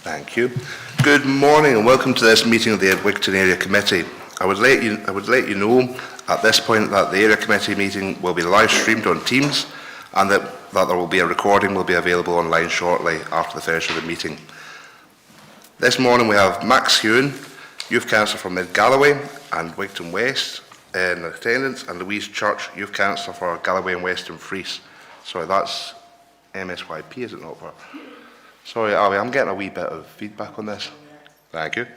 Thank you. Good morning and welcome to this meeting of the Wigtown Area Committee. I would let you know at this point that the Area Committee meeting will be live streamed on Teams and that there will be a recording will be available online shortly after the finish of the meeting. This morning we have Max Hewen, Youth Councillor from Mid Galloway and Wigtown West in attendance, and Louise Church, Youth Councillor for Galloway and Western Frees. Sorry, that's MSYP, is it not? Sorry, Abby, I'm getting a wee bit of feedback on this. Thank you.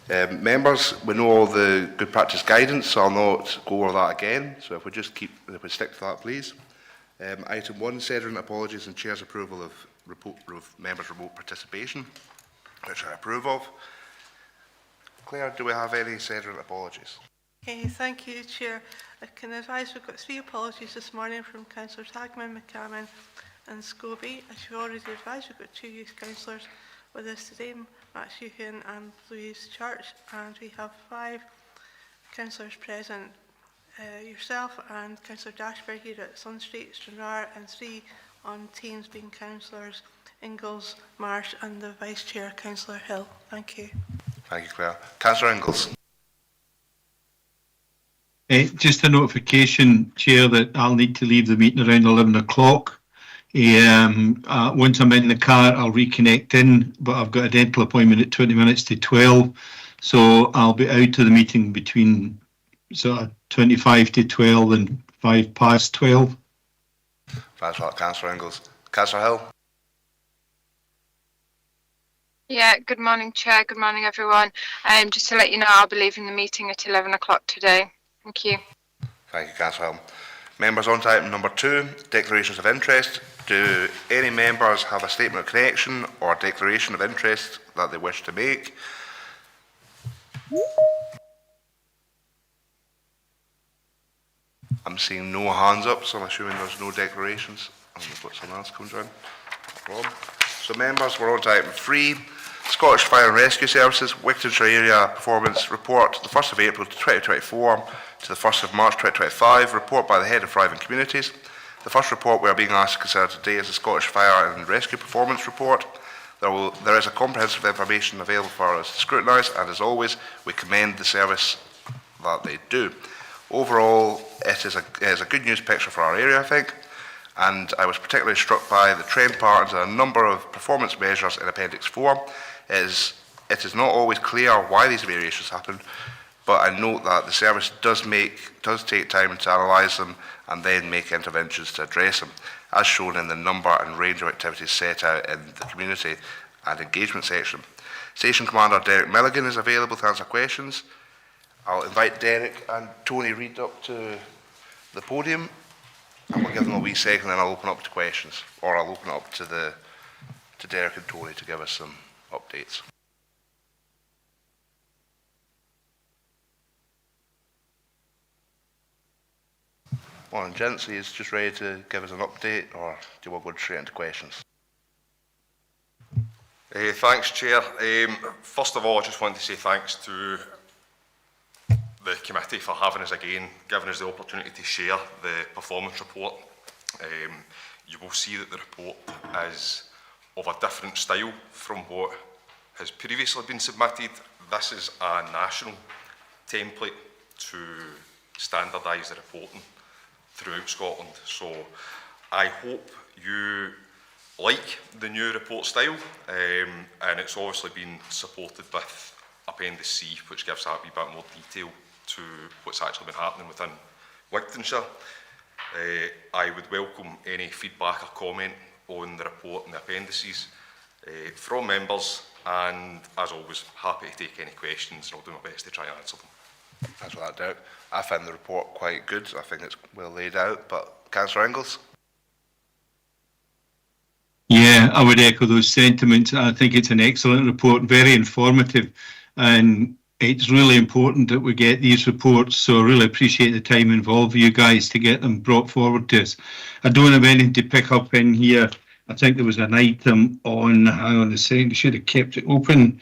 Members, we know all the good practice guidance, so I'll not go over that again. So if we stick to that, please. Item 1, Sedgwick apologies and Chair's approval of members' remote participation, which I approve of. Claire, do we have any Sedgwick apologies? Okay, thank you, Chair. I can advise we've got 3 apologies this morning from Councillors Hagman, McCammon and Scobie. As you already advised, we've got 2 youth councillors with us today, Max Hewen and Louise Church, and we have 5 councillors present, yourself and Councillor Dashberg here at Sun Street, Stranraer, and 3 on Teams being Councillors Ingalls, Marsh and the Vice Chair, Councillor Hill. Thank you. Thank you, Claire. Councillor Ingalls. Just a notification, Chair, that I'll need to leave the meeting around 11 o'clock. Once I'm in the car, I'll reconnect in, but I've got a dental appointment at 20 minutes to 12, so I'll be out of the meeting between sort of 25 to 12 and 5 past 12. Thanks for that, Councillor Ingalls. Councillor Hill. Yeah, good morning, Chair. Good morning, everyone. Just to let you know, I'll be leaving the meeting at 11 o'clock today. Thank you. Thank you, Councillor Hill. Members, on to item number 2, declarations of interest. Do any members have a statement of connection or a declaration of interest that they wish to make? I'm seeing no hands up, so I'm assuming there's no declarations. I'm going to put someone else come join. So members, we're on to item 3. Scottish Fire and Rescue Services, Wigtownshire Area Performance Report, the 1st of April 2024 to the 1st of March 2025, report by the Head of Thriving Communities. The first report we are being asked to consider today is the Scottish Fire and Rescue Performance Report. There is a comprehensive information available for us to scrutinise, and as always, we commend the service that they do. Overall, it is a good news picture for our area, I think, and I was particularly struck by the trend patterns and a number of performance measures in Appendix 4. It is not always clear why these variations happen, but I note that the service does take time to analyse them and then make interventions to address them, as shown in the number and range of activities set out in the community and engagement section. Station Commander Derek Milligan is available to answer questions. I'll invite Derek and Tony Reid up to the podium, and we'll give them a wee second, and I'll open up to questions, or I'll open it up to Derek and Tony to give us some updates. Morning, gents. He's just ready to give us an update, or do you want to go straight into questions? Thanks, Chair. First of all, I just want to say thanks to the committee for having us again, giving us the opportunity to share the performance report. You will see that the report is of a different style from what has previously been submitted. This is a national template to standardise the reporting throughout Scotland. So I hope you like the new report style, and it's obviously been supported with Appendix C, which gives that wee bit more detail to what's actually been happening within Wigtownshire. I would welcome any feedback or comment on the report and the appendices from members, and as always, happy to take any questions, and I'll do my best to try and answer them. Thanks for that, Derek. I find the report quite good. I think it's well laid out, but Councillor Ingalls? Yeah, I would echo those sentiments. I think it's an excellent report, very informative, and it's really important that we get these reports, so I really appreciate the time involved for you guys to get them brought forward to us. I don't have anything to pick up in here. I think there was an item on, hang on a second, I should have kept it open,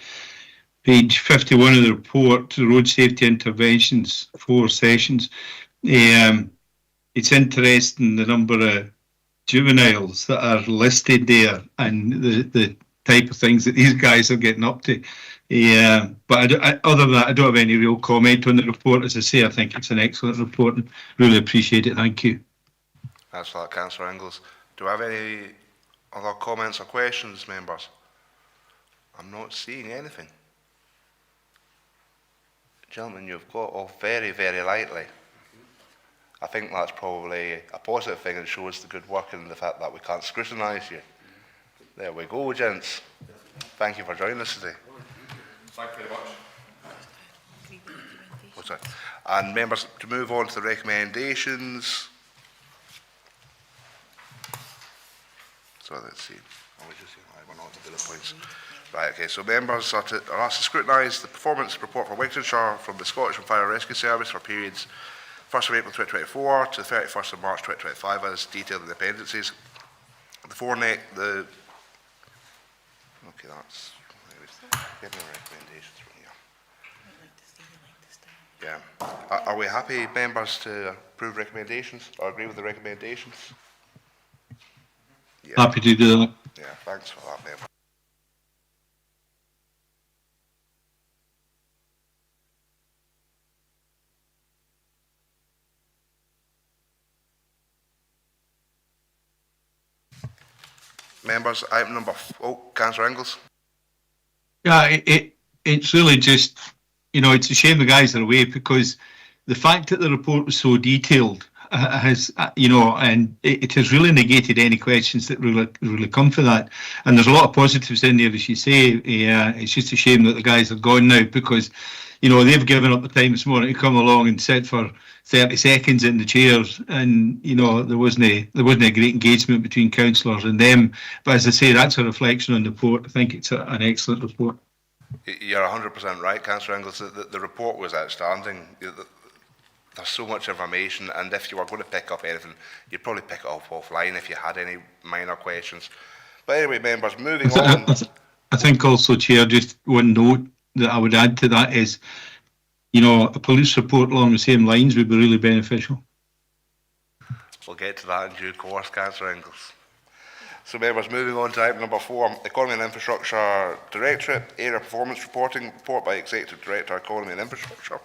page 51 of the report, road safety interventions, 4 sessions. It's interesting the number of juveniles that are listed there, and the type of things that these guys are getting up to. Yeah, but other than that, I don't have any real comment on the report. As I say, I think it's an excellent report and really appreciate it. Thank you. Thanks for that, Councillor Inglis. Do I have any other comments or questions, members? I'm not seeing anything. Gentlemen, you've got off very, very lightly. I think that's probably a positive thing and shows the good work and the fact that we can't scrutinise you. There we go, gents. Thank you for joining us today. Thank you very much. What's that? And members, to move on to the recommendations. So let's see. We're not to bullet points. Right, okay, so members are asked to scrutinise the performance report for Wigtown from the Scottish Fire and Rescue Service for periods 1st of April 2024 to 31st of March 2025 as detailed in the appendices. Okay, that's, give me recommendations from here. Yeah. Are we happy, members, to approve recommendations or agree with the recommendations? Yeah. Happy to do that. Yeah, thanks for that, member. Members, item number, Councillor Inglis. Yeah, it's really just, it's a shame the guys are away because the fact that the report was so detailed has, and it has really negated any questions that really come for that. And there's a lot of positives in there, as you say. It's just a shame that the guys are gone now because, they've given up the time this morning to come along and sit for 30 seconds in the chairs, and there wasn't a great engagement between councillors and them. But as I say, that's a reflection on the report. I think it's an excellent report. You're 100% right, Councillor Inglis. The report was outstanding. There's so much information, and if you were going to pick up anything, you'd probably pick it up offline if you had any minor questions. But anyway, members, moving on. I think also, Chair, just one note that I would add to that is, a police report along the same lines would be really beneficial. We'll get to that in due course, Councillor Inglis. So, members, moving on to item number 4, Economy and Infrastructure Directorate, Area Performance Reporting, report by Executive Director, Economy and Infrastructure.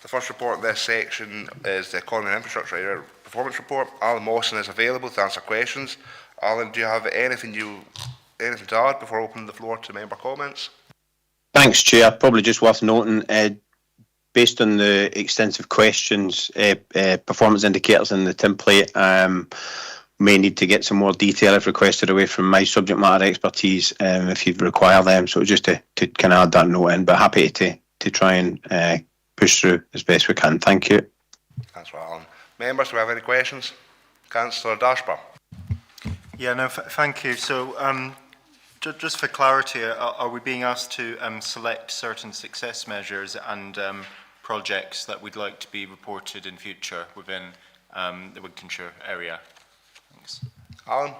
The first report in this section is the Economy and Infrastructure Area Performance Report. Alan Mawson is available to answer questions. Alan, do you have anything to add before opening the floor to member comments? Thanks, Chair. Probably just worth noting, based on the extensive questions, performance indicators in the template, may need to get some more detail if requested away from my subject matter expertise if you require them. So just to kind of add that note in, but happy to try and push through as best we can. Thank you. Thanks, Alan. Members, do we have any questions? Councillor Dashburn. Yeah, no, thank you. So just for clarity, are we being asked to select certain success measures and projects that we'd like to be reported in future within the Wigtownshire area? Thanks. Alan?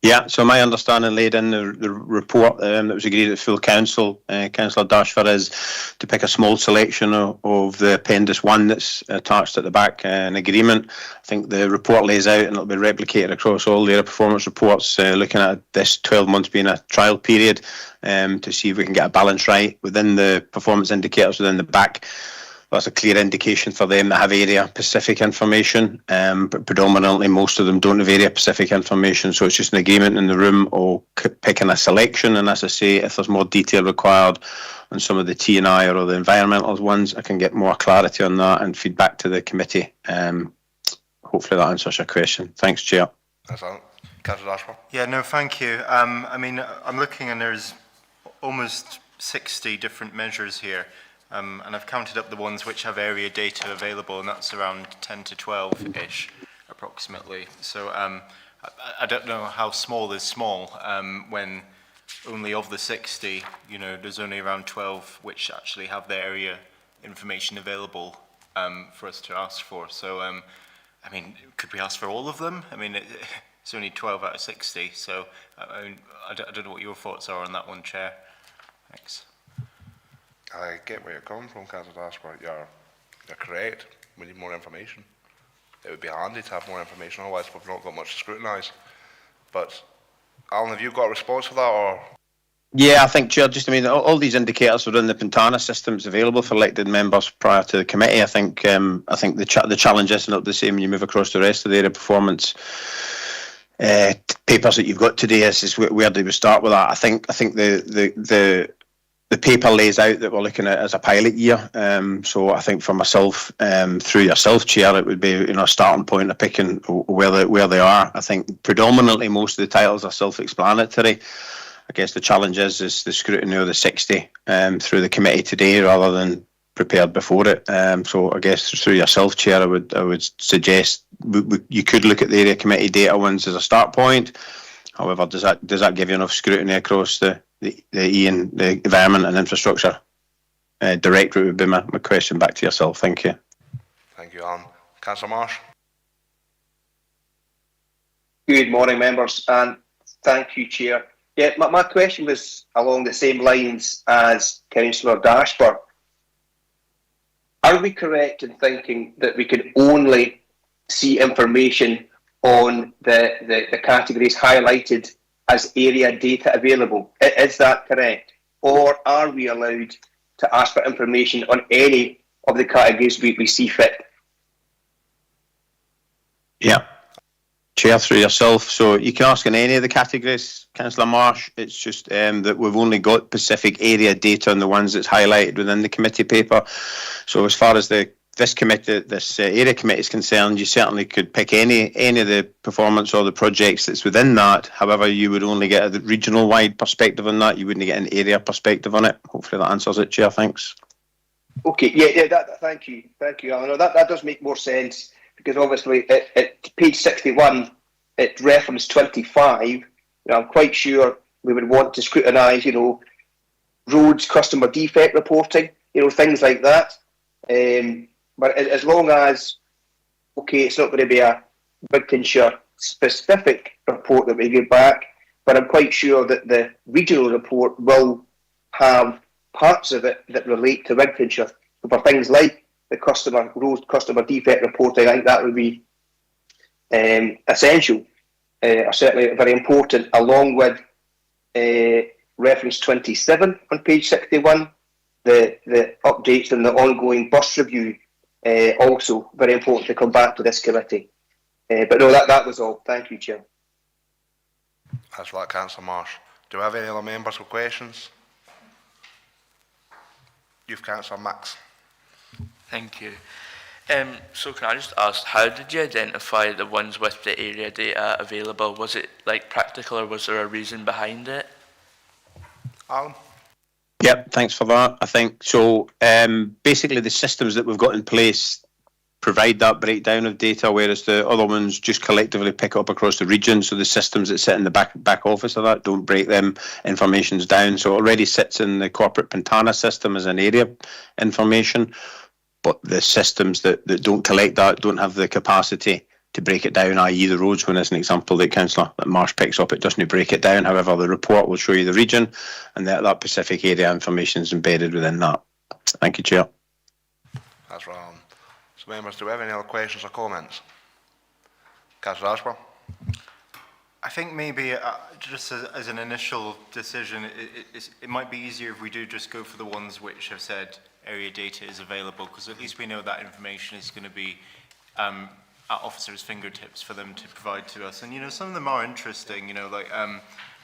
Yeah, so my understanding laid in the report that was agreed at full council, Councillor Dashford, is to pick a small selection of the Appendix 1 that's attached at the back, an agreement. I think the report lays out, and it'll be replicated across all their performance reports, looking at this 12 months being a trial period to see if we can get a balance right within the performance indicators within the back. That's a clear indication for them that have area-specific information, but predominantly most of them don't have area-specific information, so it's just an agreement in the room or picking a selection, and as I say, if there's more detail required on some of the T&I or the environmental ones, I can get more clarity on that and feed back to the committee. Hopefully that answers your question. Thanks, Chair. That's all. Councillor Ashford. Yeah, no, thank you. I mean, I'm looking and there's almost 60 different measures here. And I've counted up the ones which have area data available, and that's around 10 to 12-ish, approximately. So I don't know how small is small when only of the 60, there's only around 12 which actually have their area information available for us to ask for. So, I mean, could we ask for all of them? I mean, it's only 12 out of 60, so I don't know what your thoughts are on that one, Chair. Thanks. I get where you're coming from, Councillor Ashford. You're correct. We need more information. It would be handy to have more information, otherwise we've not got much to scrutinise. But Alan, have you got a response for that, or? Yeah, I think, Chair, just I mean, all these indicators were in the Pintana systems available for elected members prior to the committee. I think the challenge isn't the same when you move across the rest of the area performance papers that you've got today. Is where do we start with that? I think the paper lays out that we're looking at as a pilot year. So I think for myself, through yourself, Chair, it would be a starting point of picking where they are. I think predominantly most of the titles are self-explanatory. I guess the challenge is the scrutiny of the 60 through the committee today rather than prepared before it. So I guess through yourself, Chair, I would suggest you could look at the area committee data ones as a start point. However, does that give you enough scrutiny across the the environment and infrastructure directorate would be my question back to yourself. Thank you. Thank you, Alan. Councillor Marsh. Good morning, members, and thank you, Chair. Yeah, my question was along the same lines as Councillor Dashburn. Are we correct in thinking that we can only see information on the categories highlighted as area data available? Is that correct? Or are we allowed to ask for information on any of the categories we see fit? Yeah. Chair, through yourself. So you can ask in any of the categories, Councillor Marsh. It's just that we've only got specific area data on the ones that's highlighted within the committee paper. So as far as this area committee is concerned, you certainly could pick any of the performance or the projects that's within that. However, you would only get a regional wide perspective on that. You wouldn't get an area perspective on it. Hopefully that answers it, Chair. Thanks. Okay, yeah, thank you, Alan. That does make more sense, because obviously at page 61, at reference 25, I'm quite sure we would want to scrutinise, roads, customer defect reporting, things like that. But as long as, it's not going to be a Wigtownshire specific report that we give back, but I'm quite sure that the regional report will have parts of it that relate to Wigtownshire. For things like the road customer defect reporting, I think that would be essential, or certainly very important, along with reference 27 on page 61, the updates and the ongoing bus review, also very important to come back to this committee. But no, that was all. Thank you, Chair. That's right, Councillor Marsh. Do we have any other members with questions? You've Councillor Max. Thank you. So can I just ask, how did you identify the ones with the area data available? Was it practical, or was there a reason behind it? Alan? Yep, thanks for that. I think so. Basically, the systems that we've got in place provide that breakdown of data, whereas the other ones just collectively pick up across the region. So the systems that sit in the back office of that don't break them informations down. So it already sits in the corporate Pintana system as an area information, but the systems that don't collect that don't have the capacity to break it down, i.e. the roads one is an example that Councillor Marsh picks up. It doesn't break it down. However, the report will show you the region, and that specific area information is embedded within that. Thank you, Chair. That's right. So members, do we have any other questions or comments? Councillor Ashburn? I think maybe just as an initial decision, it might be easier if we do just go for the ones which have said area data is available, because at least we know that information is going to be at officers' fingertips for them to provide to us. And, some of them are interesting,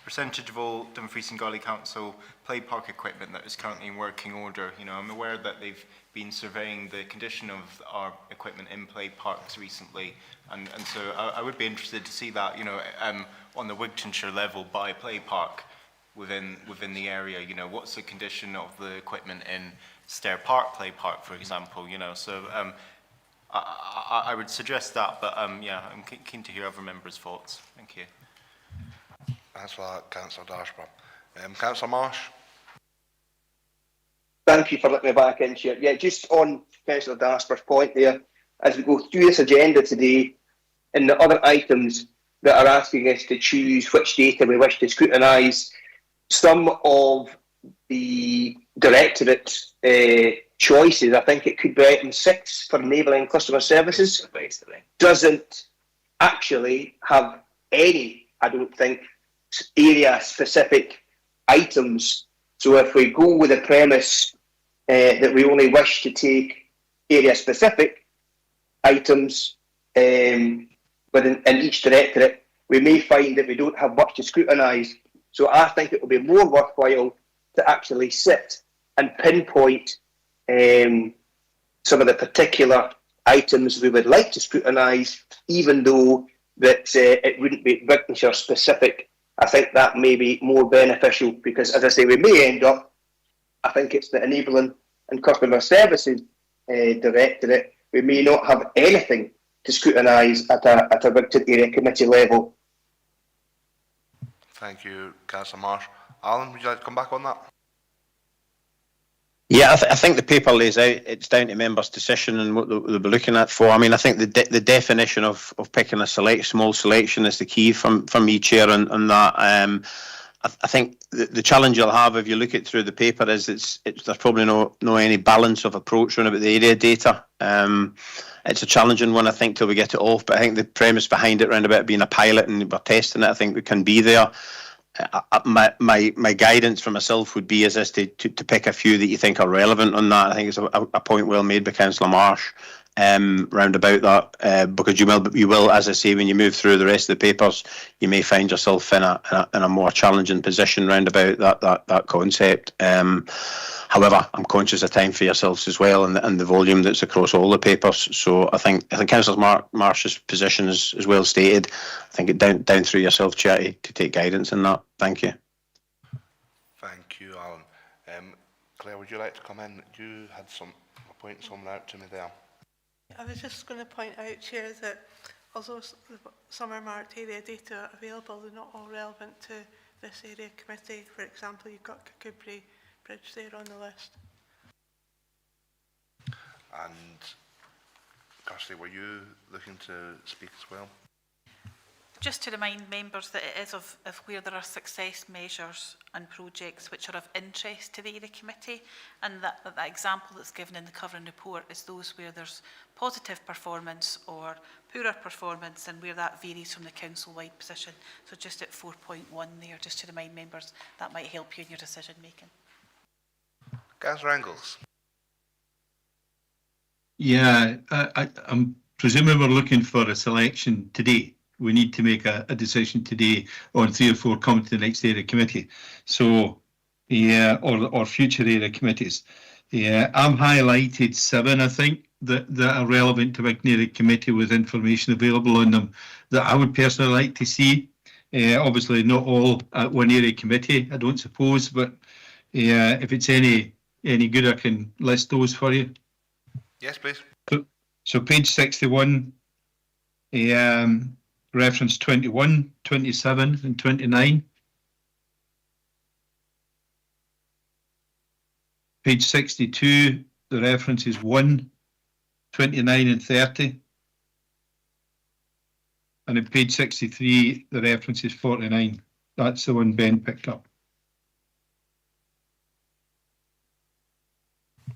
percentage of all Dumfries and Gully Council play park equipment that is currently in working order. I'm aware that they've been surveying the condition of our equipment in play parks recently, and so I would be interested to see that, on the Wigtownshire level by play park within the area. What's the condition of the equipment in Stair Park play park, for example? So I would suggest that, but yeah, I'm keen to hear other members' thoughts. Thank you. That's right, Councillor Dashburn. Councillor Marsh? Thank you for letting me back in, Chair. Yeah, just on Councillor Dashburn's point there, as we go through this agenda today, and the other items that are asking us to choose which data we wish to scrutinise, some of the directorate choices, I think it could be item 6 for enabling customer services, doesn't actually have any, I don't think, area-specific items. So if we go with the premise that we only wish to take area-specific items in each directorate, we may find that we don't have much to scrutinise. So I think it will be more worthwhile to actually sit and pinpoint some of the particular items we would like to scrutinise, even though that it wouldn't be Wigtonshire specific. I think that may be more beneficial because, as I say, we may end up, I think it's the Enabling and Customer Services Directorate, we may not have anything to scrutinise at a Wigton Area Committee level. Thank you, Councillor Marsh. Alan, would you like to come back on that? Yeah, I think the paper lays out it's down to members' decision and what they'll be looking at for. I mean, I think the definition of picking a small selection is the key from me, Chair, on that. I think the challenge you'll have if you look it through the paper is there's probably no any balance of approach around about the area data. It's a challenging one, I think, till we get it off. But I think the premise behind it, around about it being a pilot and we're testing it, I think we can be there. My guidance for myself would be is to pick a few that you think are relevant on that. I think it's a point well made by Councillor Marsh round about that, because you will, as I say, when you move through the rest of the papers, you may find yourself in a more challenging position round about that concept. However, I'm conscious of time for yourselves as well, and the volume that's across all the papers. So I think Councillor Marsh's position is well stated. I think it down through yourself, Chair, to take guidance in that. Thank you. Thank you, Alan. Claire, would you like to come in? You had pointing something out to me there. I was just going to point out, Chair, that although some are marked area data available, they're not all relevant to this area committee. For example, you've got Kakubri Bridge there on the list. And Kirsty, were you looking to speak as well? Just to remind members that it is of where there are success measures and projects which are of interest to the area committee, and that example that's given in the covering report is those where there's positive performance or poorer performance and where that varies from the council-wide position. So just at 4.1 there, just to remind members, that might help you in your decision making. Councillor Engels. Yeah, I'm presuming we're looking for a selection today. We need to make a decision today on 3 or 4 coming to the next area committee. So, yeah, or future area committees. Yeah, I'm highlighted 7, I think, that are relevant to Wigton Area Committee with information available on them that I would personally like to see. Obviously, not all at one area committee, I don't suppose, but if it's any good, I can list those for you. Yes, please. So page 61, reference 21, 27 and 29. Page 62, the reference is 1, 29 and 30. And in page 63, the reference is 49. That's the one Ben picked up.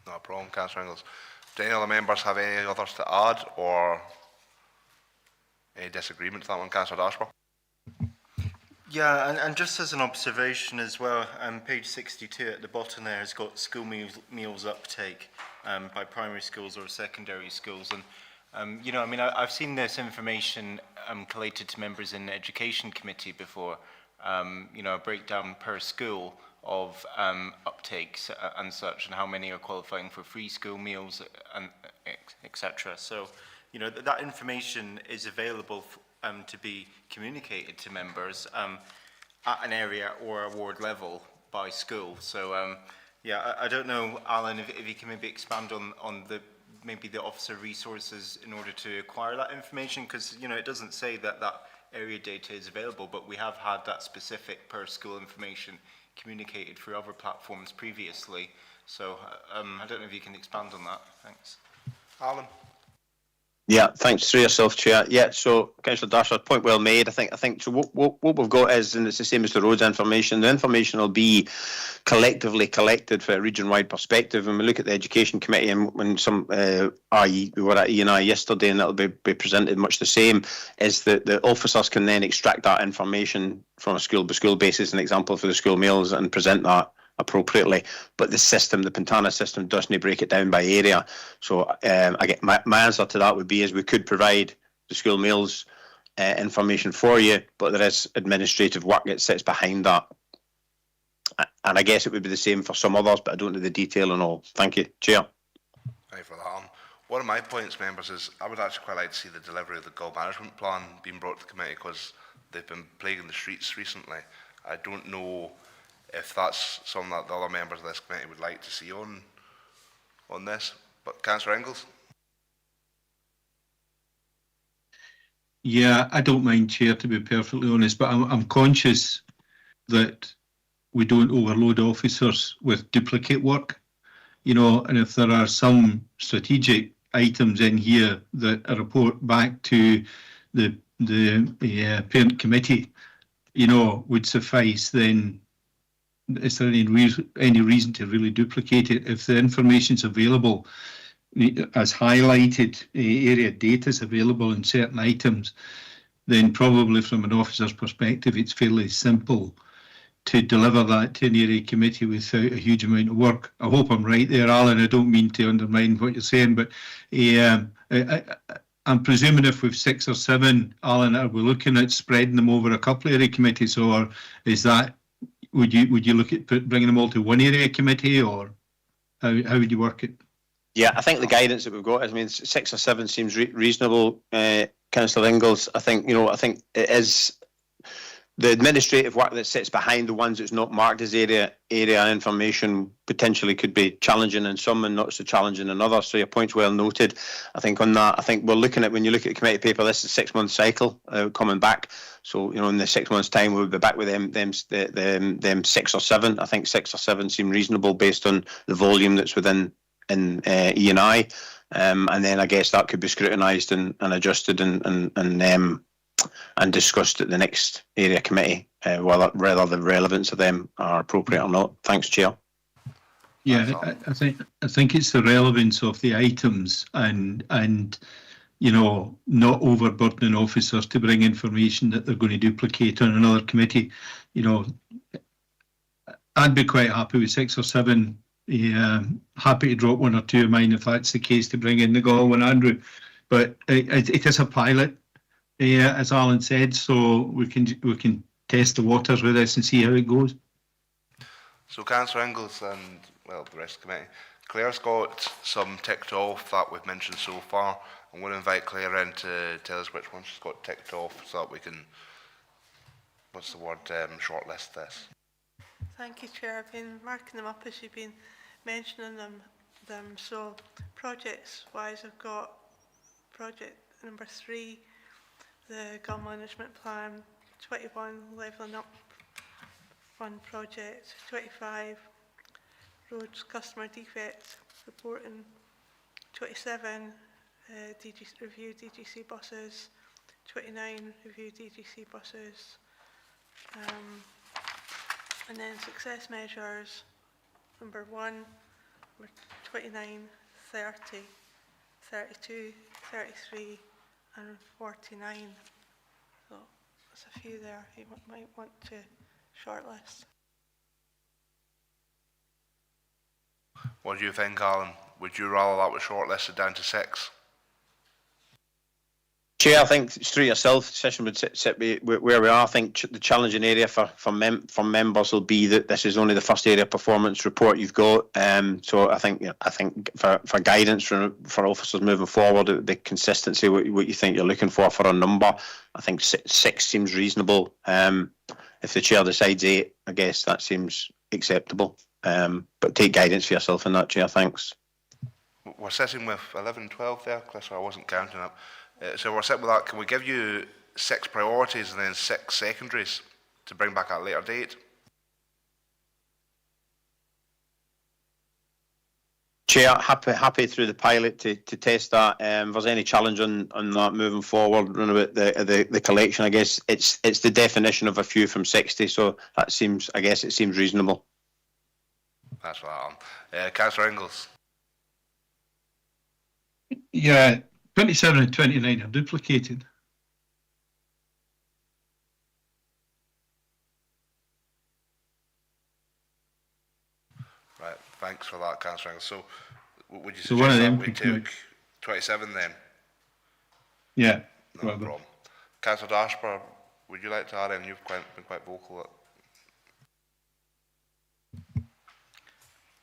No problem, Councillor Engels. Do any other members have any others to add or any disagreement with that one, Councillor Dashper? Yeah, and just as an observation as well, page 62 at the bottom there has got school meals uptake by primary schools or secondary schools. And, you know, I mean, I've seen this information collated to members in the Education Committee before, you know, a breakdown per school of uptakes and such, and how many are qualifying for free school meals, and etc. So, you know, that information is available to be communicated to members at an area or a ward level by school. So, yeah, I don't know, Alan, if you can maybe expand on maybe the officer resources in order to acquire that information, because, you know, it doesn't say that area data is available, but we have had that specific per school information communicated through other platforms previously. So I don't know if you can expand on that. Thanks. Alan? Yeah, thanks through yourself, Chair. Yeah, so Councillor Dashford, point well made. I think so. What we've got is, and it's the same as the roads information. The information will be collectively collected for a region-wide perspective. When we look at the Education Committee, and when some we were at E&I yesterday, and that'll be presented much the same. Is that the officers can then extract that information from a school-by-school basis, an example for the school meals, and present that appropriately, but the system, the Pantana system, doesn't break it down by area. So again, my answer to that would be is we could provide the school meals information for you, but there is administrative work that sits behind that. And I guess it would be the same for some others, but I don't know the detail and all. Thank you, Chair. Thank you for that. One of my points, members, is I would actually quite like to see the delivery of the goal management plan being brought to the committee, because they've been plaguing the streets recently. I don't know if that's something that the other members of this committee would like to see on this. But Councillor Ingalls? Yeah, I don't mind, Chair, to be perfectly honest, but I'm conscious that we don't overload officers with duplicate work, you know, and if there are some strategic items in here that a report back to the parent committee, you know, would suffice, then is there any reason to really duplicate it? If the information's available, as highlighted, area data is available in certain items, then probably from an officer's perspective, it's fairly simple to deliver that to an area committee without a huge amount of work. I hope I'm right there, Alan. I don't mean to undermine what you're saying, but I'm presuming if we've 6 or 7, Alan, are we looking at spreading them over a couple of area committees, or is that, would you look at bringing them all to one area committee, or how would you work it? Yeah, I think the guidance that we've got, I mean, 6 or 7 seems reasonable, Councillor Ingalls. I think it is the administrative work that sits behind the ones that's not marked as area information potentially could be challenging in some and not so challenging in others. So your point's well noted. I think on that, I think we're looking at, when you look at the committee paper, this is a 6-month cycle coming back. So, you know, in the 6 months' time, we'll be back with them 6 or 7. I think 6 or 7 seem reasonable based on the volume that's within E&I. And then I guess that could be scrutinised and adjusted and discussed at the next area committee, whether the relevance of them are appropriate or not. Thanks, Chair. Yeah, I think it's the relevance of the items and you know, not overburdening officers to bring information that they're going to duplicate on another committee. You know, I'd be quite happy with 6 or 7. Happy to drop 1 or 2 of mine if that's the case, to bring in the Galway and Andrew. But it is a pilot, as Alan said, so we can test the waters with this and see how it goes. So Councillor Ingalls and, well, the rest of the committee, Claire's got some ticked off that we've mentioned so far. I'm going to invite Claire in to tell us which ones she's got ticked off so that we can, shortlist this. Thank you, Chair. I've been marking them up as you've been mentioning them. So projects-wise, I've got project number 3, the gun management plan, 21, levelling up fund project, 25, roads customer defect reporting, 27, review DGC buses, 29, review DGC buses, and then success measures, number 1, number 29, 30, 32, 33, and 49. So there's a few there you might want to shortlist. What do you think, Alan? Would you rather that was shortlisted down to 6? Chair, I think through yourself, the session would sit where we are. I think the challenging area for members will be that this is only the first area performance report you've got. So I think for guidance for officers moving forward, the consistency, what you think you're looking for a number, I think 6 seems reasonable. If the chair decides 8, I guess that seems acceptable. But take guidance for yourself in that, Chair. Thanks. We're sitting with 11, 12 there, Chris, I wasn't counting up. So we're sitting with that. Can we give you 6 priorities and then 6 secondaries to bring back at a later date? Chair, happy through the pilot to test that. If there's any challenge on that moving forward, run about the collection, I guess it's the definition of a few from 60, so that seems, I guess it seems reasonable. That's right. Councillor Ingles. Yeah, 27 and 29 are duplicated. Right, thanks for that, Councillor Ingles. So, would you So one of suggest them that we could took 27 then? Yeah. No problem. Councillor Dashper, would you like to add in? You've been quite vocal.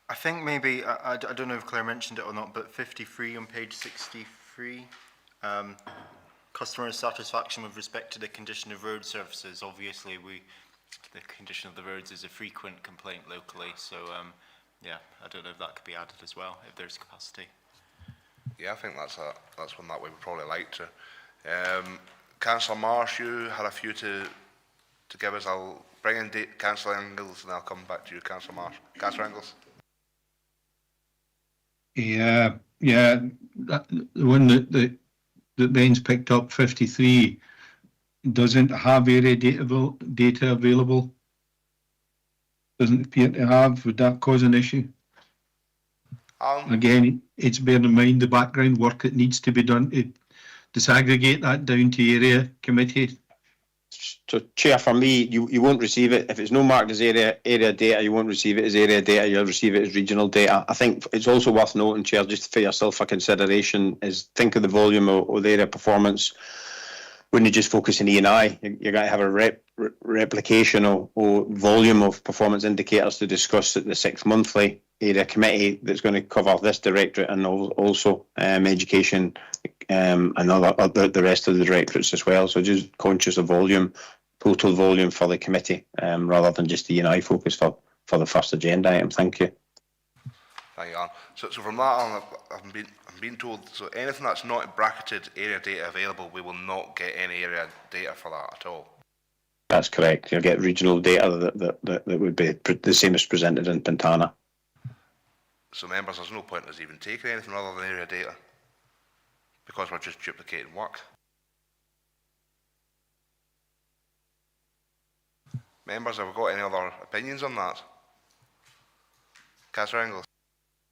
I think maybe, I don't know if Claire mentioned it or not, but 53 on page 63, customer satisfaction with respect to the condition of road surfaces. Obviously, the condition of the roads is a frequent complaint locally, so yeah, I don't know if that could be added as well, if there's capacity. Yeah, I think that's one that we would probably like to. Councillor Marsh, you had a few to give us. I'll bring in Councillor Ingles and I'll come back to you, Councillor Marsh. Councillor Ingles. Yeah, the one that Ben's picked up, 53, doesn't have area data available. Doesn't appear to have. Would that cause an issue? Again, it's bearing in mind the background work that needs to be done to disaggregate that down to area committee. So, Chair, for me, you won't receive it. If it's no marked as area data, you won't receive it as area data, you'll receive it as regional data. I think it's also worth noting, Chair, just for yourself for consideration, is think of the volume of the area performance when you just focus on E&I. You're going to have a replication or volume of performance indicators to discuss at the 6th monthly area committee that's going to cover this directorate and also education and the rest of the directorates as well. So just conscious of volume, total volume for the committee, rather than just the E&I focus for the first agenda item. Thank you. Thank you, Alan. So from that on, I'm being told, so anything that's not bracketed area data available, we will not get any area data for that at all. That's correct. You'll get regional data that would be the same as presented in Pintana. So members, there's no point in us even taking anything other than area data, because we're just duplicating work. Members, have we got any other opinions on that? Councillor Ingles.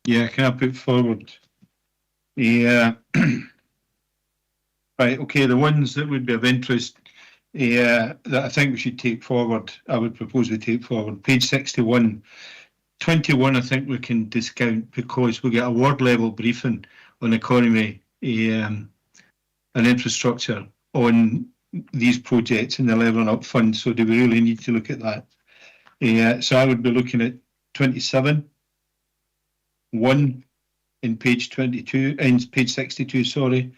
Yeah, can I put forward? Yeah. Right, okay, the ones that would be of interest that I think we should take forward, I would propose we take forward. Page 61. 21, I think we can discount because we get a ward level briefing on economy and infrastructure on these projects in the levelling up fund. So do we really need to look at that? So I would be looking at 27, 1 in page 22, in page 62, sorry,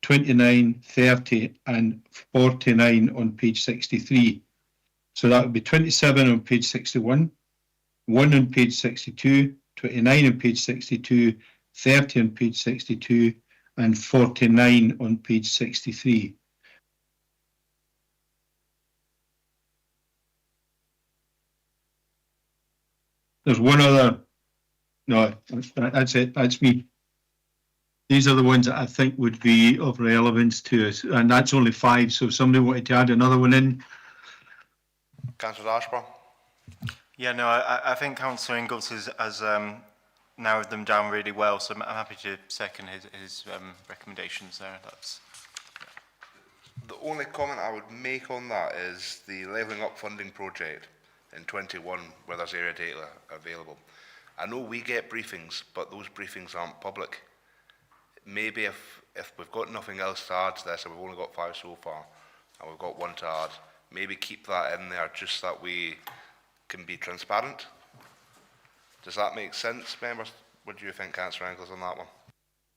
29, 30 and 49 on page 63. So that would be 27 on page 61, 1 on page 62, 29 on page 62, 30 on page 62 and 49 on page 63. There's one other, no, that's it, that's me. These are the ones that I think would be of relevance to us, and that's only 5, so if somebody wanted to add another one in. Councillor Ashburn. Yeah, no, I think Councillor Ingles has narrowed them down really well, so I'm happy to second his recommendations there. That's the only comment I would make on that is the levelling up funding project in 21, where there's area data available. I know we get briefings, but those briefings aren't public. Maybe if we've got nothing else to add to this, and we've only got 5 so far, and we've got 1 to add, maybe keep that in there just that we can be transparent. Does that make sense, members? What do you think, Councillor Ingles, on that one?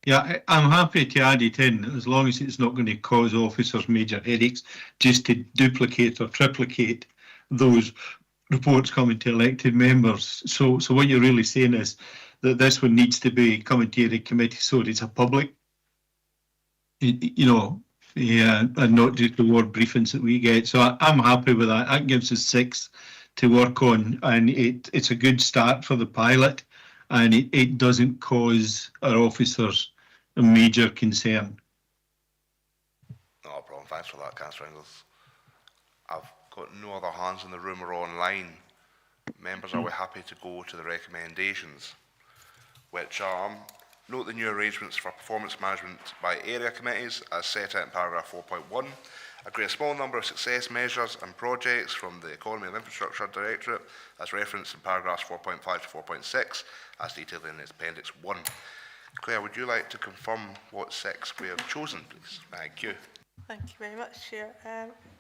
Yeah, I'm happy to add it in as long as it's not going to cause officers major headaches just to duplicate or triplicate those reports coming to elected members. So what you're really saying is that this one needs to be coming to the committee so it's a public, you know, yeah, and not just the ward briefings that we get. So I'm happy with that. That gives us 6 to work on, and it's a good start for the pilot. and it doesn't cause our officers a major concern. No problem. Thanks for that, Councillor Inglis. I've got no other hands in the room or online. Members, are we happy to go to the recommendations, which are note the new arrangements for performance management by area committees as set out in paragraph 4.1, agree a small number of success measures and projects from the Economy and Infrastructure Directorate as referenced in paragraphs 4.5 to 4.6 as detailed in its appendix 1. Claire, would you like to confirm what 6 we have chosen, please? Thank you. Thank you very much, Chair.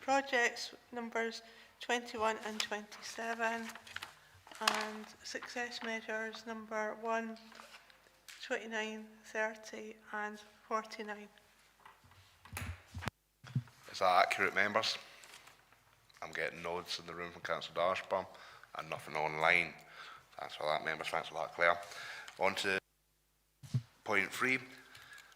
Projects numbers 21 and 27 and success measures number 1, 29, 30 and 49. Is that accurate, members? I'm getting nods in the room from Councillor Dashbaum and nothing online. Thanks for that, members. Thanks for that, Claire. On to point 3.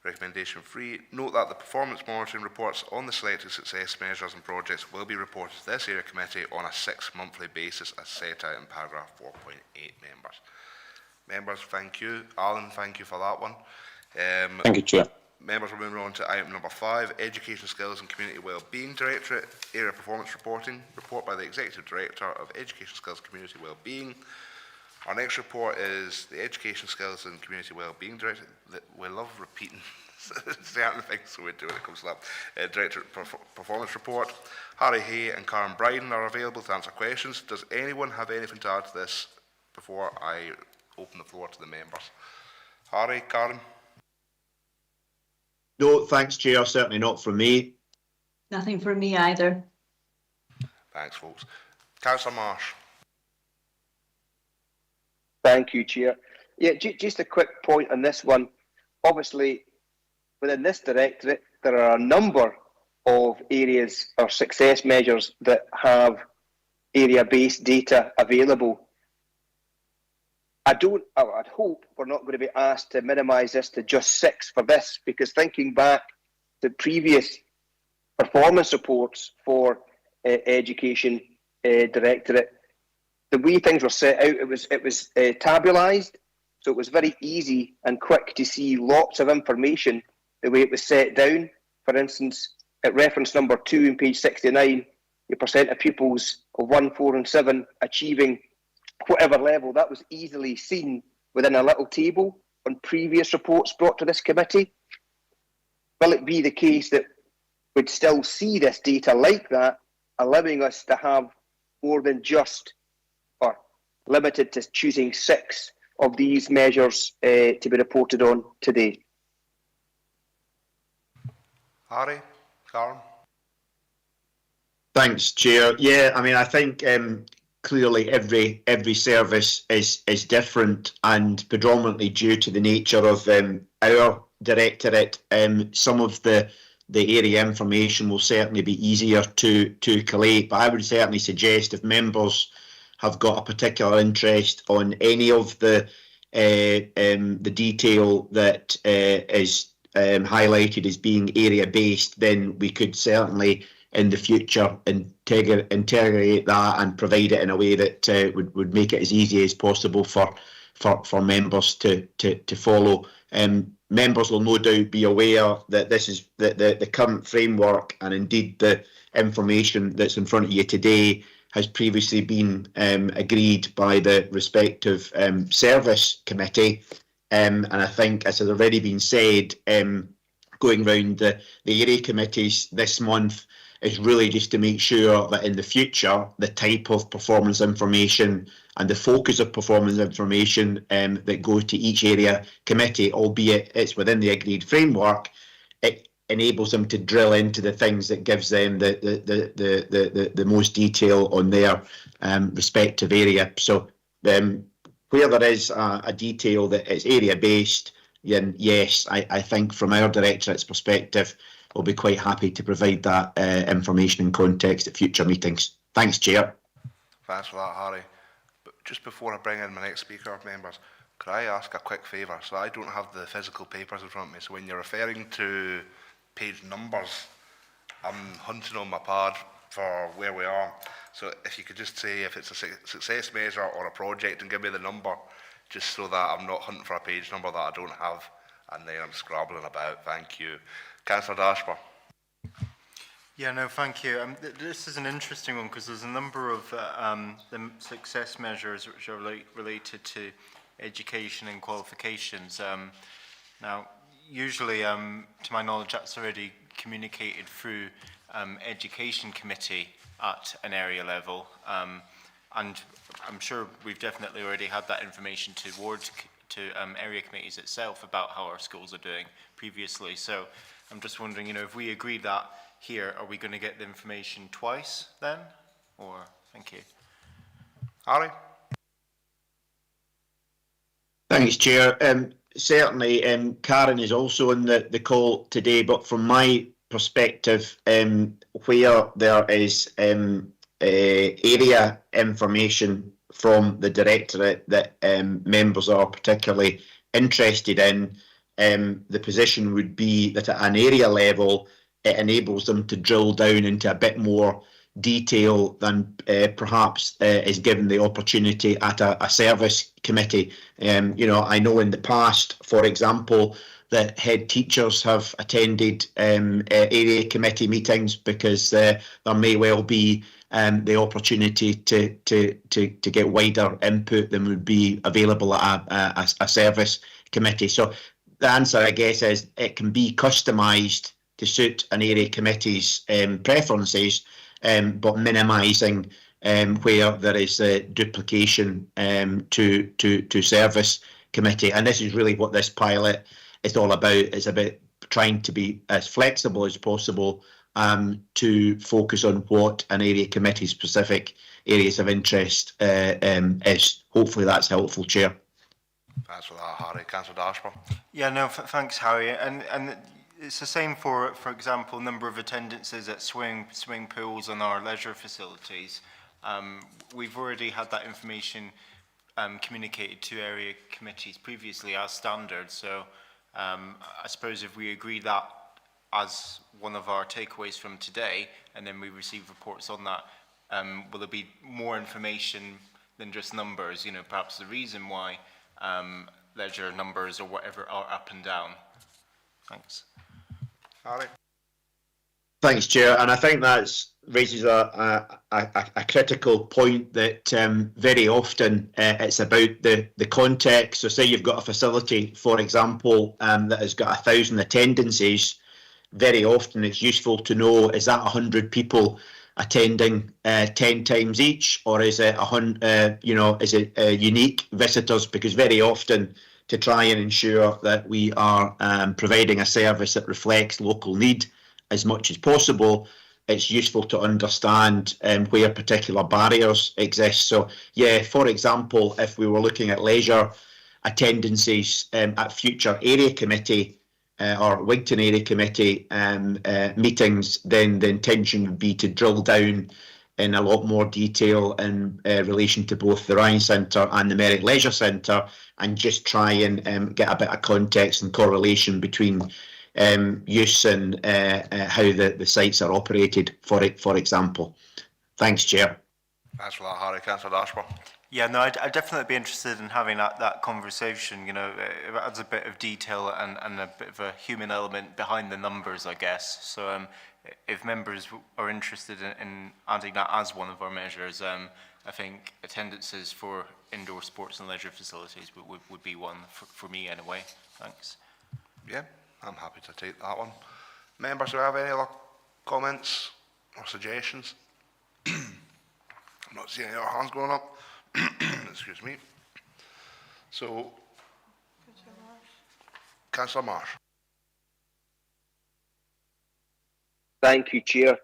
Recommendation 3. Note that the performance monitoring reports on the selected success measures and projects will be reported to this area committee on a 6-monthly basis as set out in paragraph 4.8, members. Members, thank you. Alan, thank you for that one. Thank you, Chair. Members, we're moving on to item number 5, Education Skills and Community Wellbeing Directorate, Area Performance Reporting, report by the Executive Director of Education Skills and Community Wellbeing. Our next report is the Education Skills and Community Wellbeing Directorate. We love repeating certain things, so we do when it comes to that. Directorate Performance Report. Harry Hay and Karen Bryden are available to answer questions. Does anyone have anything to add to this before I open the floor to the members? Harry, Karen? No, thanks, Chair. Certainly not from me. Nothing from me either. Thanks, folks. Councillor Marsh. Thank you, Chair. Yeah, just a quick point on this one. Obviously, within this directorate, there are a number of areas or success measures that have area-based data available. I'd hope we're not going to be asked to minimise this to just 6 for this, because thinking back to previous performance reports for Education Directorate, the way things were set out, it was tabulised, so it was very easy and quick to see lots of information the way it was set down. For instance, at reference number 2 in page 69, the percent of pupils of 1, 4 and 7 achieving whatever level, that was easily seen within a little table on previous reports brought to this committee. Will it be the case that we'd still see this data like that, allowing us to have more than just, or limited to choosing 6 of these measures to be reported on today? Harry, Karen? Thanks, Chair. Yeah, I mean, I think clearly every service is different, and predominantly due to the nature of our directorate, some of the area information will certainly be easier to collate. But I would certainly suggest if members have got a particular interest on any of the detail that is highlighted as being area based, then we could certainly in the future integrate that and provide it in a way that would make it as easy as possible for members to follow. Members will no doubt be aware that this is the current framework, and indeed the information that's in front of you today has previously been agreed by the respective service committee. And I think, as has already been said, going round the area committees this month is really just to make sure that in the future the type of performance information and the focus of performance information that go to each area committee, albeit it's within the agreed framework, it enables them to drill into the things that gives them the most detail on their respective area. So where there is a detail that is area based, then yes, I think from our directorate's perspective, we'll be quite happy to provide that information and context at future meetings. Thanks, Chair. Thanks for that, Harry. But just before I bring in my next speaker, members, could I ask a quick favour? So I don't have the physical papers in front of me, so when you're referring to page numbers, I'm hunting on my pad for where we are. So if you could just say if it's a success measure or a project and give me the number, just so that I'm not hunting for a page number that I don't have, and then I'm scrabbling about. Thank you. Councillor Dashper. Yeah, no, thank you. This is an interesting one because there's a number of the success measures which are related to education and qualifications. Now, usually, to my knowledge, that's already communicated through education committee at an area level, and I'm sure we've definitely already had that information towards area committees itself about how our schools are doing previously. So I'm just wondering, you know, if we agree that here, are we going to get the information twice then? Or, thank you. Harry? Thanks, Chair. Certainly, Karen is also on the call today, but from my perspective, where there is area information from the Directorate that members are particularly interested in, the position would be that at an area level, it enables them to drill down into a bit more detail than perhaps is given the opportunity at a service committee. You know, I know in the past, for example, that head teachers have attended area committee meetings because there may well be the opportunity to get wider input than would be available at a service committee. So the answer, I guess, is it can be customised to suit an area committee's preferences, but minimising where there is duplication to service committee. And this is really what this pilot is all about. It's about trying to be as flexible as possible to focus on what an area committee's specific areas of interest is. Hopefully that's helpful, Chair. Thanks for that, Harry. Councillor Dashper. Yeah, no, thanks, Harry. And it's the same for example, number of attendances at swimming pools and our leisure facilities. We've already had that information communicated to area committees previously as standard. So I suppose if we agree that as one of our takeaways from today, and then we receive reports on that, will there be more information than just numbers? You know, perhaps the reason why leisure numbers or whatever are up and down. Thanks. Harry? Thanks, Chair. And I think that raises a critical point that very often it's about the context. So say you've got a facility, for example, that has got 1,000 attendances. Very often it's useful to know, is that 100 people attending 10 times each, or is it is it unique visitors? Because very often, to try and ensure that we are providing a service that reflects local need as much as possible, it's useful to understand where particular barriers exist. So, yeah, for example, if we were looking at leisure attendances at future area committee or Wigtown area committee meetings, then the intention would be to drill down in a lot more detail in relation to both the Ryan Centre and the Merrick Leisure Centre, and just try and get a bit of context and correlation between use and how the sites are operated, for example. Thanks, Chair. Thanks for that, Harry. Councillor Dashper. Yeah, no, I'd definitely be interested in having that conversation. You know, it adds a bit of detail and a bit of a human element behind the numbers, I guess. So if members are interested in adding that as one of our measures, I think attendances for indoor sports and leisure facilities would be one for me anyway. Thanks. Yeah, I'm happy to take that one. Members, do you have any other comments or suggestions? I'm not seeing any other hands going up. Excuse me. So, Councillor Marsh. Thank you, Chair.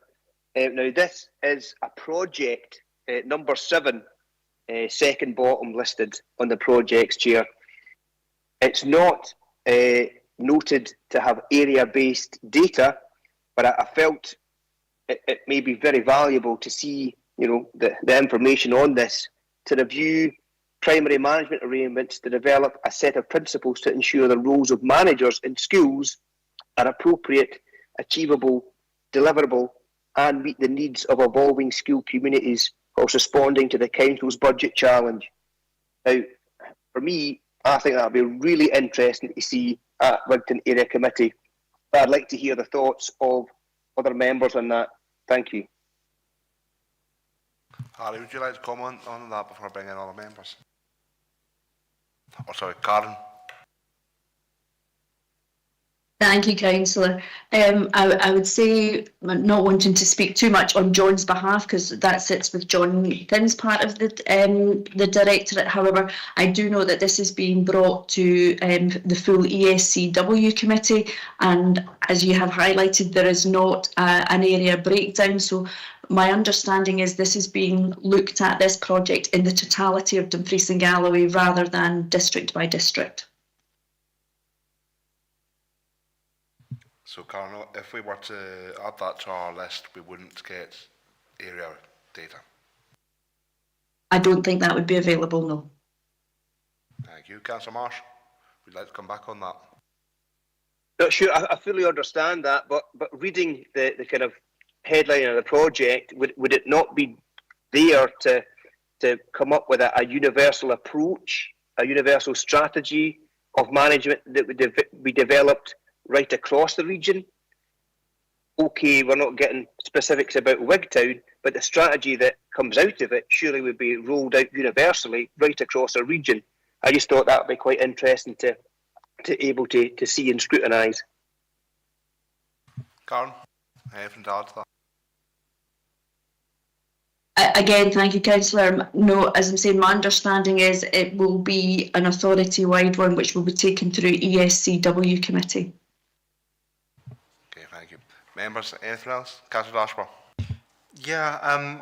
Now, this is a project, number 7, second bottom listed on the projects, Chair. It's not noted to have area-based data, but I felt it may be very valuable to see, you know, the information on this, to review primary management arrangements, to develop a set of principles to ensure the roles of managers in schools are appropriate, achievable, deliverable, and meet the needs of evolving school communities whilst responding to the Council's budget challenge. Now, for me, I think that would be really interesting to see at Wigtown Area Committee. But I'd like to hear the thoughts of other members on that. Thank you. Harry, would you like to comment on that before I bring in other members? Oh, sorry, Karen. Thank you, Councillor. I would say, not wanting to speak too much on John's behalf, because that sits with John Finn's part of the Directorate. However, I do know that this is being brought to the full ESCW committee, and as you have highlighted, there is not an area breakdown. So my understanding is this is being looked at, this project, in the totality of Dumfries and Galloway rather than district by district. So, Karen, if we were to add that to our list, we wouldn't get area data. I don't think that would be available, no. Thank you. Councillor Marsh, would you like to come back on that? No, sure, I fully understand that, but reading the kind of headline of the project, would it not be there to come up with a universal approach, a universal strategy of management that would be developed right across the region? Okay, we're not getting specifics about Wigtown, but the strategy that comes out of it surely would be rolled out universally right across the region. I just thought that would be quite interesting to able to see and scrutinise. Karen, anything to add to that? Again, thank you, Councillor. No, as I'm saying, my understanding is it will be an authority-wide one which will be taken through ESCW committee. Okay, thank you. Members, anything else? Councillor Ashburn. Yeah,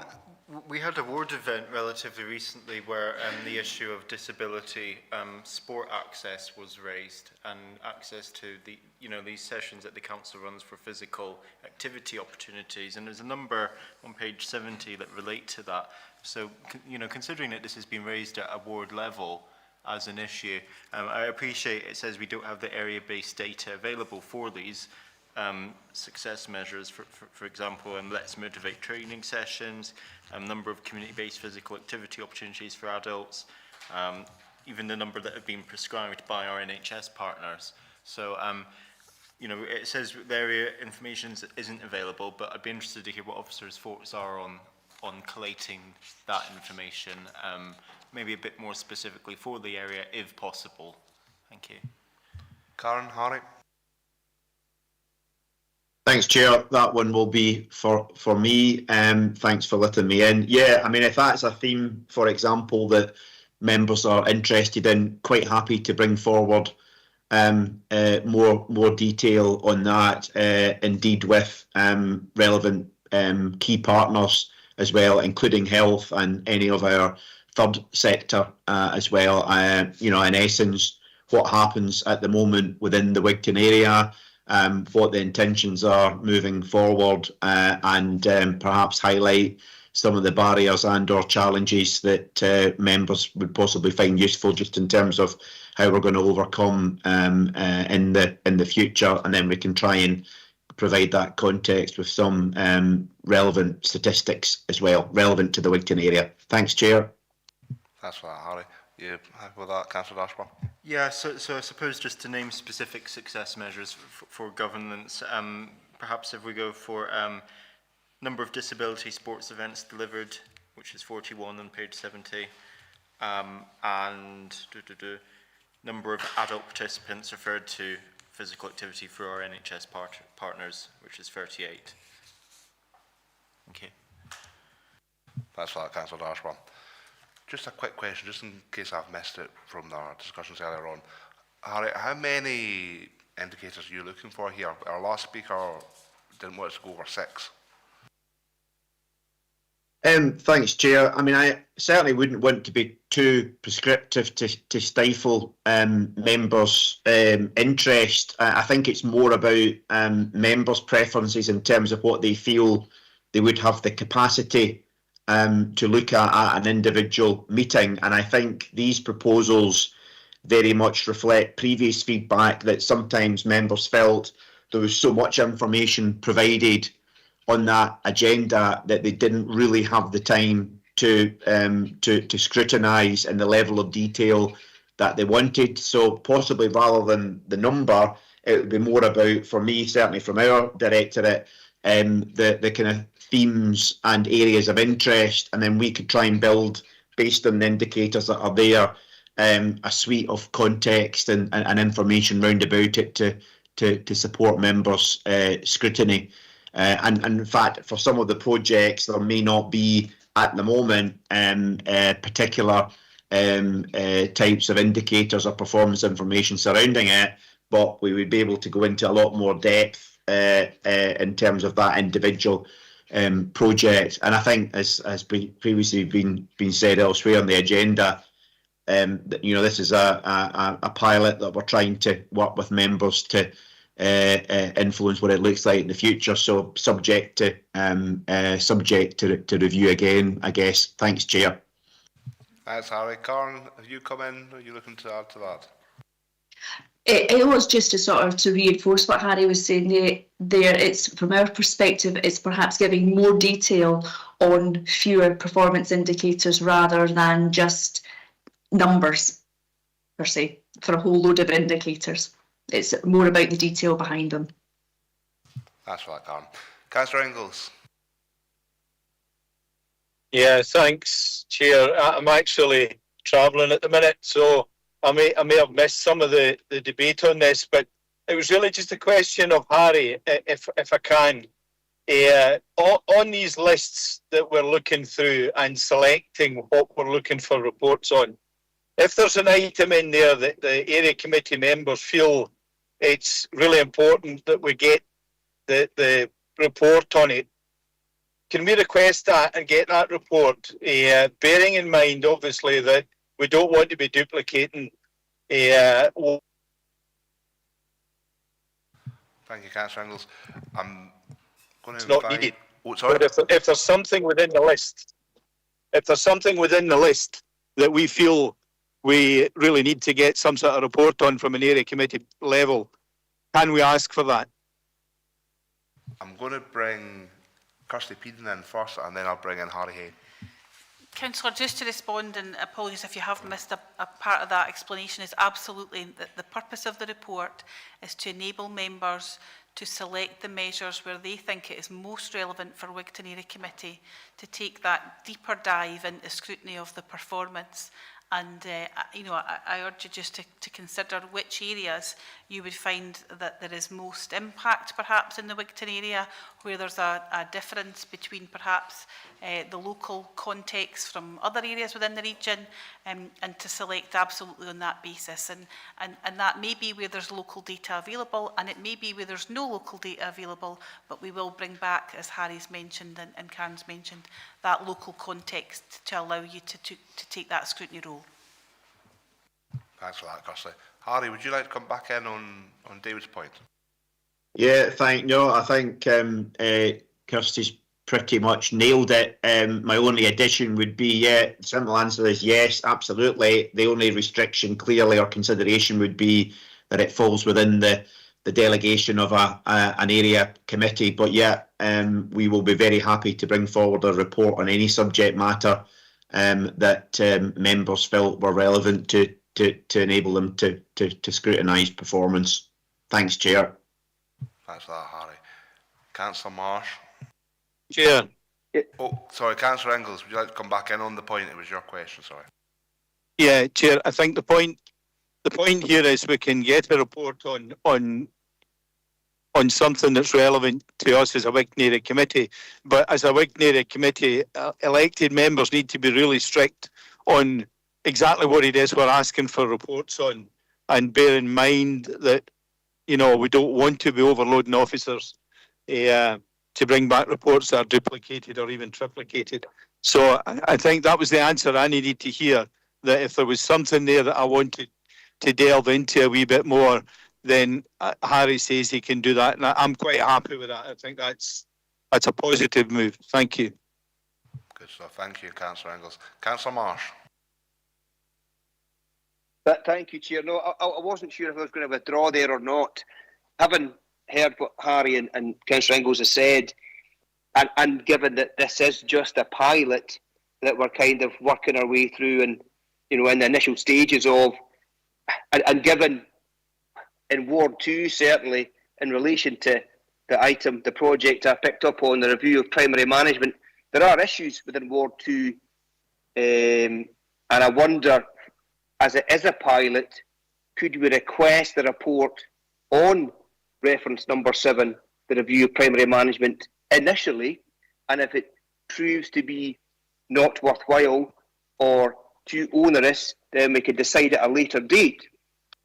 we had a ward event relatively recently where the issue of disability sport access was raised, and access to the these sessions that the council runs for physical activity opportunities, and there's a number on page 70 that relate to that. So considering that this has been raised at a ward level as an issue, I appreciate it says we don't have the area-based data available for these success measures, for example, Let's Motivate training sessions, number of community-based physical activity opportunities for adults, even the number that have been prescribed by our NHS partners. So, it says the area information isn't available, but I'd be interested to hear what officers' thoughts are on collating that information, maybe a bit more specifically for the area, if possible. Thank you. Karen, Harry. Thanks, Chair. That one will be for me. Thanks for letting me in. Yeah, I mean, if that's a theme, for example, that members are interested in, quite happy to bring forward more detail on that, indeed with relevant key partners as well, including health and any of our third sector as well. In essence, what happens at the moment within the Wigtown area, what the intentions are moving forward, and perhaps highlight some of the barriers and or challenges that members would possibly find useful, just in terms of how we're going to overcome in the future, and then we can try and provide that context with some relevant statistics as well, relevant to the Wigtown area. Thanks, Chair. Thanks for that, Harry. You happy with that, Councillor Ashburn? Yeah, so I suppose just to name specific success measures for governance, perhaps if we go for number of disability sports events delivered, which is 41 on page 70, and number of adult participants referred to physical activity through our NHS partners, which is 38. Okay. Thanks for that, Councillor Ashburn. Just a quick question, just in case I've missed it from our discussions earlier on. Harry, how many indicators are you looking for here? Our last speaker didn't want us to go over 6. Thanks, Chair. I mean, I certainly wouldn't want to be too prescriptive to stifle members' interest. I think it's more about members' preferences in terms of what they feel they would have the capacity to look at an individual meeting. And I think these proposals very much reflect previous feedback that sometimes members felt there was so much information provided on that agenda that they didn't really have the time to scrutinise in the level of detail that they wanted. So possibly rather than the number, it would be more about, for me, certainly from our directorate, the kind of themes and areas of interest, and then we could try and build, based on the indicators that are there, a suite of context and information round about it to support members' scrutiny. And in fact, for some of the projects, there may not be at the moment particular types of indicators or performance information surrounding it, but we would be able to go into a lot more depth in terms of that individual project. And I think, as previously been said elsewhere on the agenda, that, you know, this is a pilot that we're trying to work with members to influence what it looks like in the future. So subject to review again, I guess. Thanks, Chair. Thanks, Harry. Karen, have you come in? Are you looking to add to that? It was just to reinforce what Harry was saying there. It's, from our perspective, it's perhaps giving more detail on fewer performance indicators rather than just numbers per se for a whole load of indicators. It's more about the detail behind them. That's right, Karen. Councillor Ingalls. Yeah, thanks, Chair. I'm actually travelling at the minute, so I may have missed some of the debate on this, but it was really just a question of Harry, if I can. On these lists that we're looking through and selecting what we're looking for reports on, if there's an item in there that the area committee members feel it's really important that we get the report on it, can we request that and get that report, bearing in mind, obviously, that we don't want to be duplicating. Thank you, Councillor Ingalls. I'm going to not needed. Oh, sorry. But if there's something within the list, that we feel we really need to get some sort of report on from an area committee level, can we ask for that? I'm going to bring Kirsty Peden in first, and then I'll bring in Harry Hay. Councillor, just to respond, and apologies if you have missed a part of that explanation, is absolutely that the purpose of the report is to enable members to select the measures where they think it is most relevant for Wigtown Area Committee to take that deeper dive into scrutiny of the performance. And, you know, I urge you just to consider which areas you would find that there is most impact, perhaps, in the Wigtown area, where there's a difference between perhaps the local context from other areas within the region, and to select absolutely on that basis. And that may be where there's local data available, and it may be where there's no local data available, but we will bring back, as Harry's mentioned and Karen's mentioned, that local context to allow you to take that scrutiny role. Thanks for that, Kirsty. Harry, would you like to come back in on David's point? Yeah, I think Kirsty's pretty much nailed it. My only addition would be, the simple answer is yes, absolutely. The only restriction, clearly, or consideration would be that it falls within the delegation of an area committee. But yeah, we will be very happy to bring forward a report on any subject matter that members felt were relevant to enable them to scrutinise performance. Thanks, Chair. Thanks for that, Harry. Councillor Marsh. Chair. Oh, sorry, Councillor Ingalls, would you like to come back in on the point? It was your question, sorry. Yeah, Chair, I think the point here is we can get a report on something that's relevant to us as a Wigtown Area Committee, but as a Wigtown Area Committee, elected members need to be really strict on exactly what it is we're asking for reports on, and bear in mind that, you know, we don't want to be overloading officers to bring back reports that are duplicated or even triplicated. So I think that was the answer I needed to hear, that if there was something there that I wanted to delve into a wee bit more, then Harry says he can do that, and I'm quite happy with that. I think that's a positive move. Thank you. Good stuff. Thank you, Councillor Ingalls. Councillor Marsh. Thank you, Chair. No, I wasn't sure if I was going to withdraw there or not. Having heard what Harry and Councillor Ingalls has said, and given that this is just a pilot that we're kind of working our way through and, you know, in the initial stages of, and given in Ward 2, certainly, in relation to the item, the project I picked up on, the review of primary management, there are issues within Ward 2, and I wonder, as it is a pilot, could we request a report on reference number 7, the review of primary management, initially, and if it proves to be not worthwhile or too onerous, then we could decide at a later date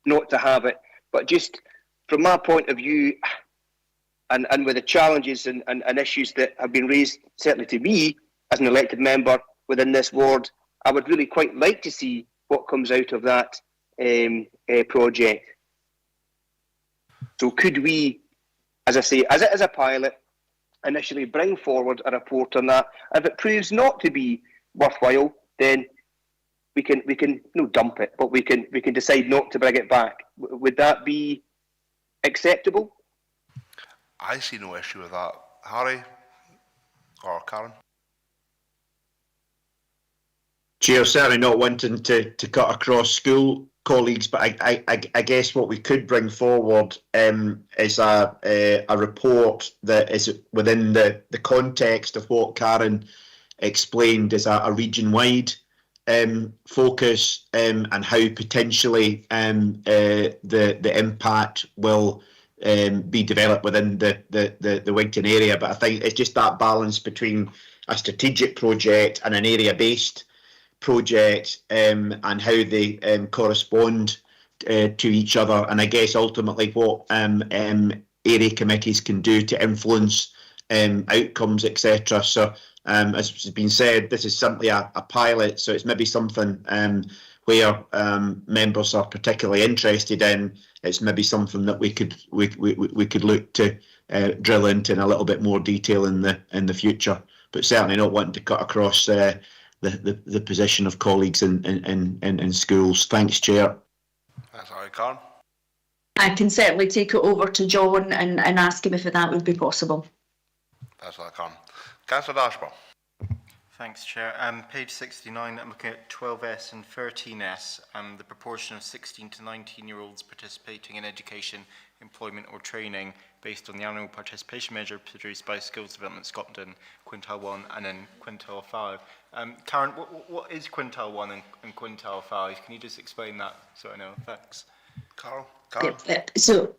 not to have it. But just from my point of view, and with the challenges and issues that have been raised, certainly to me as an elected member within this ward, I would really quite like to see what comes out of that project. So could we, as I say, as it is a pilot, initially bring forward a report on that? If it proves not to be worthwhile, then we can no dump it, but we can decide not to bring it back. Would that be acceptable? I see no issue with that. Harry or Karen? Chair, certainly not wanting to cut across school colleagues, but I guess what we could bring forward is a report that is within the context of what Karen explained as a region-wide focus, and how potentially the impact will be developed within the Wigtown area. But I think it's just that balance between a strategic project and an area-based project, and how they correspond to each other, and I guess ultimately what area committees can do to influence outcomes, etc. So as has been said, this is simply a pilot, so it's maybe something where members are particularly interested in. It's maybe something that we could look to drill into in a little bit more detail in the future, but certainly not wanting to cut across the position of colleagues in schools. Thanks, Chair. That's all right, Karen. I can certainly take it over to John and ask him if that would be possible. That's all right, Karen. Councillor Dashbaugh. Thanks, Chair. Page 69, I'm looking at 12S and 13S, the proportion of 16 to 19-year-olds participating in education, employment or training based on the annual participation measure produced by Skills Development Scotland, Quintile 1 and then Quintile 5. Karen, what is Quintile 1 and Quintile 5? Can you just explain that so I know? Thanks. Carol? So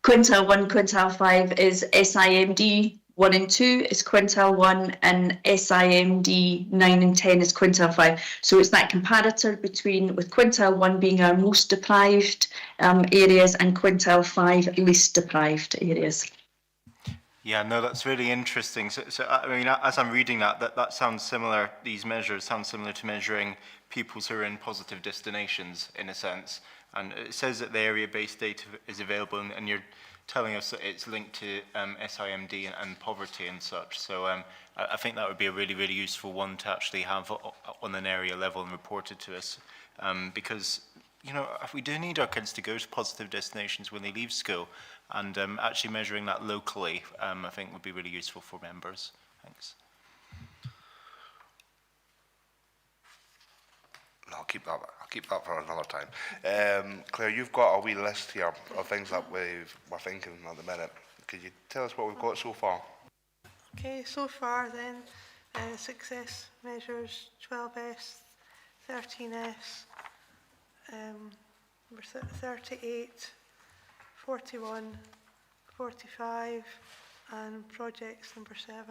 Quintile 1, Quintile 5 is SIMD 1 and 2 is Quintile 1, and SIMD 9 and 10 is Quintile 5. So it's that comparator with Quintile 1 being our most deprived areas and Quintile 5 least deprived areas. Yeah, no, that's really interesting. So I mean, as I'm reading that sounds similar, these measures sound similar to measuring pupils who are in positive destinations, in a sense. And it says that the area-based data is available, and you're telling us that it's linked to SIMD and poverty and such. So I think that would be a really, really useful one to actually have on an area level and reported to us. Because, you know, if we do need our kids to go to positive destinations when they leave school, and actually measuring that locally, I think would be really useful for members. Thanks. No, I'll keep that for another time. Claire, you've got a wee list here of things that we're thinking at the minute. Could you tell us what we've got so far? Okay, so far then, success measures 12S, 13S, number 38, 41, 45, and projects number 7.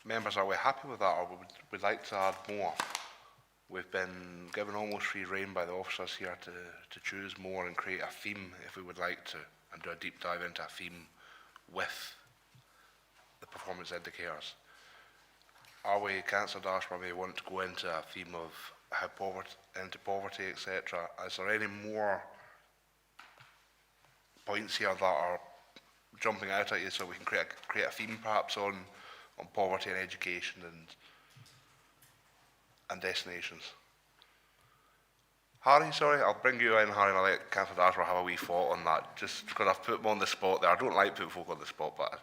Members, are we happy with that, or would we like to add more? We've been given almost free rein by the officers here to choose more and create a theme if we would like to, and do a deep dive into a theme with the performance indicators. Are we, Councillor Dashbaugh, may want to go into a theme of how poverty, etc. Is there any more points here that are jumping out at you so we can create a theme perhaps on poverty and education and destinations? Harry, sorry, I'll bring you in, Harry, and I'll let Councillor Dashbaugh have a wee thought on that, just because I've put them on the spot there. I don't like putting folk on the spot, but...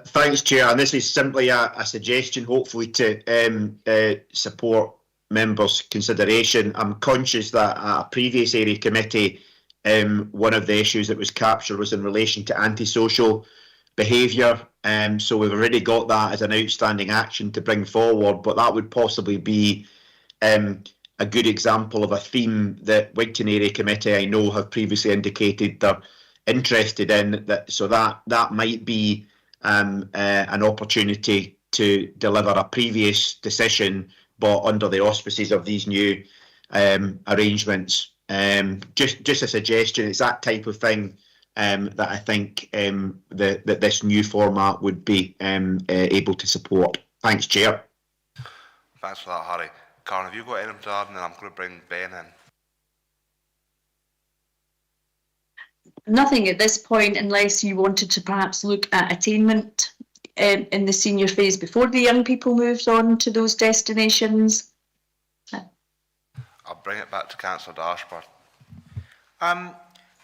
Thanks, Chair, and this is simply a suggestion, hopefully to support members' consideration. I'm conscious that at a previous area committee, one of the issues that was captured was in relation to antisocial behaviour. So we've already got that as an outstanding action to bring forward, but that would possibly be a good example of a theme that Wigtown Area Committee, I know, have previously indicated they're interested in. So that might be an opportunity to deliver a previous decision, but under the auspices of these new arrangements. Just a suggestion. It's that type of thing that I think that this new format would be able to support. Thanks, Chair. Thanks for that, Harry. Karen, have you got anything to add? And then I'm going to bring Ben in. Nothing at this point, unless you wanted to perhaps look at attainment in the senior phase before the young people moved on to those destinations. I'll bring it back to Councillor Dashboard.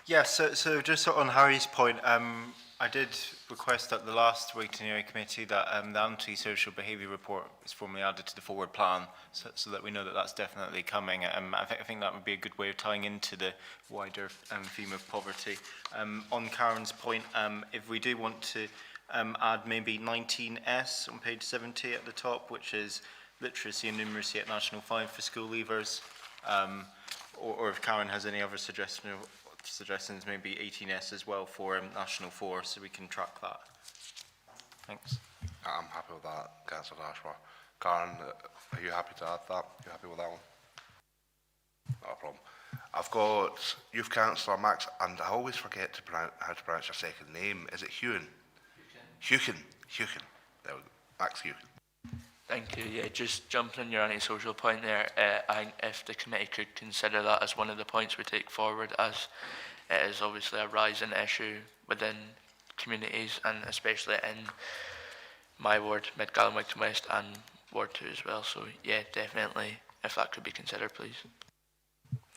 Yeah, so just on Harry's point, I did request at the last Wigtown Area Committee that the anti-social behaviour report is formally added to the forward plan, so that we know that that's definitely coming. I think that would be a good way of tying into the wider theme of poverty. On Karen's point, if we do want to add maybe 19S on page 70 at the top, which is literacy and numeracy at National 5 for school leavers, or if Karen has any other suggestions, maybe 18S as well for National 4, so we can track that. Thanks. I'm happy with that, Councillor Dashboard. Karen, are you happy to add that? You happy with that one? Not a problem. I've got Youth Councillor Max, and I always forget to how to pronounce your second name. Is it Hewan? Hukin. There we go. Max Hukin. Thank you. Yeah, just jumping on your antisocial point there, I think if the committee could consider that as one of the points we take forward, as it is obviously a rising issue within communities, and especially in my ward, Mid-Gallon, Wigtown West, and Ward 2 as well. So yeah, definitely, if that could be considered, please.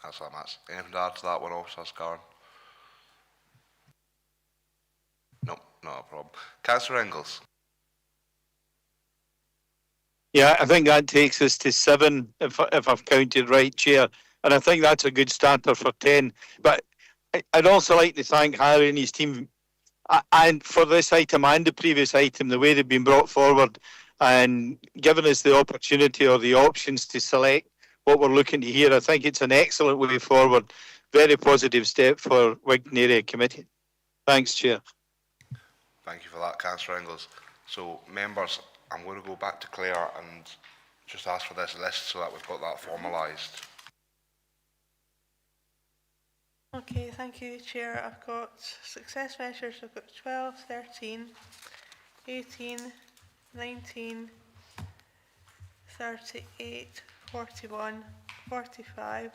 That's that, Max. Anything to add to that one, Officer Scarn? No, not a problem. Councillor Ingalls. Yeah, I think that takes us to 7, if I've counted right, Chair. And I think that's a good starter for 10. But I'd also like to thank Harry and his team and for this item and the previous item, the way they've been brought forward and given us the opportunity or the options to select what we're looking to hear. I think it's an excellent way forward. Very positive step for Wigtown Area Committee. Thanks, Chair. Thank you for that, Councillor Ingalls. So, members, I'm going to go back to Claire and just ask for this list so that we've got that formalised. Okay, thank you, Chair. I've got success measures. I've got 12, 13, 18, 19, 38, 41, 45.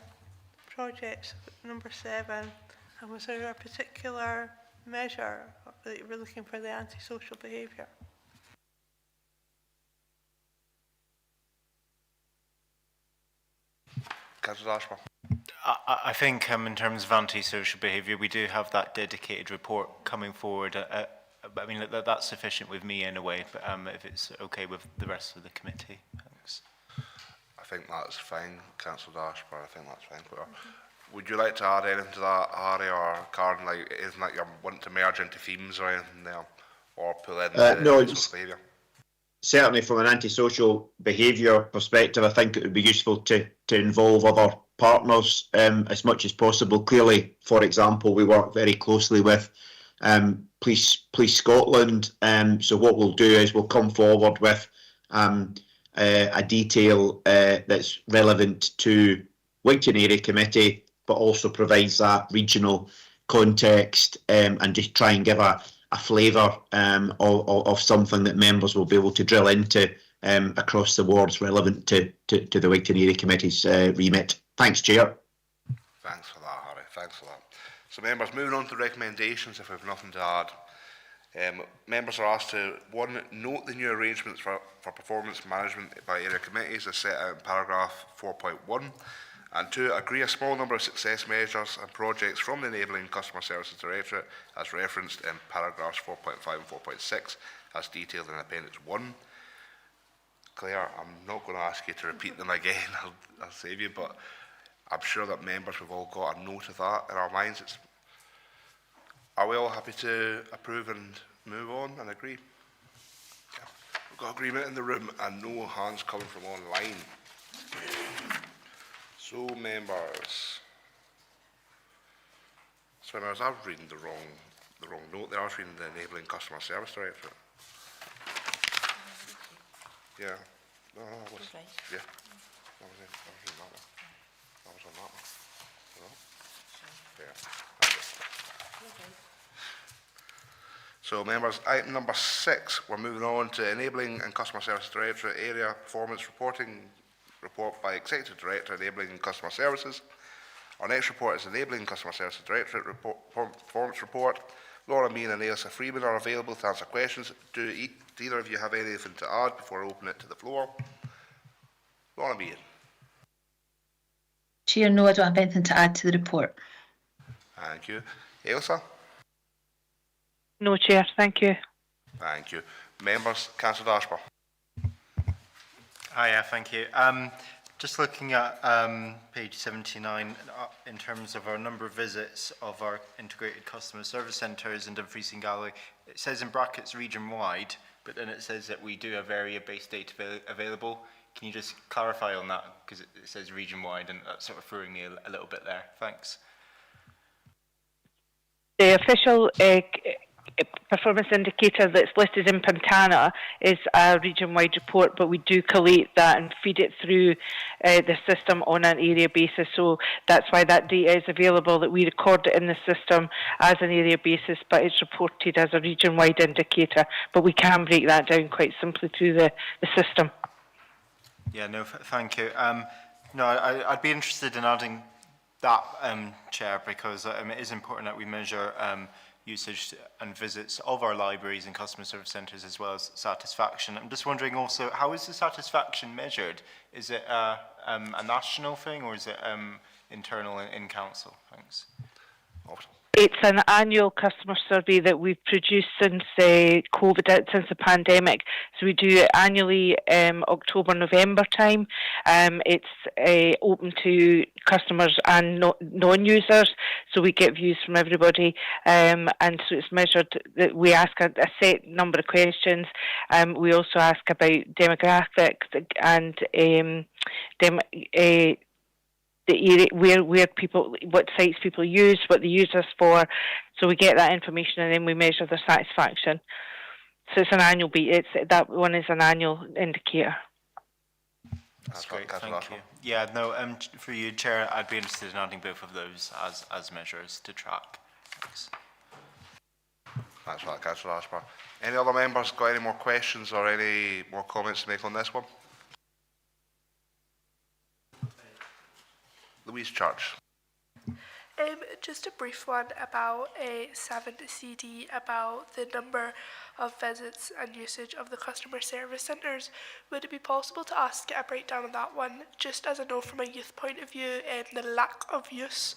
Projects, number 7. And was there a particular measure that you were looking for the antisocial behaviour? Councillor Ashmore. I think in terms of anti-social behaviour, we do have that dedicated report coming forward. I mean, that's sufficient with me in a way, but if it's okay with the rest of the committee, thanks. I think that's fine, Councillor Dashboard. I think that's fine, Claire. Would you like to add anything to that, Harry or Karen? Like, isn't that you want to merge into themes or anything there, or pull in no, social behaviour? Certainly from an antisocial behaviour perspective, I think it would be useful to involve other partners as much as possible. Clearly, for example, we work very closely with Police Scotland. So what we'll do is we'll come forward with a detail that's relevant to Wigtown Area Committee, but also provides that regional context and just try and give a flavour of something that members will be able to drill into across the wards relevant to the Wigtown Area Committee's remit. Thanks, Chair. Thanks for that, Harry. Thanks for that. So, members, moving on to recommendations, if we have nothing to add. Members are asked to, 1, note the new arrangements for performance management by area committees as set out in paragraph 4.1, and 2, agree a small number of success measures and projects from the Enabling Customer Services Directorate as referenced in paragraphs 4.5 and 4.6 as detailed in Appendix 1. Claire, I'm not going to ask you to repeat them again. I'll save you, but I'm sure that members have all got a note of that in our minds. Are we all happy to approve and move on and agree? Yeah. We've got agreement in the room and no hands coming from online. So members, sorry members, I was reading the wrong note there. I was reading the Enabling Customer Service Directorate. Yeah. No, I was. Right. Yeah. I was reading that one. I was on that one. No? Yeah. Okay. So members, item number 6, we're moving on to Enabling and Customer Service Directorate Area Performance Reporting Report by Executive Director, Enabling and Customer Services. Our next report is Enabling Customer Services Directorate Performance Report. Laura, me and Ailsa Freeman are available to answer questions. Do either of you have anything to add before I open it to the floor? Laura Meehan. Chair, no, I don't have anything to add to the report. Thank you. Ailsa? No, Chair, thank you. Thank you. Members, Councillor Dashbar. Hiya, thank you. Just looking at page 79, in terms of our number of visits of our integrated customer service centres in Dumfries and Galloway, it says in brackets region-wide, but then it says that we do have area-based data available. Can you just clarify on that? Because it says region-wide, and that's sort of throwing me a little bit there. Thanks. The official performance indicator that's listed in Pantana is a region-wide report, but we do collate that and feed it through the system on an area basis. So that's why that data is available, that we record it in the system as an area basis, but it's reported as a region-wide indicator. But we can break that down quite simply through the system. Yeah, no, thank you. No, I'd be interested in adding that, Chair, because it is important that we measure usage and visits of our libraries and customer service centres as well as satisfaction. I'm just wondering also, how is the satisfaction measured? Is it a national thing, or is it internal in council? Thanks. It's an annual customer survey that we've produced since COVID, since the pandemic. So we do it annually, October, November time. It's open to customers and non-users, so we get views from everybody. And so it's measured that we ask a set number of questions. We also ask about demographics and the area where people, what sites people use, what they use us for. So we get that information and then we measure their satisfaction. So it's an annual beat. That one is an annual indicator. That's great, thank you. Yeah, no, for you, Chair, I'd be interested in adding both of those as measures to track. Thanks. Thanks for that, Councillor Ashburn. Any other members got any more questions or any more comments to make on this one? Louise Church. Just a brief one about 7CD, about the number of visits and usage of the customer service centres. Would it be possible to ask a breakdown of that one? Just as I know from a youth point of view, the lack of use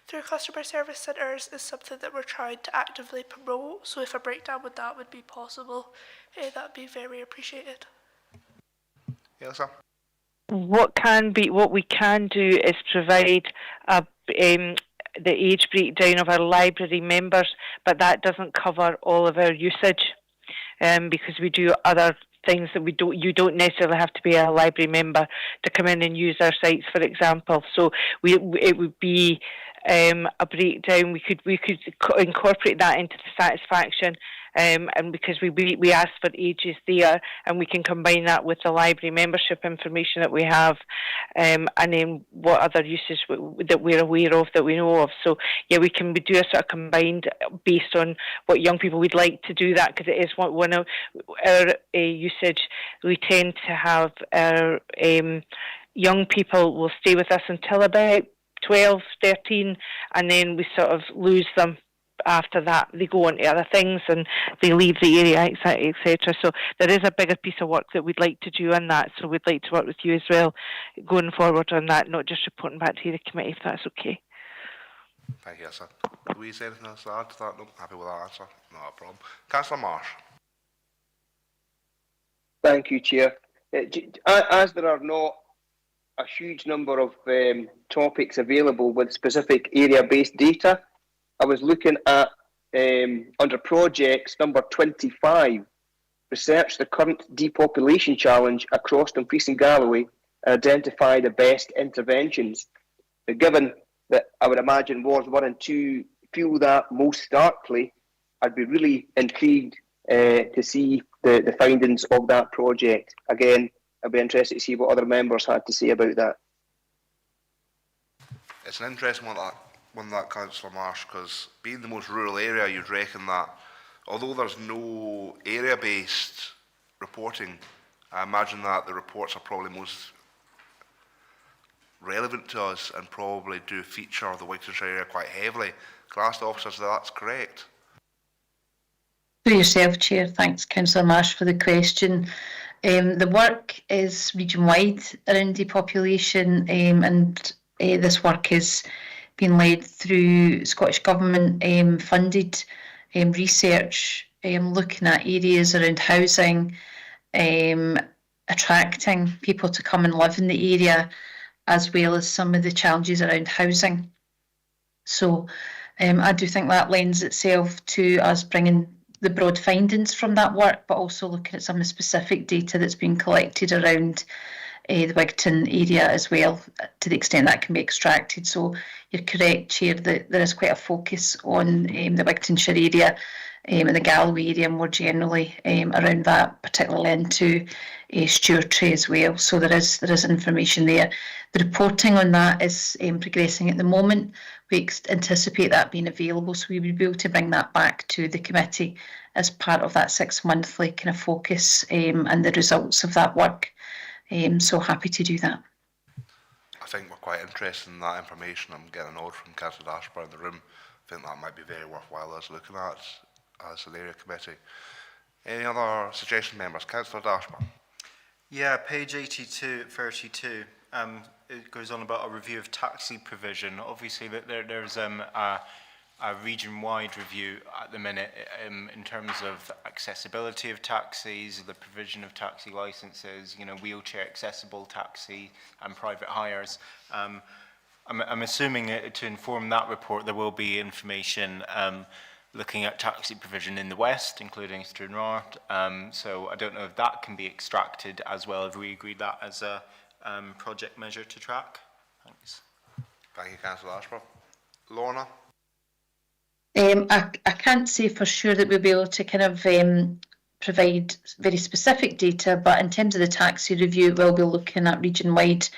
through customer service centres is something that we're trying to actively promote. So if a breakdown with that would be possible, that would be very appreciated. Elsa? What we can do is provide the age breakdown of our library members, but that doesn't cover all of our usage, because we do other things that you don't necessarily have to be a library member to come in and use our sites, for example. So it would be a breakdown. We could incorporate that into the satisfaction, and because we ask for ages there, and we can combine that with the library membership information that we have, and then what other uses that we're aware of, that we know of. So yeah, we do a sort of combined based on what young people would like to do that, because it is one of our usage. We tend to have our young people will stay with us until about 12, 13, and then we sort of lose them. After that, they go on to other things and they leave the area, etc. So there is a bigger piece of work that we'd like to do on that. So we'd like to work with you as well going forward on that, not just reporting back to the committee, if that's okay. Thank you, sir. Louise, anything else to add to that? No, happy with that answer. Not a problem. Councillor Marsh. Thank you, Chair. As there are not a huge number of topics available with specific area-based data, I was looking at under projects number 25, research the current depopulation challenge across Dumfries and Galloway and identify the best interventions. But given that I would imagine wards 1 and 2 feel that most starkly, I'd be really intrigued to see the findings of that project. Again, I'd be interested to see what other members had to say about that. It's an interesting one, that Councillor Marsh, because being the most rural area, you'd reckon that although there's no area-based reporting, I imagine that the reports are probably most relevant to us and probably do feature the Wigtownshire area quite heavily. Classed officers, that's correct. For yourself, Chair. Thanks, Councillor Marsh, for the question. The work is region-wide around depopulation, and this work is being led through Scottish Government funded research, looking at areas around housing, attracting people to come and live in the area, as well as some of the challenges around housing. So I do think that lends itself to us bringing the broad findings from that work, but also looking at some of the specific data that's been collected around the Wigtown area as well, to the extent that can be extracted. So you're correct, Chair, that there is quite a focus on the Wigtownshire area and the Galloway area more generally around that, particularly into stewardship as well. So there is information there. The reporting on that is progressing at the moment. We anticipate that being available, so we will be able to bring that back to the committee as part of that 6-monthly kind of focus and the results of that work. So happy to do that. I think we're quite interested in that information. I'm getting a nod from Councillor Ashburn in the room. I think that might be very worthwhile us looking at as an area committee. Any other suggestions, members? Councillor Dashburn. Yeah, page 82, 32. It goes on about a review of taxi provision. Obviously, there's a region-wide review at the minute in terms of accessibility of taxis, the provision of taxi licences, wheelchair accessible taxi and private hires. I'm assuming to inform that report there will be information looking at taxi provision in the west, including Stranraer. So I don't know if that can be extracted as well, if we agreed that as a project measure to track. Thanks. Thank you, Councillor Ashburn. Lorna? I can't say for sure that we'll be able to kind of provide very specific data, but in terms of the taxi review, we'll be looking at region-wide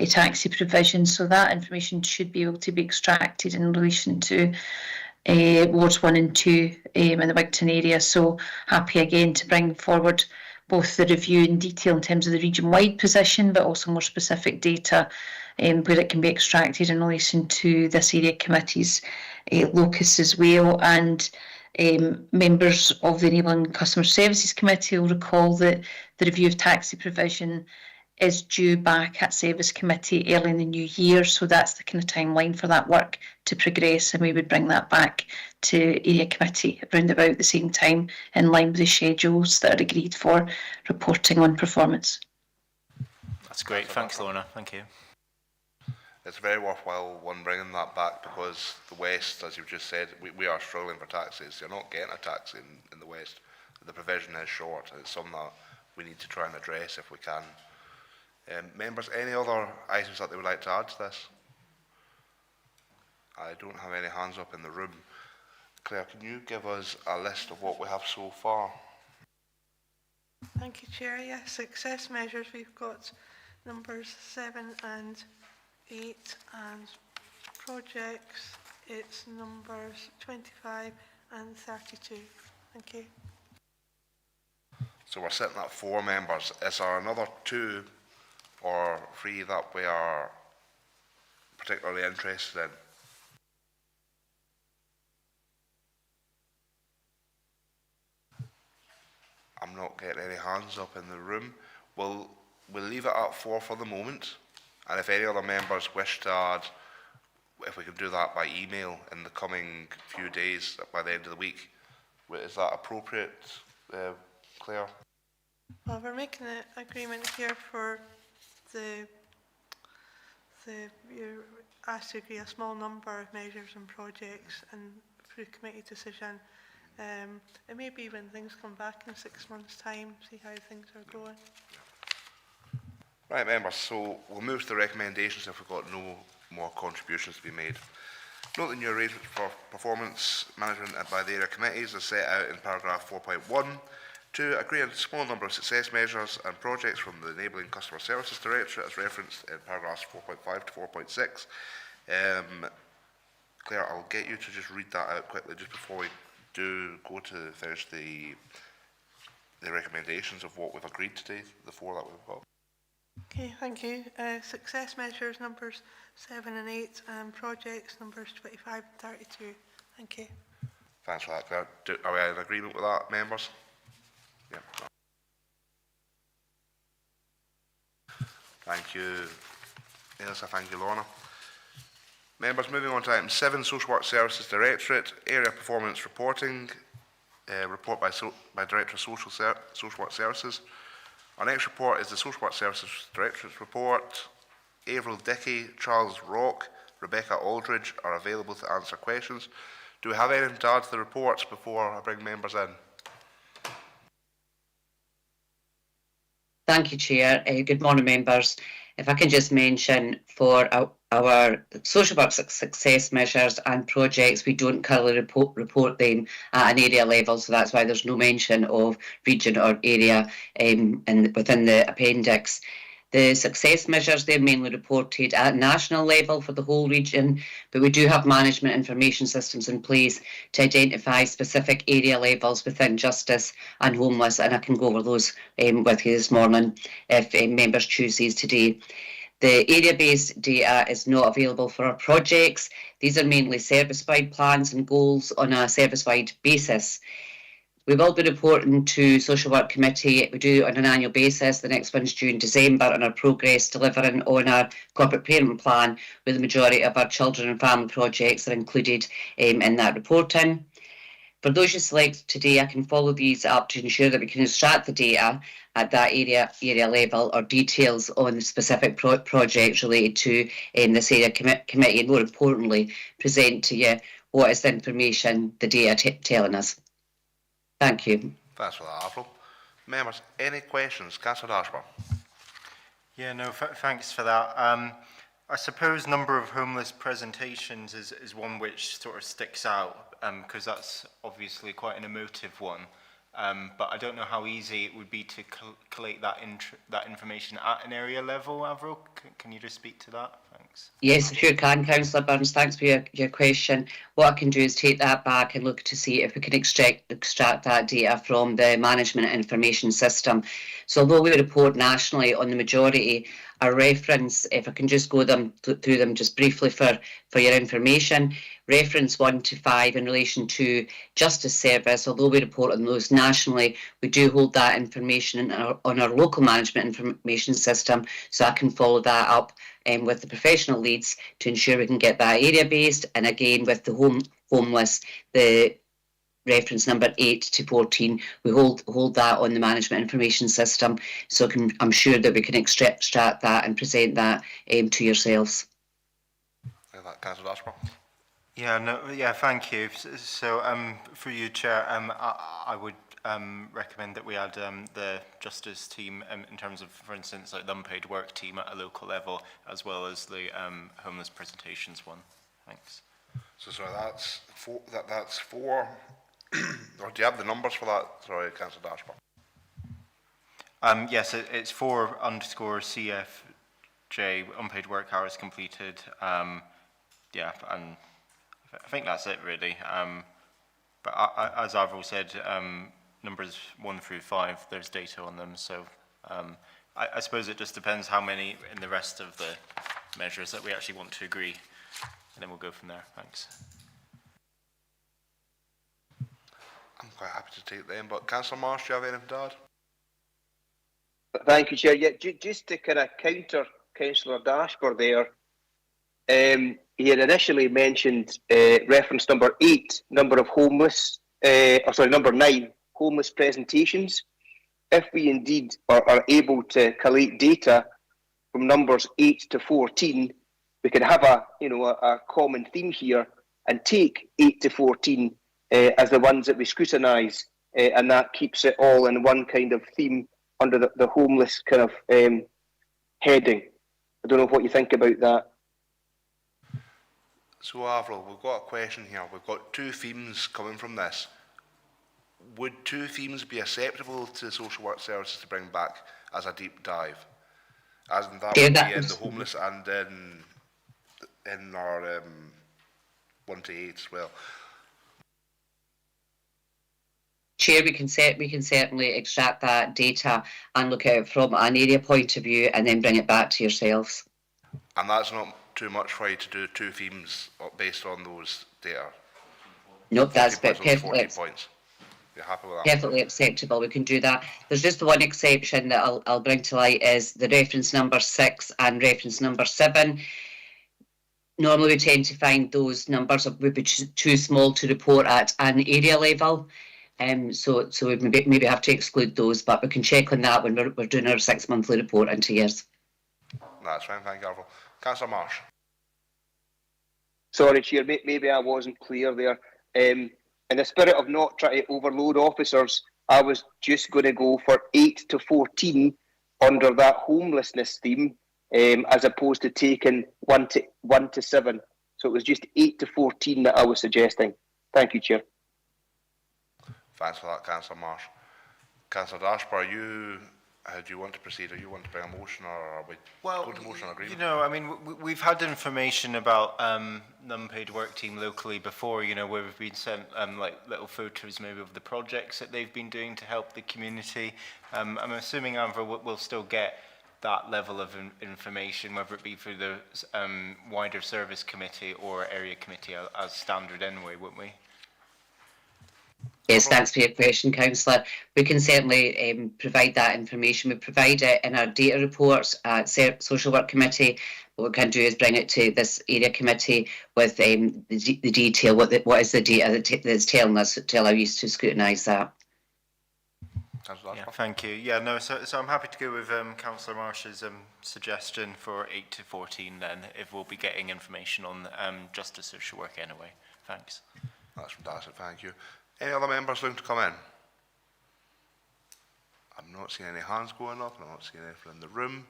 taxi provision, so that information should be able to be extracted in relation to wards 1 and 2 in the Wigtown area. So happy again to bring forward both the review in detail in terms of the region-wide position, but also more specific data where it can be extracted in relation to this area committee's locus as well. And members of the Enabling Customer Services Committee will recall that the review of taxi provision is due back at Service Committee early in the new year, so that's the kind of timeline for that work to progress, and we would bring that back to Area Committee around about the same time in line with the schedules that are agreed for reporting on performance. That's great, thanks Lorna, thank you. It's very worthwhile bringing that back, because the West, as you've just said, we are struggling for taxis. You're not getting a taxi in the West. The provision is short, and it's something that we need to try and address if we can. Members, any other items that they would like to add to this? I don't have any hands up in the room. Claire, can you give us a list of what we have so far? Thank you, Chair. Yes, success measures, we've got numbers 7 and 8, and projects, it's numbers 25 and 32. Thank you. So we're sitting at 4 members. Is there another 2 or 3 that we are particularly interested in? I'm not getting any hands up in the room. We'll leave it at 4 for the moment, and if any other members wish to add, if we can do that by email in the coming few days, by the end of the week. Is that appropriate, Claire? Well, we're making an agreement here for you asked to agree a small number of measures and projects and through committee decision. It may be when things come back in 6 months' time, see how things are going. Right, members, so we'll move to the recommendations if we've got no more contributions to be made. Note the new arrangements for performance management by the area committees as set out in paragraph 4.1. To agree on a small number of success measures and projects from the Enabling Customer Services Directorate as referenced in paragraphs 4.5 to 4.6. Claire, I'll get you to just read that out quickly just before we do go to finish the recommendations of what we've agreed today, the 4 that we've got. Okay, thank you. Success measures numbers 7 and 8 and projects numbers 25 and 32. Thank you. Thanks for that, Claire. Are we in agreement with that, members? Yeah. Thank you, Elsa. Thank you, Lorna. Members, moving on to item 7, Social Work Services Directorate, Area Performance Reporting, report by Director of Social Work Services. Our next report is the Social Work Services Directorate's report. Avril Dickey, Charles Rock, Rebecca Aldridge are available to answer questions. Do we have anything to add to the reports before I bring members in? Thank you, Chair. Good morning, members. If I can just mention for our social work success measures and projects, we don't currently report them at an area level, so that's why there's no mention of region or area within the appendix. The success measures, they're mainly reported at national level for the whole region, but we do have management information systems in place to identify specific area levels within justice and homeless, and I can go over those with you this morning if members choose these today. The area-based data is not available for our projects. These are mainly service-wide plans and goals on a service-wide basis. We will be reporting to Social Work Committee, we do on an annual basis, the next one's due in December, on our progress delivering on our corporate parent plan, where the majority of our children and family projects are included in that reporting. For those you select today, I can follow these up to ensure that we can extract the data at that area level or details on the specific projects related to this area committee, and more importantly, present to you what is the information, the data telling us. Thank you. Thanks for that, Avril. Members, any questions? Councillor Ashburn. Yeah, no, thanks for that. I suppose number of homeless presentations is one which sort of sticks out because that's obviously quite an emotive one. But I don't know how easy it would be to collate that information at an area level, Avril. Can you just speak to that? Thanks. Yes, I sure can, Councillor Burns. Thanks for your question. What I can do is take that back and look to see if we can extract that data from the management information system. So although we report nationally on the majority, our reference, if I can just go through them just briefly for your information, reference 1 to 5 in relation to justice service, although we report on those nationally, we do hold that information on our local management information system, so I can follow that up with the professional leads to ensure we can get that area based, and again with the homeless, the reference number 8 to 14, we hold that on the management information system, so I'm sure that we can extract that and present that to yourselves. Councillor Ashburn. Yeah, thank you. So for you, Chair, I would recommend that we add the justice team in terms of, for instance, like the unpaid work team at a local level, as well as the homeless presentations one. Thanks. So sorry, that's four. Or do you have the numbers for that? Sorry, Councillor Ashburn. Yes, it's 4_CFJ, unpaid work hours completed. Yeah, and I think that's it really. But as Avril said, numbers 1 through 5, there's data on them. So I suppose it just depends how many in the rest of the measures that we actually want to agree, and then we'll go from there. Thanks. I'm quite happy to take them, but Councillor Marsh, do you have anything to add? Thank you, Chair. Yeah, just to kind of counter Councillor Dashboard there, he had initially mentioned reference number 8, number of homeless, number 9, homeless presentations. if we indeed are able to collate data from numbers 8 to 14, we can have a common theme here and take 8 to 14 as the ones that we scrutinise, and that keeps it all in one kind of theme under the homeless kind of heading. I don't know what you think about that. So Avril, we've got a question here. We've got 2 themes coming from this. Would 2 themes be acceptable to social work services to bring back as a deep dive? As in that would be in the homeless and in our 1 to 8 as well. Chair, we can certainly extract that data and look at it from an area point of view and then bring it back to yourselves. And that's not too much for you to do 2 themes based on those data? Nope, that's perfectly, points. You're happy with that? Perfectly acceptable. We can do that. There's just the one exception that I'll bring to light is the reference number 6 and reference number 7. Normally we tend to find those numbers would be too small to report at an area level. So we maybe have to exclude those, but we can check on that when we're doing our 6 monthly report into years. That's fine, thank you, Avril. Councillor Marsh. Sorry, Chair, maybe I wasn't clear there. In the spirit of not trying to overload officers, I was just going to go for 8 to 14 under that homelessness theme, as opposed to taking 1 to 7. So it was just 8 to 14 that I was suggesting. Thank you, Chair. Thanks for that, Councillor Marsh. Councillor Dashbar, how do you want to proceed? Are you want to bring a motion, or are we going to motion agreement? I mean, we've had information about unpaid work team locally before, where we've been sent like little photos maybe of the projects that they've been doing to help the community. I'm assuming Amber will still get that level of information, whether it be through the wider service committee or area committee as standard anyway, wouldn't we? Yes, thanks for your question, Councillor. We can certainly provide that information. We provide it in our data reports at Social Work Committee. What we can do is bring it to this area committee with the detail, what is the data that's telling us to allow you to scrutinise that. Yeah, thank you. Yeah, no, so I'm happy to go with Councillor Marsh's suggestion for 8 to 14 then, if we'll be getting information on justice social work anyway. Thanks. That's fantastic, thank you. Any other members looking to come in? I'm not seeing any hands going up, and I'm not seeing anything in the room.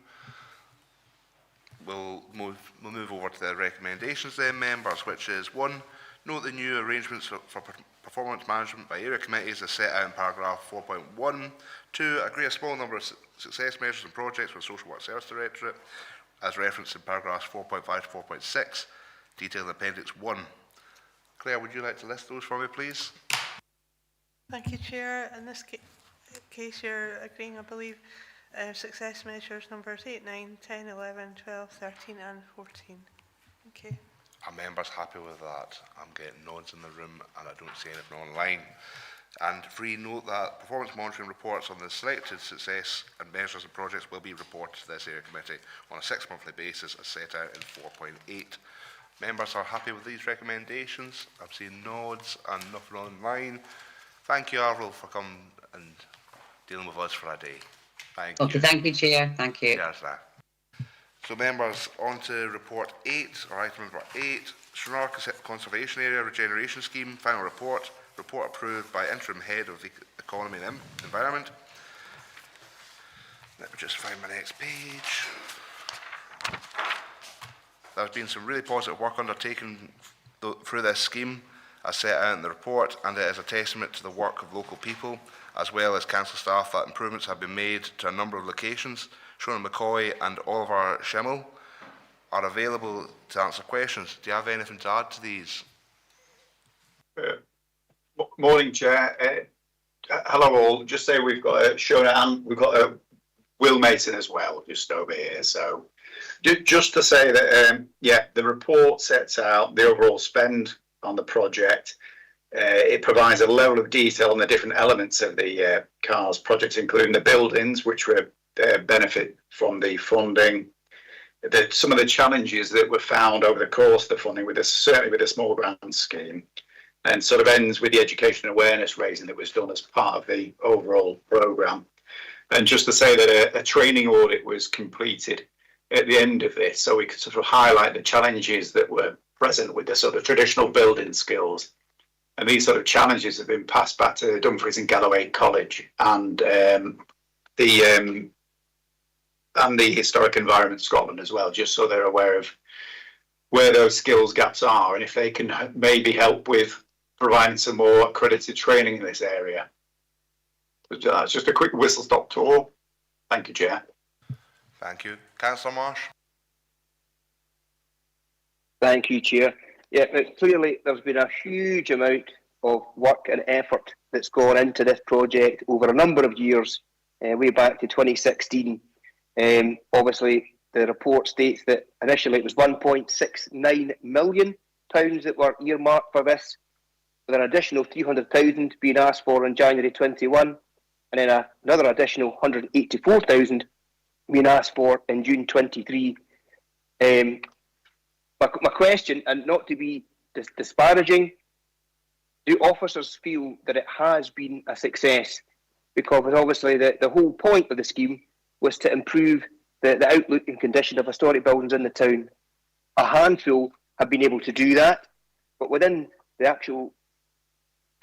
We'll move over to the recommendations then, members, which is 1, note the new arrangements for performance management by area committees as set out in paragraph 4.1. 2, agree a small number of success measures and projects with Social Work Service Directorate, as referenced in paragraphs 4.5 to 4.6, detailed in Appendix 1. Claire, would you like to list those for me, please? Thank you, Chair. In this case, you're agreeing, I believe, success measures numbers 8, 9, 10, 11, 12, 13 and 14. Okay. Are members happy with that? I'm getting nods in the room and I don't see anything online. And 3, note that performance monitoring reports on the selected success and measures and projects will be reported to this area committee on a 6-monthly basis as set out in 4.8. Members are happy with these recommendations. I've seen nods and nothing online. Thank you, Avril, for coming and dealing with us for a day. Thank you. Okay, thank you, Chair. Thank you. Cheers, that. So, members, on to report 8, or item number 8, Stranraer Conservation Area Regeneration Scheme, final report. Report approved by interim head of the Economy and Environment. Let me just find my next page. There's been some really positive work undertaken through this scheme, as set out in the report, and it is a testament to the work of local people, as well as council staff, that improvements have been made to a number of locations. Sean McCoy and Oliver Schimmel are available to answer questions. Do you have anything to add to these? Morning, Chair. Hello all. Just say we've got Shona and we've got Will Mason as well, just over here. So just to say that, yeah, the report sets out the overall spend on the project. It provides a level of detail on the different elements of the CARS project, including the buildings, which were benefit from the funding. Some of the challenges that were found over the course of the funding, certainly with the small grant scheme, and sort of ends with the education and awareness raising that was done as part of the overall programme. And just to say that a training audit was completed at the end of this, so we could sort of highlight the challenges that were present with the sort of traditional building skills. And these sort of challenges have been passed back to Dumfries and Galloway College and the Historic Environment Scotland as well, just so they're aware of where those skills gaps are and if they can maybe help with providing some more accredited training in this area. That's just a quick whistle-stop tour. Thank you, Chair. Thank you. Councillor Marsh. Thank you, Chair. Yeah, clearly there's been a huge amount of work and effort that's gone into this project over a number of years, way back to 2016. Obviously, the report states that initially it was £1.69 million that were earmarked for this, with an additional 300,000 being asked for in January 21, and then another additional 184,000 being asked for in June 23. My question, and not to be disparaging, do officers feel that it has been a success? Because obviously the whole point of the scheme was to improve the outlook and condition of historic buildings in the town. A handful have been able to do that, but within the actual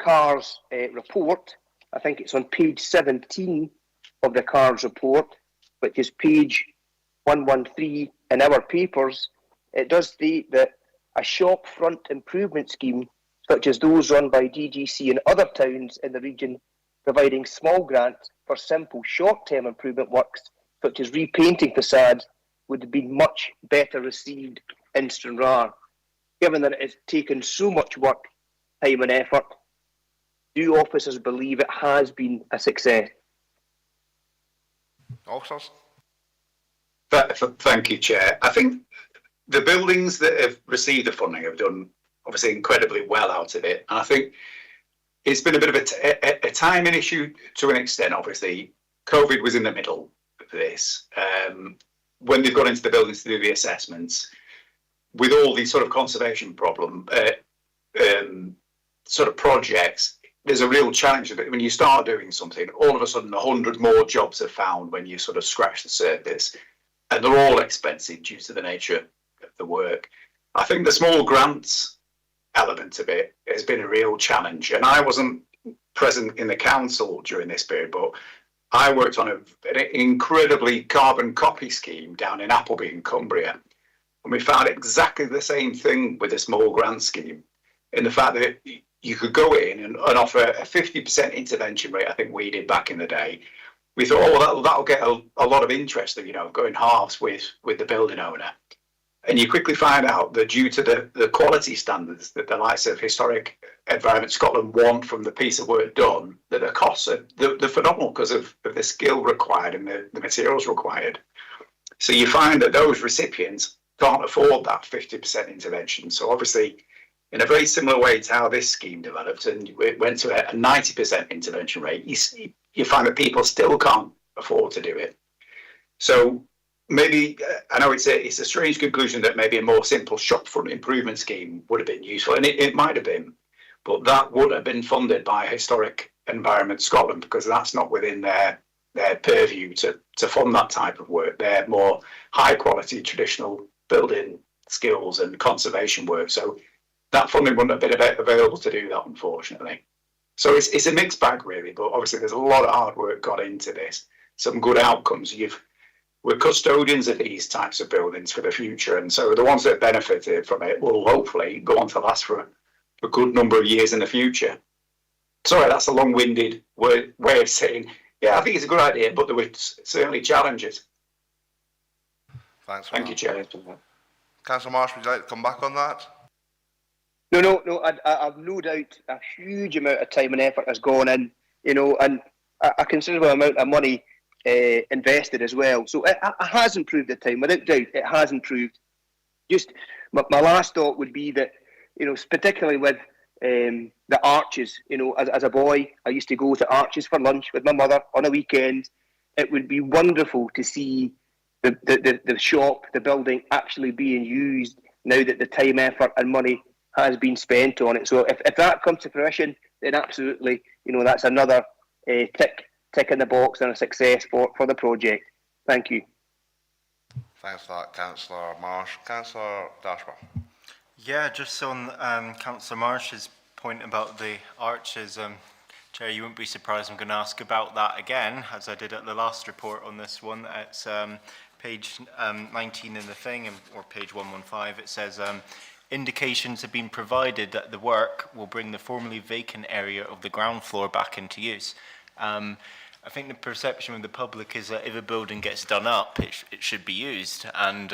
CARS report, I think it's on page 17 of the CARS report, which is page 113 in our papers, it does state that a shop front improvement scheme, such as those run by DGC and other towns in the region, providing small grants for simple short-term improvement works, such as repainting facades, would have been much better received in Stranraer. Given that it has taken so much work, time and effort, do officers believe it has been a success? Officers? Thank you, Chair. I think the buildings that have received the funding have done obviously incredibly well out of it. And I think it's been a bit of a timing issue to an extent. Obviously, COVID was in the middle of this. When they've gone into the buildings to do the assessments, with all these sort of conservation sort of projects, there's a real challenge of it. When you start doing something, all of a sudden 100 more jobs are found when you sort of scratch the surface. And they're all expensive due to the nature of the work. I think the small grants element of it has been a real challenge. And I wasn't present in the council during this period, but I worked on an incredibly carbon copy scheme down in Appleby in Cumbria. And we found exactly the same thing with the small grant scheme, in the fact that you could go in and offer a 50% intervention rate, I think we did back in the day. We thought, oh, that'll get a lot of interest, going halves with the building owner. And you quickly find out that due to the quality standards that the likes of Historic Environment Scotland want from the piece of work done, that the costs are they're phenomenal because of the skill required and the materials required. So you find that those recipients can't afford that 50% intervention. So obviously, in a very similar way to how this scheme developed, and it went to a 90% intervention rate, you find that people still can't afford to do it. So maybe, I know it's a strange conclusion that maybe a more simple shopfront improvement scheme would have been useful, and it might have been, but that would have been funded by Historic Environment Scotland, because that's not within their purview to fund that type of work. They're more high quality traditional building skills and conservation work. So that funding wouldn't have been available to do that, unfortunately. So it's a mixed bag, really, but obviously there's a lot of hard work got into this. Some good outcomes. We're custodians of these types of buildings for the future, and so the ones that benefited from it will hopefully go on to last for a good number of years in the future. Sorry, that's a long-winded way of saying, yeah, I think it's a good idea, but there were certainly challenges. Thanks. Thank you, Chair. Councillor Marsh, would you like to come back on that? No, I've no doubt a huge amount of time and effort has gone in, and a considerable amount of money invested as well. So it has improved at time, without doubt, it has improved. Just my last thought would be that, particularly with the Arches, as a boy, I used to go to Arches for lunch with my mother on a weekend. It would be wonderful to see the shop, the building actually being used now that the time, effort and money has been spent on it. So if that comes to fruition, then absolutely, that's another tick tick in the box and a success for the project. Thank you. Thanks for that, Councillor Marsh. Councillor Dashburn. Yeah, just on Councillor Marsh's point about the arches, Chair, you wouldn't be surprised I'm going to ask about that again, as I did at the last report on this one. It's page 19 in the thing, or page 115. It says, indications have been provided that the work will bring the formerly vacant area of the ground floor back into use. I think the perception of the public is that if a building gets done up, it should be used. And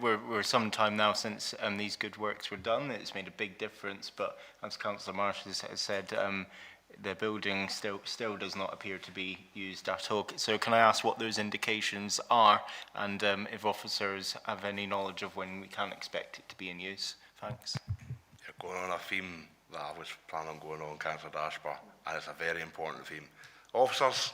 we're some time now since these good works were done. It's made a big difference. But as Councillor Marsh has said, the building still does not appear to be used at all. So can I ask what those indications are, and if officers have any knowledge of when we can expect it to be in use? Thanks. You're going on a theme that I was planning on going on, Councillor Dashburn, and it's a very important theme. Officers.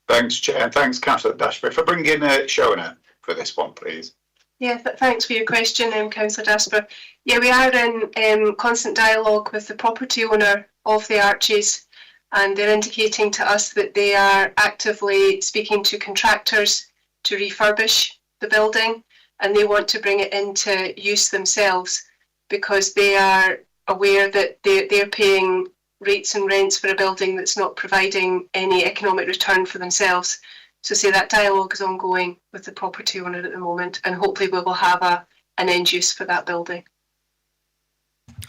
Thanks, Chair, and thanks, Councillor Dashburn. If I bring in Shona for this one, please. Yeah, thanks for your question, Councillor Dasper. Yeah, we are in constant dialogue with the property owner of the arches, and they're indicating to us that they are actively speaking to contractors to refurbish the building, and they want to bring it into use themselves because they are aware that they're paying rates and rents for a building that's not providing any economic return for themselves. So say that dialogue is ongoing with the property owner at the moment, and hopefully we will have an end use for that building.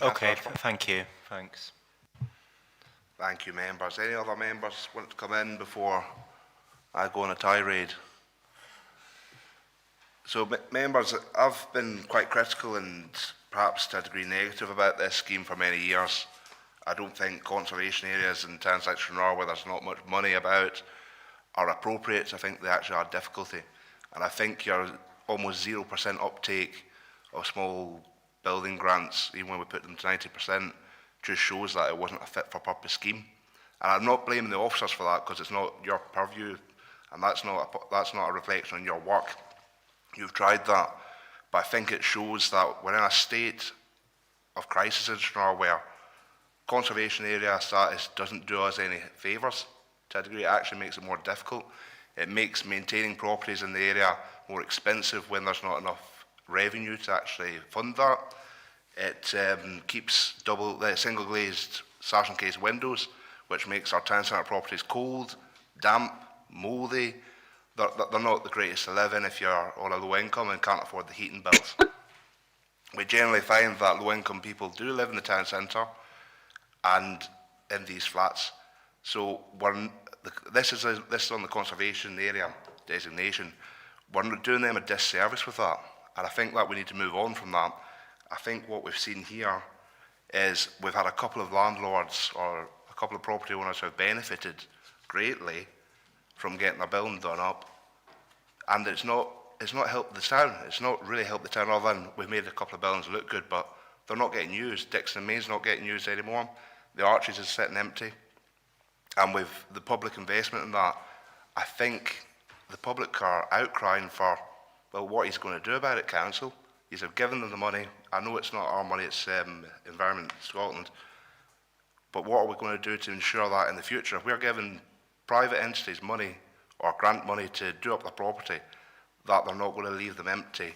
Okay, thank you. Thanks. Thank you, members. Any other members want to come in before I go on a tirade? So, members, I've been quite critical and perhaps to a degree negative about this scheme for many years. I don't think conservation areas in towns like Stranraer, where there's not much money about, are appropriate. I think they actually are difficulty. And I think your almost 0% uptake of small building grants, even when we put them to 90%, just shows that it wasn't a fit-for-purpose scheme. And I'm not blaming the officers for that, because it's not your purview, and that's not a reflection on your work. You've tried that, but I think it shows that we're in a state of crisis in Stranraer where conservation area status doesn't do us any favours. To a degree, it actually makes it more difficult. It makes maintaining properties in the area more expensive when there's not enough revenue to actually fund that. It keeps single glazed sash and case windows, which makes our town centre properties cold, damp, mouldy. They're not the greatest to live in if you're on a low income and can't afford the heating bills. We generally find that low income people do live in the town centre and in these flats. So this is on the conservation area designation. We're doing them a disservice with that, and I think that we need to move on from that. I think what we've seen here is we've had a couple of landlords or a couple of property owners who have benefited greatly from getting their building done up, and it's not helped the town. It's not really helped the town, other than we've made a couple of buildings look good, but they're not getting used. Dixon Main's not getting used anymore. The Arches is sitting empty. And with the public investment in that, I think the public are outcrying for, well, what he's going to do about it, council. He's given them the money. I know it's not our money, it's Environment Scotland. But what are we going to do to ensure that in the future? If we're giving private entities money or grant money to do up the property, that they're not going to leave them empty,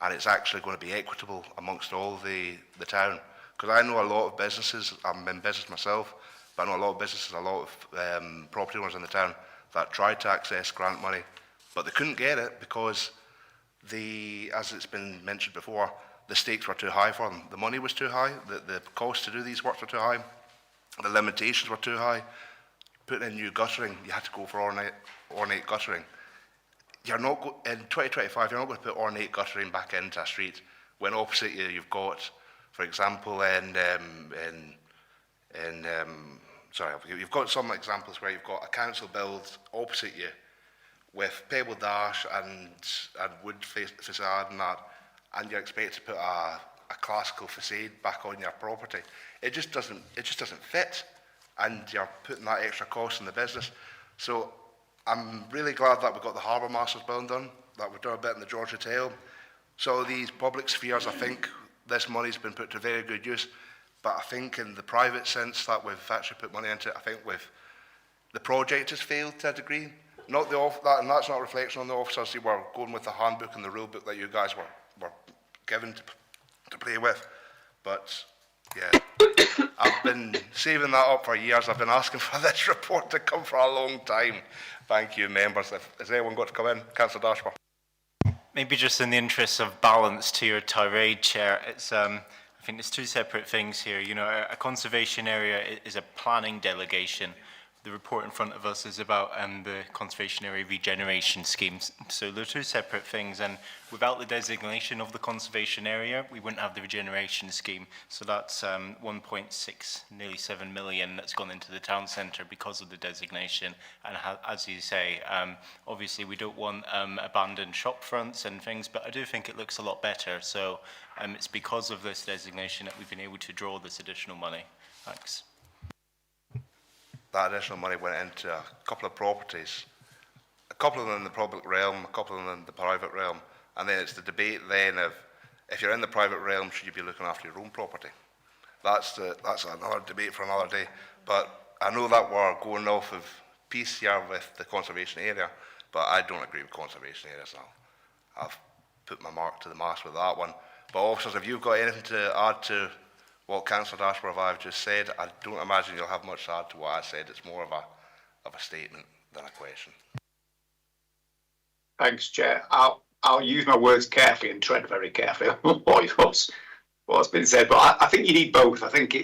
and it's actually going to be equitable amongst all the town. Because I know a lot of businesses, I'm in business myself, but I know a lot of businesses, a lot of property owners in the town that tried to access grant money, but they couldn't get it because as it's been mentioned before, the stakes were too high for them. The money was too high, the cost to do these works were too high, the limitations were too high. Putting in new guttering, you had to go for ornate guttering. In 2025, you're not going to put ornate guttering back into a street when opposite you, you've got, for example, you've got some examples where you've got a council build opposite you with pebble dash and wood facade and that, and you're expected to put a classical facade back on your property. It just doesn't fit, and you're putting that extra cost in the business. So I'm really glad that we've got the Harbour Masters building done, that we've done a bit in the George Hotel. So these public spheres, I think this money's been put to very good use. But I think in the private sense that we've actually put money into it, I think the project has failed to a degree. Not and that's not a reflection on the officers who were going with the handbook and the rule book that you guys were given to play with. But yeah, I've been saving that up for years. I've been asking for this report to come for a long time. Thank you, members. Has anyone got to come in? Councillor Dashworth. Maybe just in the interest of balance to your tirade, Chair, it's I think there's two separate things here. You know, a conservation area is a planning delegation. The report in front of us is about the conservation area regeneration schemes. So they're two separate things, and without the designation of the conservation area, we wouldn't have the regeneration scheme. So that's 1.6, nearly 7 million that's gone into the town centre because of the designation. And as you say, obviously we don't want abandoned shop fronts and things, but I do think it looks a lot better. So it's because of this designation that we've been able to draw this additional money. Thanks. That additional money went into a couple of properties, a couple of them in the public realm, a couple of them in the private realm, and then it's the debate then of, if you're in the private realm, should you be looking after your own property? That's another debate for another day, but I know that we're going off of piece here with the conservation area, but I don't agree with conservation areas. I've put my mark to the mast with that one. But officers, if you've got anything to add to what Councillor Dashworth I've just said, I don't imagine you'll have much to add to what I said. It's more of a statement than a question. Thanks, Chair. I'll use my words carefully and tread very carefully on what's been said. But I think you need both. I think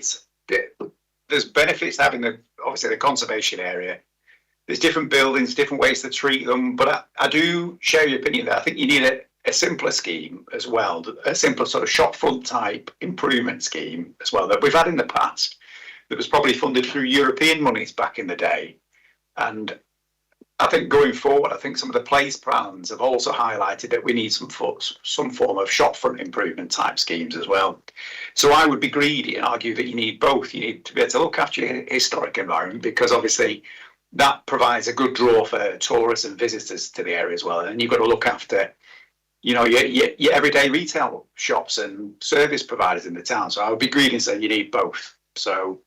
there's benefits to having obviously the conservation area. There's different buildings, different ways to treat them. But I do share your opinion that I think you need a simpler scheme as well, a simpler sort of shopfront type improvement scheme as well that we've had in the past that was probably funded through European monies back in the day. And I think going forward, I think some of the place plans have also highlighted that we need some form of shopfront improvement type schemes as well. So I would be greedy and argue that you need both. You need to be able to look after your historic environment because obviously that provides a good draw for tourists and visitors to the area as well. And you've got to look after your everyday retail shops and service providers in the town. So I would be greedy and say you need both. So,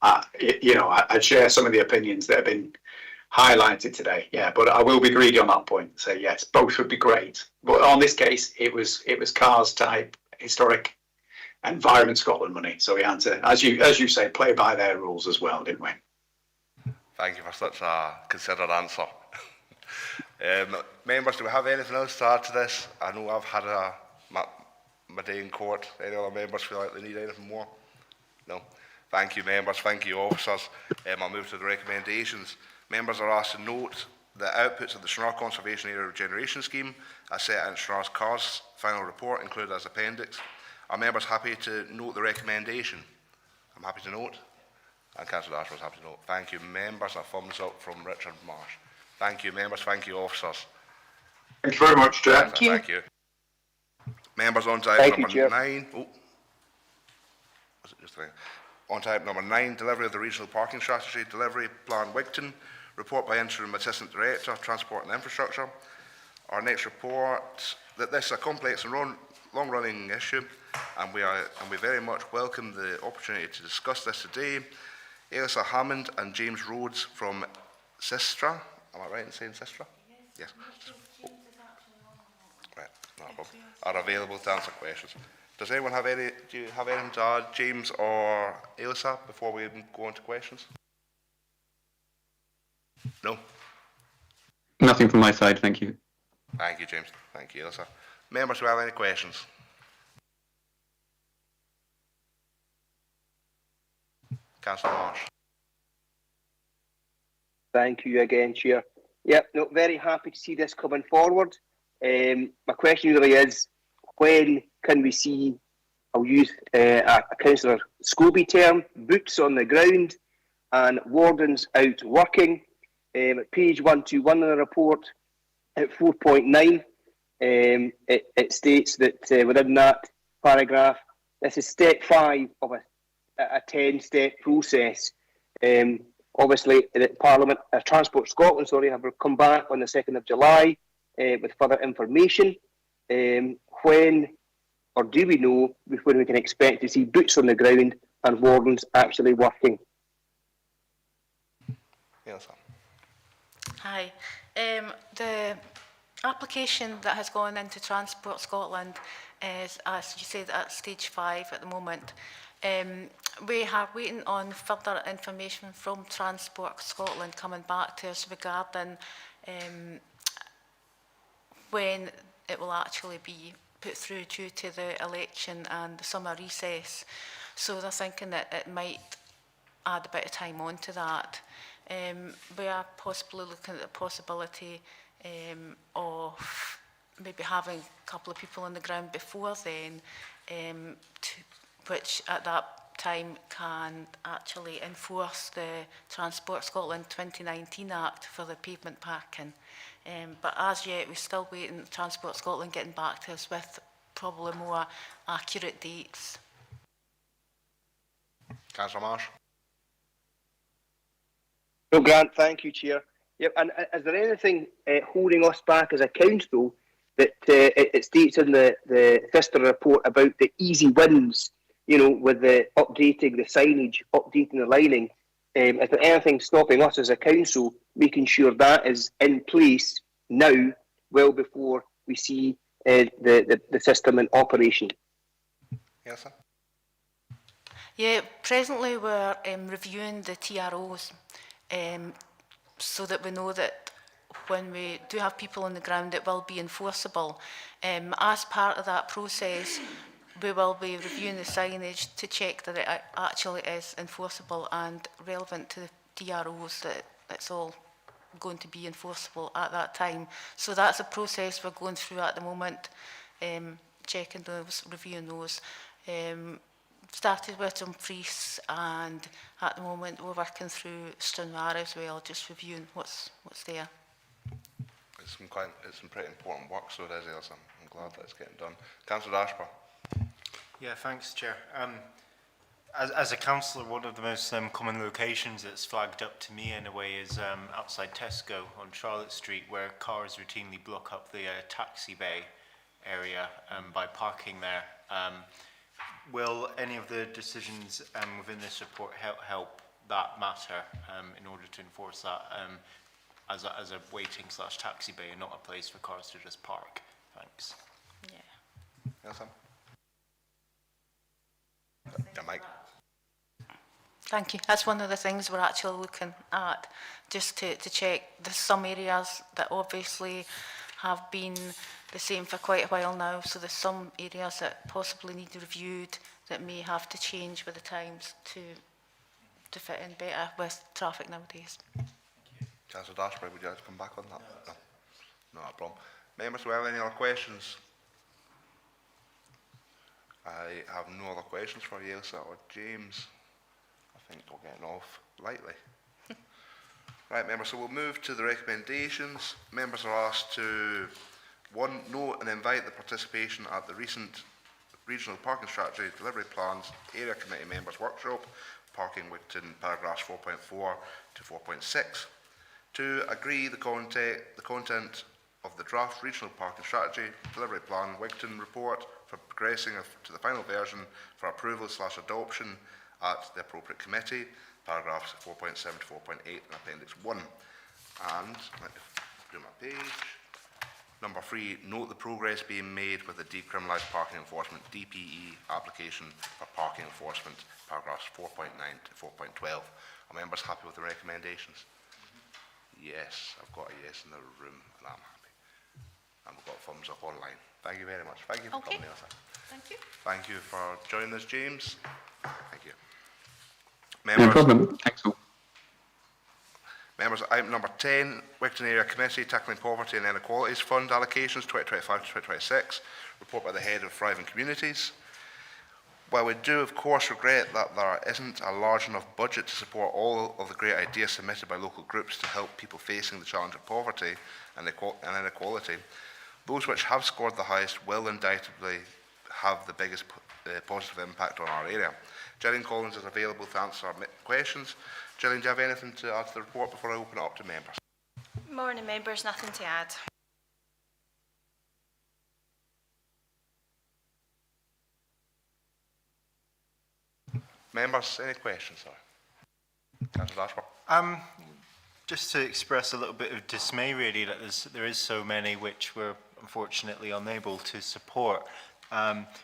I'd share some of the opinions that have been highlighted today. Yeah, but I will be greedy on that point. Say yes, both would be great. But on this case, it was CARS type historic environment Scotland money. So we had to, as you say, play by their rules as well, didn't we? Thank you for such a considered answer. Members, do we have anything else to add to this? I know I've had my day in court. Any other members feel like they need anything more? No? Thank you, members. Thank you, officers. I'll move to the recommendations. Members are asked to note the outputs of the Stranraer Conservation Area Regeneration Scheme as set out in Stranraer's CARS final report included as appendix. Are members happy to note the recommendation? I'm happy to note. And Councillor Dashworth is happy to note. Thank you, members. A thumbs up from Richard Marsh. Thank you, members. Thank you, officers. Thank you very much, Chair. Thank you. Members, on to item number 9. Oh, was it just 3? On to item number 9, delivery of the Regional Parking Strategy, Delivery Plan Wigtown, report by Interim Assistant Director, Transport and Infrastructure. Our next report, that this is a complex and long-running issue, and we very much welcome the opportunity to discuss this today. Ailsa Hammond and James Rhodes from Sistra, am I right in saying Sistra? Yes. Oh. Right, not a problem. Are available to answer questions. Does anyone have do you have anything to add, James or Ailsa, before we go on to questions? No? Nothing from my side, thank you. Thank you, James. Thank you, Ailsa. Members, do you have any questions? Councillor Marsh. Thank you again, Chair. Yep, no, very happy to see this coming forward. My question really is, when can we see, I'll use a Councillor Scobie term, boots on the ground and wardens out working? At page 121 of the report, at 4.9, it states that within that paragraph, this is step 5 of a 10-step process. Obviously, Parliament, Transport Scotland, have come back on the 2nd of July with further information. When, or do we know when we can expect to see boots on the ground and wardens actually working? Ailsa. Hi. The application that has gone into Transport Scotland is, as you said, at stage 5 at the moment. We are waiting on further information from Transport Scotland coming back to us regarding when it will actually be put through due to the election and the summer recess. So they're thinking that it might add a bit of time on to that. We are possibly looking at the possibility of maybe having a couple of people on the ground before then, which at that time can actually enforce the Transport Scotland 2019 Act for the pavement parking. But as yet, we're still waiting for Transport Scotland getting back to us with probably more accurate dates. Councillor Marsh. No, Grant, thank you, Chair. Yep, and is there anything holding us back as a council that it states in the Fister report about the easy wins, you know, with the updating the signage, updating the lining? Is there anything stopping us as a council making sure that is in place now, well before we see the system in operation? Yes, sir. Yeah, presently we're reviewing the TROs so that we know that when we do have people on the ground, it will be enforceable. As part of that process, we will be reviewing the signage to check that it actually is enforceable and relevant to the TROs, that it's all going to be enforceable at that time. So that's a process we're going through at the moment, checking those, reviewing those. Started with Dumfries, and at the moment we're working through Stranraer as well, just reviewing what's there. It's some pretty important work, so it is, Ailsa. I'm glad that it's getting done. Councillor Ashburn. Yeah, thanks, Chair. As a councillor, one of the most common locations that's flagged up to me in a way is outside Tesco on Charlotte Street, where cars routinely block up the taxi bay area by parking there. Will any of the decisions within this report help that matter in order to enforce that as a waiting / taxi bay and not a place for cars to just park? Thanks. Yeah. Yes, sir. Yeah, Mike. Thank you. That's one of the things we're actually looking at, just to check. There's some areas that obviously have been the same for quite a while now, so there's some areas that possibly need reviewed that may have to change with the times to fit in better with traffic nowadays. Councillor Dashbury, would you like to come back on that? No, not a problem. Members, do we have any other questions? I have no other questions for you, Ailsa or James. I think we're getting off lightly. Right, members, so we'll move to the recommendations. Members are asked to, 1, note and invite the participation at the recent Regional Parking Strategy Delivery Plans Area Committee Members Workshop, Parking Wigtown, paragraphs 4.4 to 4.6. 2, agree the content of the draft Regional Parking Strategy Delivery Plan Wigtown report for progressing to the final version for approval / adoption at the appropriate committee, paragraphs 4.7 to 4.8 in Appendix 1. And, let me do my page. Number 3, note the progress being made with the Decriminalised Parking Enforcement DPE application for parking enforcement, paragraphs 4.9 to 4.12. Are members happy with the recommendations? Yes, I've got a yes in the room, and I'm happy. And we've got thumbs up online. Thank you very much. Thank you for coming, Ailsa. Thank you. Thank you for joining us, James. Thank you. No problem. Thanks all. Members, item number 10, Wigtown Area Committee, Tackling Poverty and Inequalities Fund Allocations 2025 to 2026, report by the Head of Thriving Communities. While we do of course regret that there isn't a large enough budget to support all of the great ideas submitted by local groups to help people facing the challenge of poverty and inequality, those which have scored the highest will undoubtedly have the biggest positive impact on our area. Gillian Collins is available to answer our questions. Gillian, do you have anything to add to the report before I open it up to members? Morning, members. Nothing to add. Members, any questions? Councillor Ashworth. Just to express a little bit of dismay, really, that there is so many which we're unfortunately unable to support.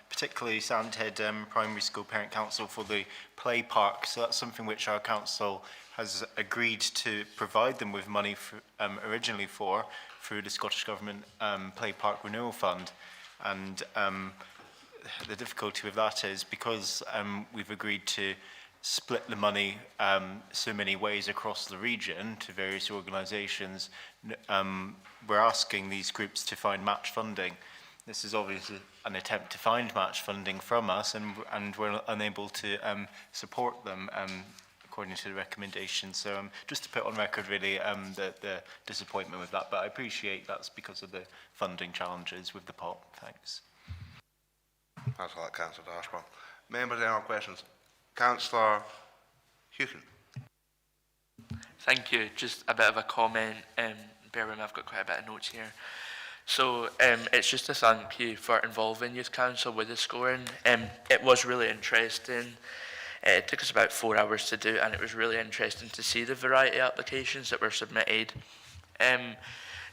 Particularly Sandhead Primary School Parent Council for the play park. So that's something which our council has agreed to provide them with money for, originally through the Scottish Government Play Park Renewal Fund. And the difficulty with that is because we've agreed to split the money so many ways across the region to various organisations, we're asking these groups to find match funding. This is obviously an attempt to find match funding from us, and we're unable to support them according to the recommendation. So just to put on record really the disappointment with that, but I appreciate that's because of the funding challenges with the pot. Thanks. Thanks for that, Councillor Dashbourne. Members, any other questions? Councillor Hewkin. Thank you. Just a bit of a comment. Bear with me, I've got quite a bit of notes here. So it's just to thank you for involving Youth Council with the scoring. It was really interesting. It took us about 4 hours to do, and it was really interesting to see the variety of applications that were submitted.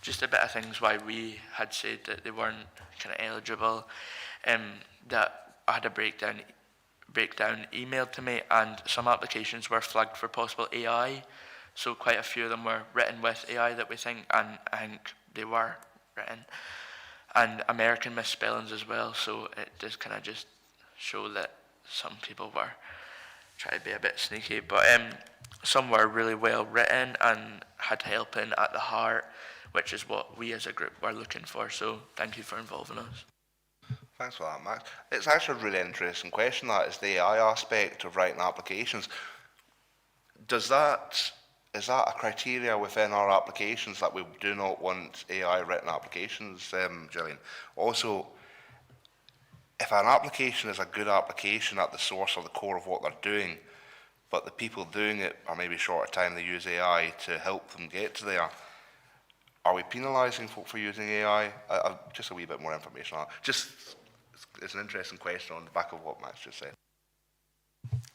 Just a bit of things why we had said that they weren't kind of eligible. That I had a breakdown emailed to me, and some applications were flagged for possible AI. So quite a few of them were written with AI that we think, and I think they were written, and American misspellings as well. So it does kind of just show that some people were trying to be a bit sneaky, but some were really well written and had helping at the heart, which is what we as a group were looking for. So thank you for involving us. Thanks for that, Max. It's actually a really interesting question, that is the AI aspect of writing applications. Is that a criteria within our applications that we do not want AI written applications, Gillian? Also, if an application is a good application at the source or the core of what they're doing, but the people doing it are maybe short of time, they use AI to help them get to there, are we penalising folk for using AI? Just a wee bit more information on that. It's an interesting question on the back of what Max just said.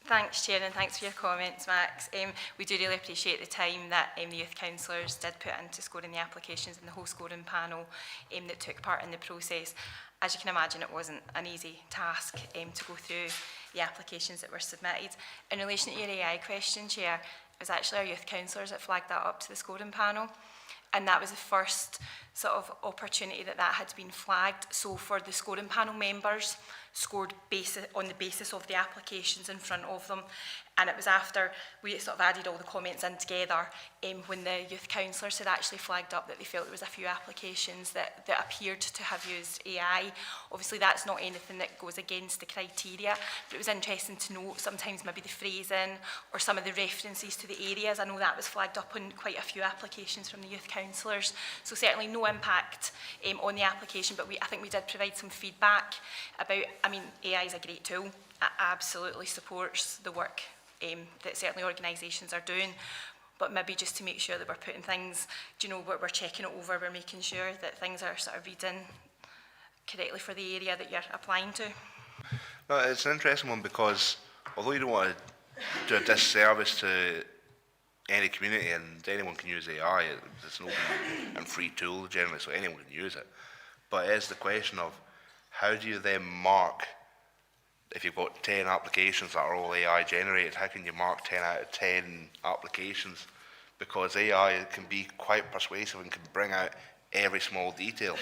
Thanks, Chair, and thanks for your comments, Max. We do really appreciate the time that the youth councillors did put into scoring the applications and the whole scoring panel that took part in the process. As you can imagine, it wasn't an easy task to go through the applications that were submitted. In relation to your AI question, Chair, it was actually our youth councillors that flagged that up to the scoring panel, and that was the first sort of opportunity that had been flagged. So for the scoring panel members, scored on the basis of the applications in front of them, and it was after we sort of added all the comments in together when the youth councillors had actually flagged up that they felt there was a few applications that appeared to have used AI. Obviously that's not anything that goes against the criteria, but it was interesting to note sometimes maybe the phrasing or some of the references to the areas. I know that was flagged up on quite a few applications from the youth councillors, so certainly no impact on the application, but I think we did provide some feedback about, I mean, AI is a great tool. It absolutely supports the work that certainly organisations are doing, but maybe just to make sure that we're putting things, we're checking it over, we're making sure that things are sort of reading correctly for the area that you're applying to. No, it's an interesting one because although you don't want to do a disservice to any community, and anyone can use AI, it's an open and free tool generally, so anyone can use it. But it is the question of how do you then mark, if you've got 10 applications that are all AI generated, how can you mark 10 out of 10 applications? Because AI can be quite persuasive and can bring out every small detail.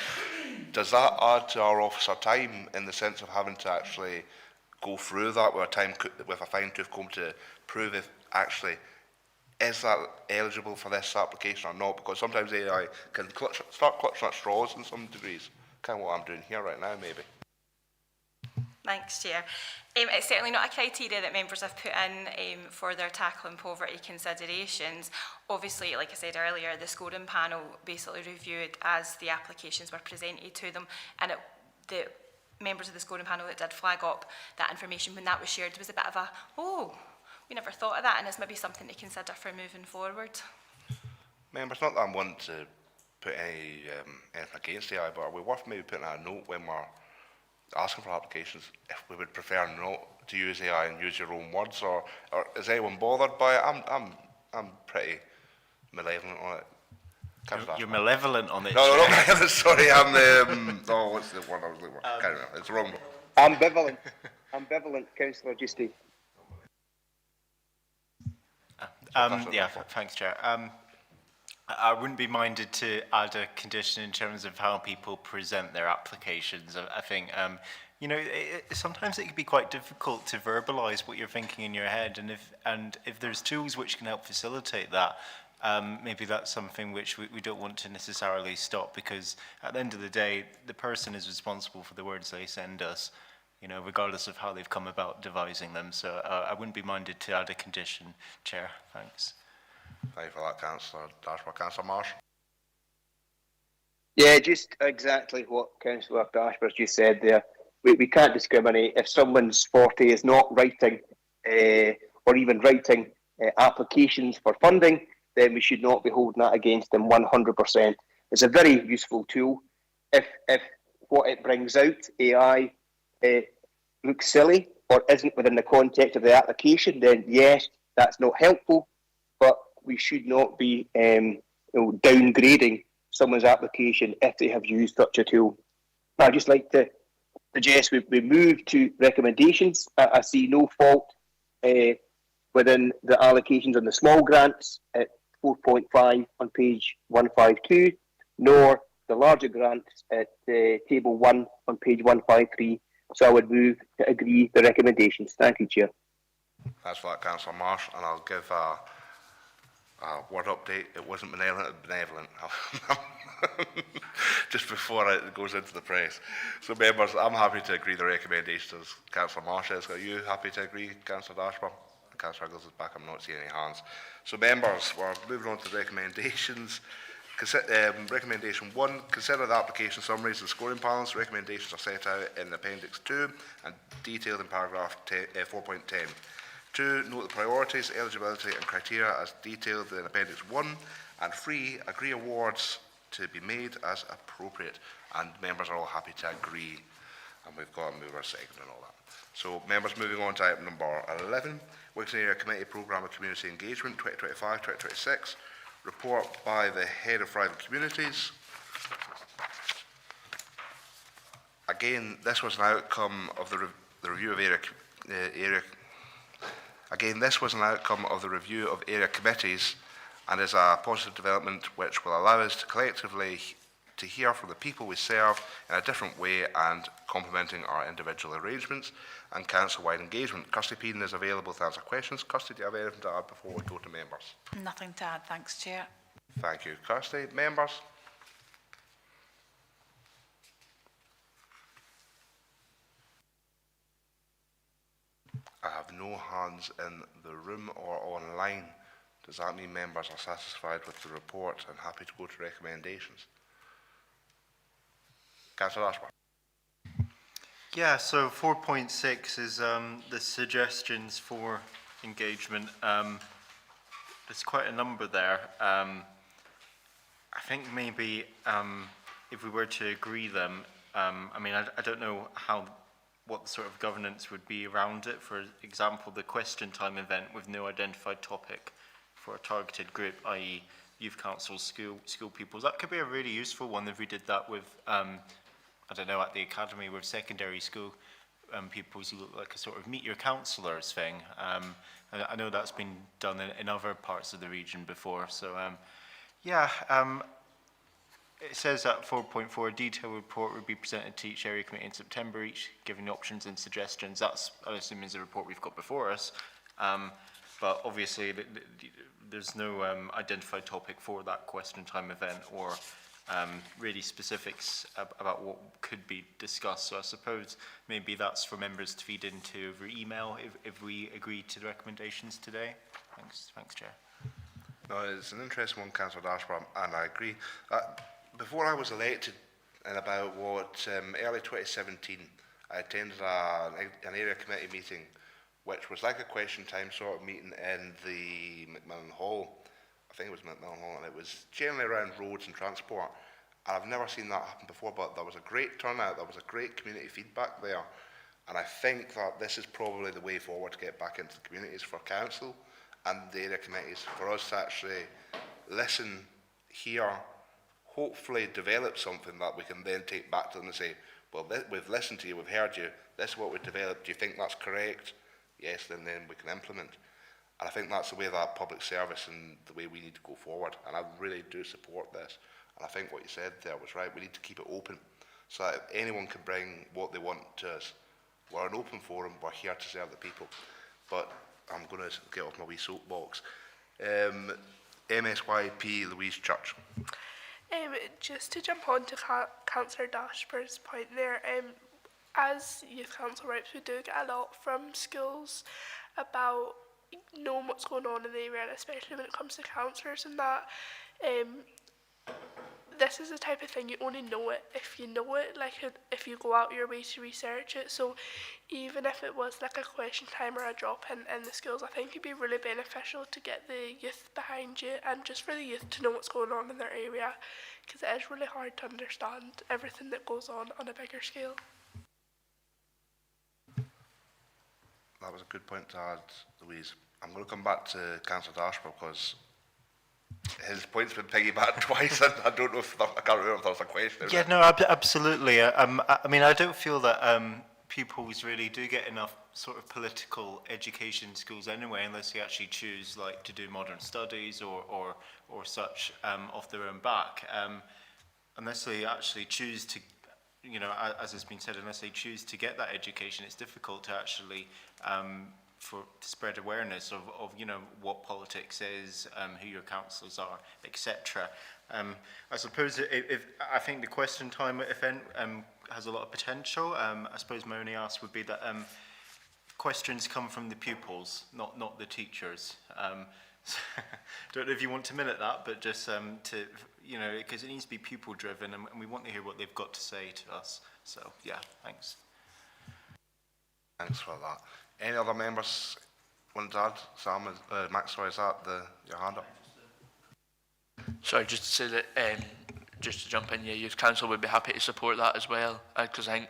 Does that add to our officer time in the sense of having to actually go through that with a fine-tooth comb to prove if actually is that eligible for this application or not? Because sometimes AI can start clutching at straws in some degrees. Kind of what I'm doing here right now, maybe. Thanks, Chair. It's certainly not a criteria that members have put in for their tackling poverty considerations. Obviously, like I said earlier, the scoring panel basically reviewed as the applications were presented to them, and the members of the scoring panel that did flag up that information when that was shared was a bit of a, oh, we never thought of that, and it's maybe something to consider for moving forward. Members, not that I'm wanting to put anything against AI, but are we worth maybe putting out a note when we're asking for applications if we would prefer not to use AI and use your own words, or is anyone bothered by it? I'm pretty malevolent on it. You're malevolent on it. No, not malevolent, sorry, I'm the, what's the word I was looking for? Can't remember, it's the wrong one. Ambivalent. Ambivalent, Councillor Justy. Yeah, thanks, Chair. I wouldn't be minded to add a condition in terms of how people present their applications. I think, you know, sometimes it can be quite difficult to verbalise what you're thinking in your head, and if there's tools which can help facilitate that, maybe that's something which we don't want to necessarily stop, because at the end of the day, the person is responsible for the words they send us, you know, regardless of how they've come about devising them. So I wouldn't be minded to add a condition, Chair. Thanks. Thank you for that, Councillor Dashwood. Councillor Marsh. Yeah, just exactly what Councillor Dashwood just said there. We can't discriminate. If someone's 40 is not writing or even writing applications for funding, then we should not be holding that against them 100%. It's a very useful tool. If what it brings out, AI, looks silly or isn't within the context of the application, then yes, that's not helpful, but we should not be downgrading someone's application if they have used such a tool. I'd just like to suggest we move to recommendations. I see no fault within the allocations on the small grants at 4.5 on page 152, nor the larger grants at table 1 on page 153. So I would move to agree the recommendations. Thank you, Chair. That's for that, Councillor Marsh, and I'll give a word update. It wasn't benevolent. Just before it goes into the press. So members, I'm happy to agree the recommendations as Councillor Marsh is. Are you happy to agree, Councillor Dashburn? Councillor Eccles is back, I'm not seeing any hands. So members, we're moving on to the recommendations. Recommendation 1, consider the application summaries and scoring panels. Recommendations are set out in Appendix 2 and detailed in paragraph 4.10. 2, note the priorities, eligibility and criteria as detailed in Appendix 1. And 3, agree awards to be made as appropriate. And members are all happy to agree. And we've got a mover, second and all that. So members, moving on to item number 11, Wigtown Area Committee Programme of Community Engagement 2025-2026. Report by the Head of Private Communities. Again, this was an outcome of the review of area. Again, this was an outcome of the review of area committees, and is a positive development which will allow us to collectively to hear from the people we serve in a different way and complementing our individual arrangements and council-wide engagement. Kirsty Peden is available to answer questions. Kirsty, do you have anything to add before we go to members? Nothing to add, thanks, Chair. Thank you, Kirsty. Members? I have no hands in the room or online. Does that mean members are satisfied with the report and happy to go to recommendations? Councillor Ashworth. Yeah, so 4.6 is the suggestions for engagement. There's quite a number there. I think maybe if we were to agree them, I mean, I don't know what sort of governance would be around it. For example, the question time event with no identified topic for a targeted group, i.e. youth councils, school pupils. That could be a really useful one if we did that with, I don't know, at the academy with secondary school pupils who look like a sort of meet your counsellors thing. I know that's been done in other parts of the region before. So yeah, it says that 4.4, a detailed report would be presented to each area committee in September, each giving options and suggestions. That's, I assume, is the report we've got before us. But obviously, there's no identified topic for that question time event or really specifics about what could be discussed. So I suppose maybe that's for members to feed into over email if we agree to the recommendations today. Thanks, Chair. No, it's an interesting one, Councillor Dashburn, and I agree. Before I was elected in about early 2017, I attended an area committee meeting which was like a question time sort of meeting in the Macmillan Hall. I think it was Macmillan Hall, and it was generally around roads and transport. And I've never seen that happen before, but there was a great turnout, there was a great community feedback there. And I think that this is probably the way forward to get back into the communities for council and the area committees, for us to actually listen, hear, hopefully develop something that we can then take back to them and say, well, we've listened to you, we've heard you, this is what we've developed, do you think that's correct? Yes, then we can implement. And I think that's the way that public service and the way we need to go forward. And I really do support this. And I think what you said there was right. We need to keep it open so that anyone can bring what they want to us. We're an open forum. We're here to serve the people. But I'm going to get off my wee soapbox. MSYP Louise Church. Just to jump on to Councillor Dashford's point there, as youth council reps, we do get a lot from schools about knowing what's going on in the area, and especially when it comes to councillors and that. This is the type of thing you only know it if you know it, like if you go out your way to research it. So even if it was like a question time or a drop in the schools, I think it'd be really beneficial to get the youth behind you and just for the youth to know what's going on in their area, because it is really hard to understand everything that goes on a bigger scale. That was a good point to add, Louise. I'm going to come back to Councillor Dashford because his point's been piggybacked twice. I don't know if I can't remember if there was a question. Yeah, no, absolutely. I mean, I don't feel that pupils really do get enough sort of political education in schools anyway, unless they actually choose like to do modern studies or such off their own back. Unless they actually choose to, you know, as has been said, unless they choose to get that education, it's difficult to actually to spread awareness of you know what politics is, who your councillors are, etc. I suppose if I think the question time event has a lot of potential. I suppose my only ask would be that questions come from the pupils, not the teachers. Don't know if you want to minute that, but just to, you know, because it needs to be pupil driven and we want to hear what they've got to say to us. So yeah, thanks. Thanks for that. Any other members want to add? Sam, Max, sorry, is that your hand up? Sorry, just to say that, just to jump in, yeah, Youth Council would be happy to support that as well, because I think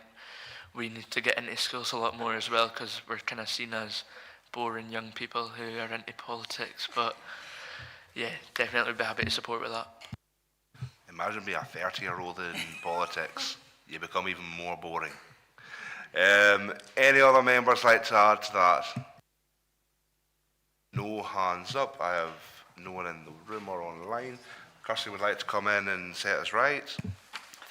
we need to get into schools a lot more as well, because we're kind of seen as boring young people who are into politics, but yeah, definitely would be happy to support with that. Imagine being a 30-year-old in politics. You become even more boring. Any other members like to add to that? No hands up. I have no one in the room or online. Kirsty would like to come in and set us right.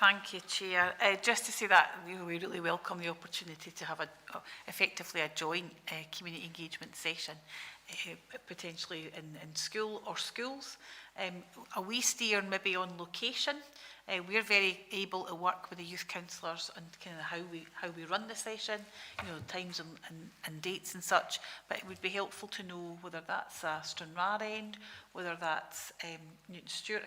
Thank you, Chair. Just to say that we really welcome the opportunity to have effectively a joint community engagement session, potentially in school or schools. A wee steer maybe on location. We're very able to work with the youth councillors on kind of how we run the session, you know, times and dates and such. But it would be helpful to know whether that's Stranraer end, whether that's Newton Stewart,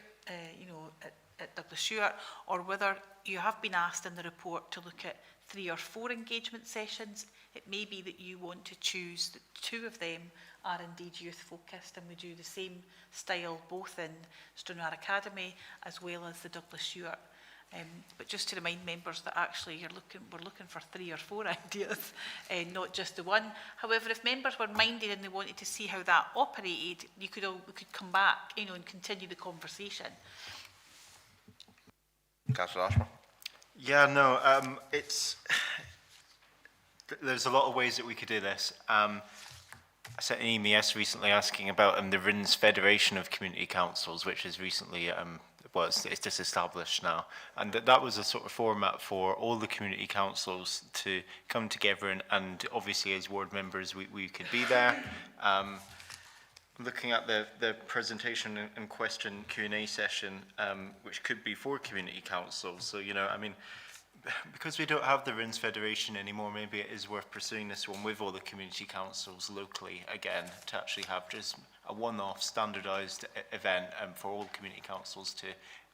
you know, at Douglas Stewart, or whether you have been asked in the report to look at 3 or 4 engagement sessions. It may be that you want to choose that 2 of them are indeed youth focused, and we do the same style both in Stranraer Academy as well as the Douglas Stewart. But just to remind members that actually we're looking for 3 or 4 ideas, not just the one. However, if members were minded and they wanted to see how that operated, we could come back, you know, and continue the conversation. Councillor Ashmore. Yeah, no, there's a lot of ways that we could do this. I sent an email recently asking about the RINS Federation of Community Councils, which is recently, it's disestablished now. And that was a sort of format for all the community councils to come together and obviously as ward members we could be there. Looking at the presentation and question Q&A session, which could be for community councils. So, you know, I mean, because we don't have the RINS Federation anymore, maybe it is worth pursuing this one with all the community councils locally again, to actually have just a one-off standardised event for all community councils to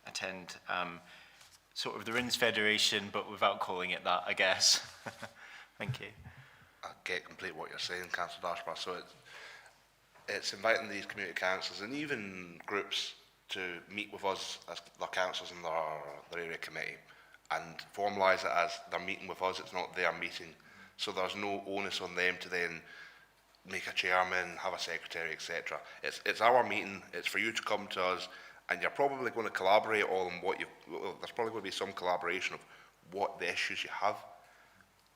attend sort of the RINS Federation, but without calling it that, I guess. Thank you. I get complete what you're saying, Councillor Dashbar. So it's inviting these community councils and even groups to meet with us as their councils and their area committee and formalise it as they're meeting with us. It's not their meeting. So there's no onus on them to then make a chairman, have a secretary, etc. It's our meeting. It's for you to come to us, and you're probably going to collaborate on what you. Well, there's probably going to be some collaboration of what the issues you have,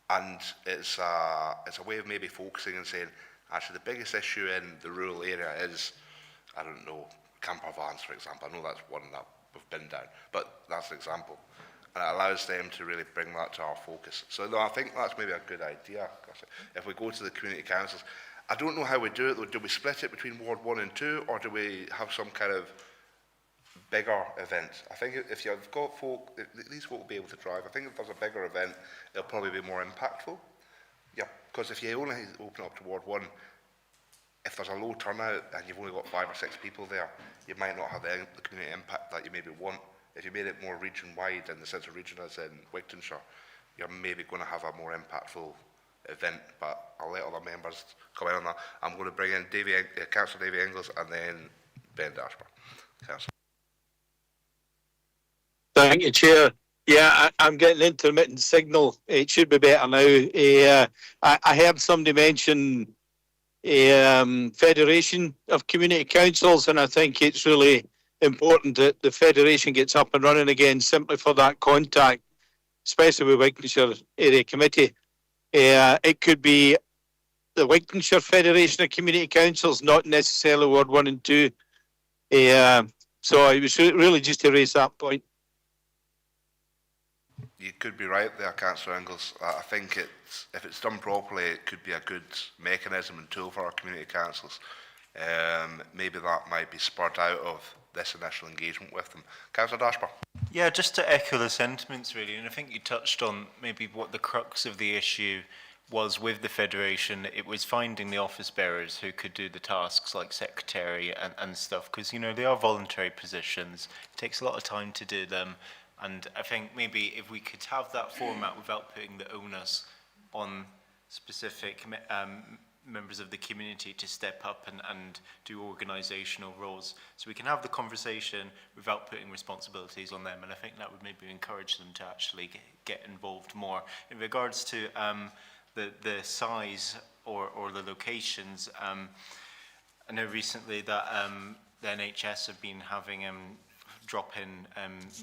and it's a way of maybe focusing and saying, actually, the biggest issue in the rural area is, I don't know, camper vans, for example. I know that's one that we've been down, but that's an example. And it allows them to really bring that to our focus. So no, I think that's maybe a good idea. If we go to the community councils, I don't know how we do it though. Do we split it between Ward 1 and 2, or do we have some kind of bigger event? I think if you've got folk, these folk will be able to drive. I think if there's a bigger event, it'll probably be more impactful. Yeah, because if you only open up to Ward 1, if there's a low turnout and you've only got 5 or 6 people there, you might not have the community impact that you maybe want. If you made it more region-wide in the central region as in Wigtownshire, you're maybe going to have a more impactful event, but I'll let other members come in on that. I'm going to bring in Councillor Davy Inglis and then Ben Dashper. Councillor. Thank you, Chair. Yeah, I'm getting intermittent signal. It should be better now. I heard somebody mention a Federation of Community Councils, and I think it's really important that the Federation gets up and running again simply for that contact, especially with Wigtownshire Area Committee. It could be the Wigtownshire Federation of Community Councils, not necessarily Ward 1 and 2. So it was really just to raise that point. You could be right there, Councillor Inglis. I think if it's done properly, it could be a good mechanism and tool for our community councils. Maybe that might be spurred out of this initial engagement with them. Councillor Dashper. Yeah, just to echo the sentiments really, and I think you touched on maybe what the crux of the issue was with the Federation. It was finding the office bearers who could do the tasks like secretary and stuff, because, you know, they are voluntary positions. It takes a lot of time to do them. And I think maybe if we could have that format without putting the onus on specific members of the community to step up and do organisational roles, so we can have the conversation without putting responsibilities on them, and I think that would maybe encourage them to actually get involved more. In regards to the size or the locations, I know recently that the NHS have been having drop-in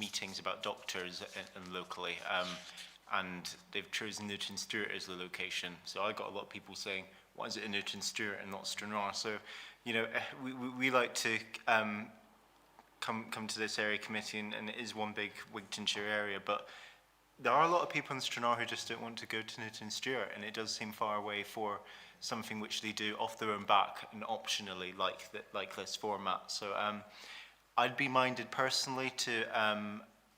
meetings about doctors locally, and they've chosen Newton Stewart as the location. So I got a lot of people saying, why is it in Newton Stewart and not Stranraer? So, you know, we like to come to this area committee, and it is one big Wigtownshire area, but there are a lot of people in Stranraer who just don't want to go to Newton Stewart, and it does seem far away for something which they do off their own back and optionally, like this format. So I'd be minded personally to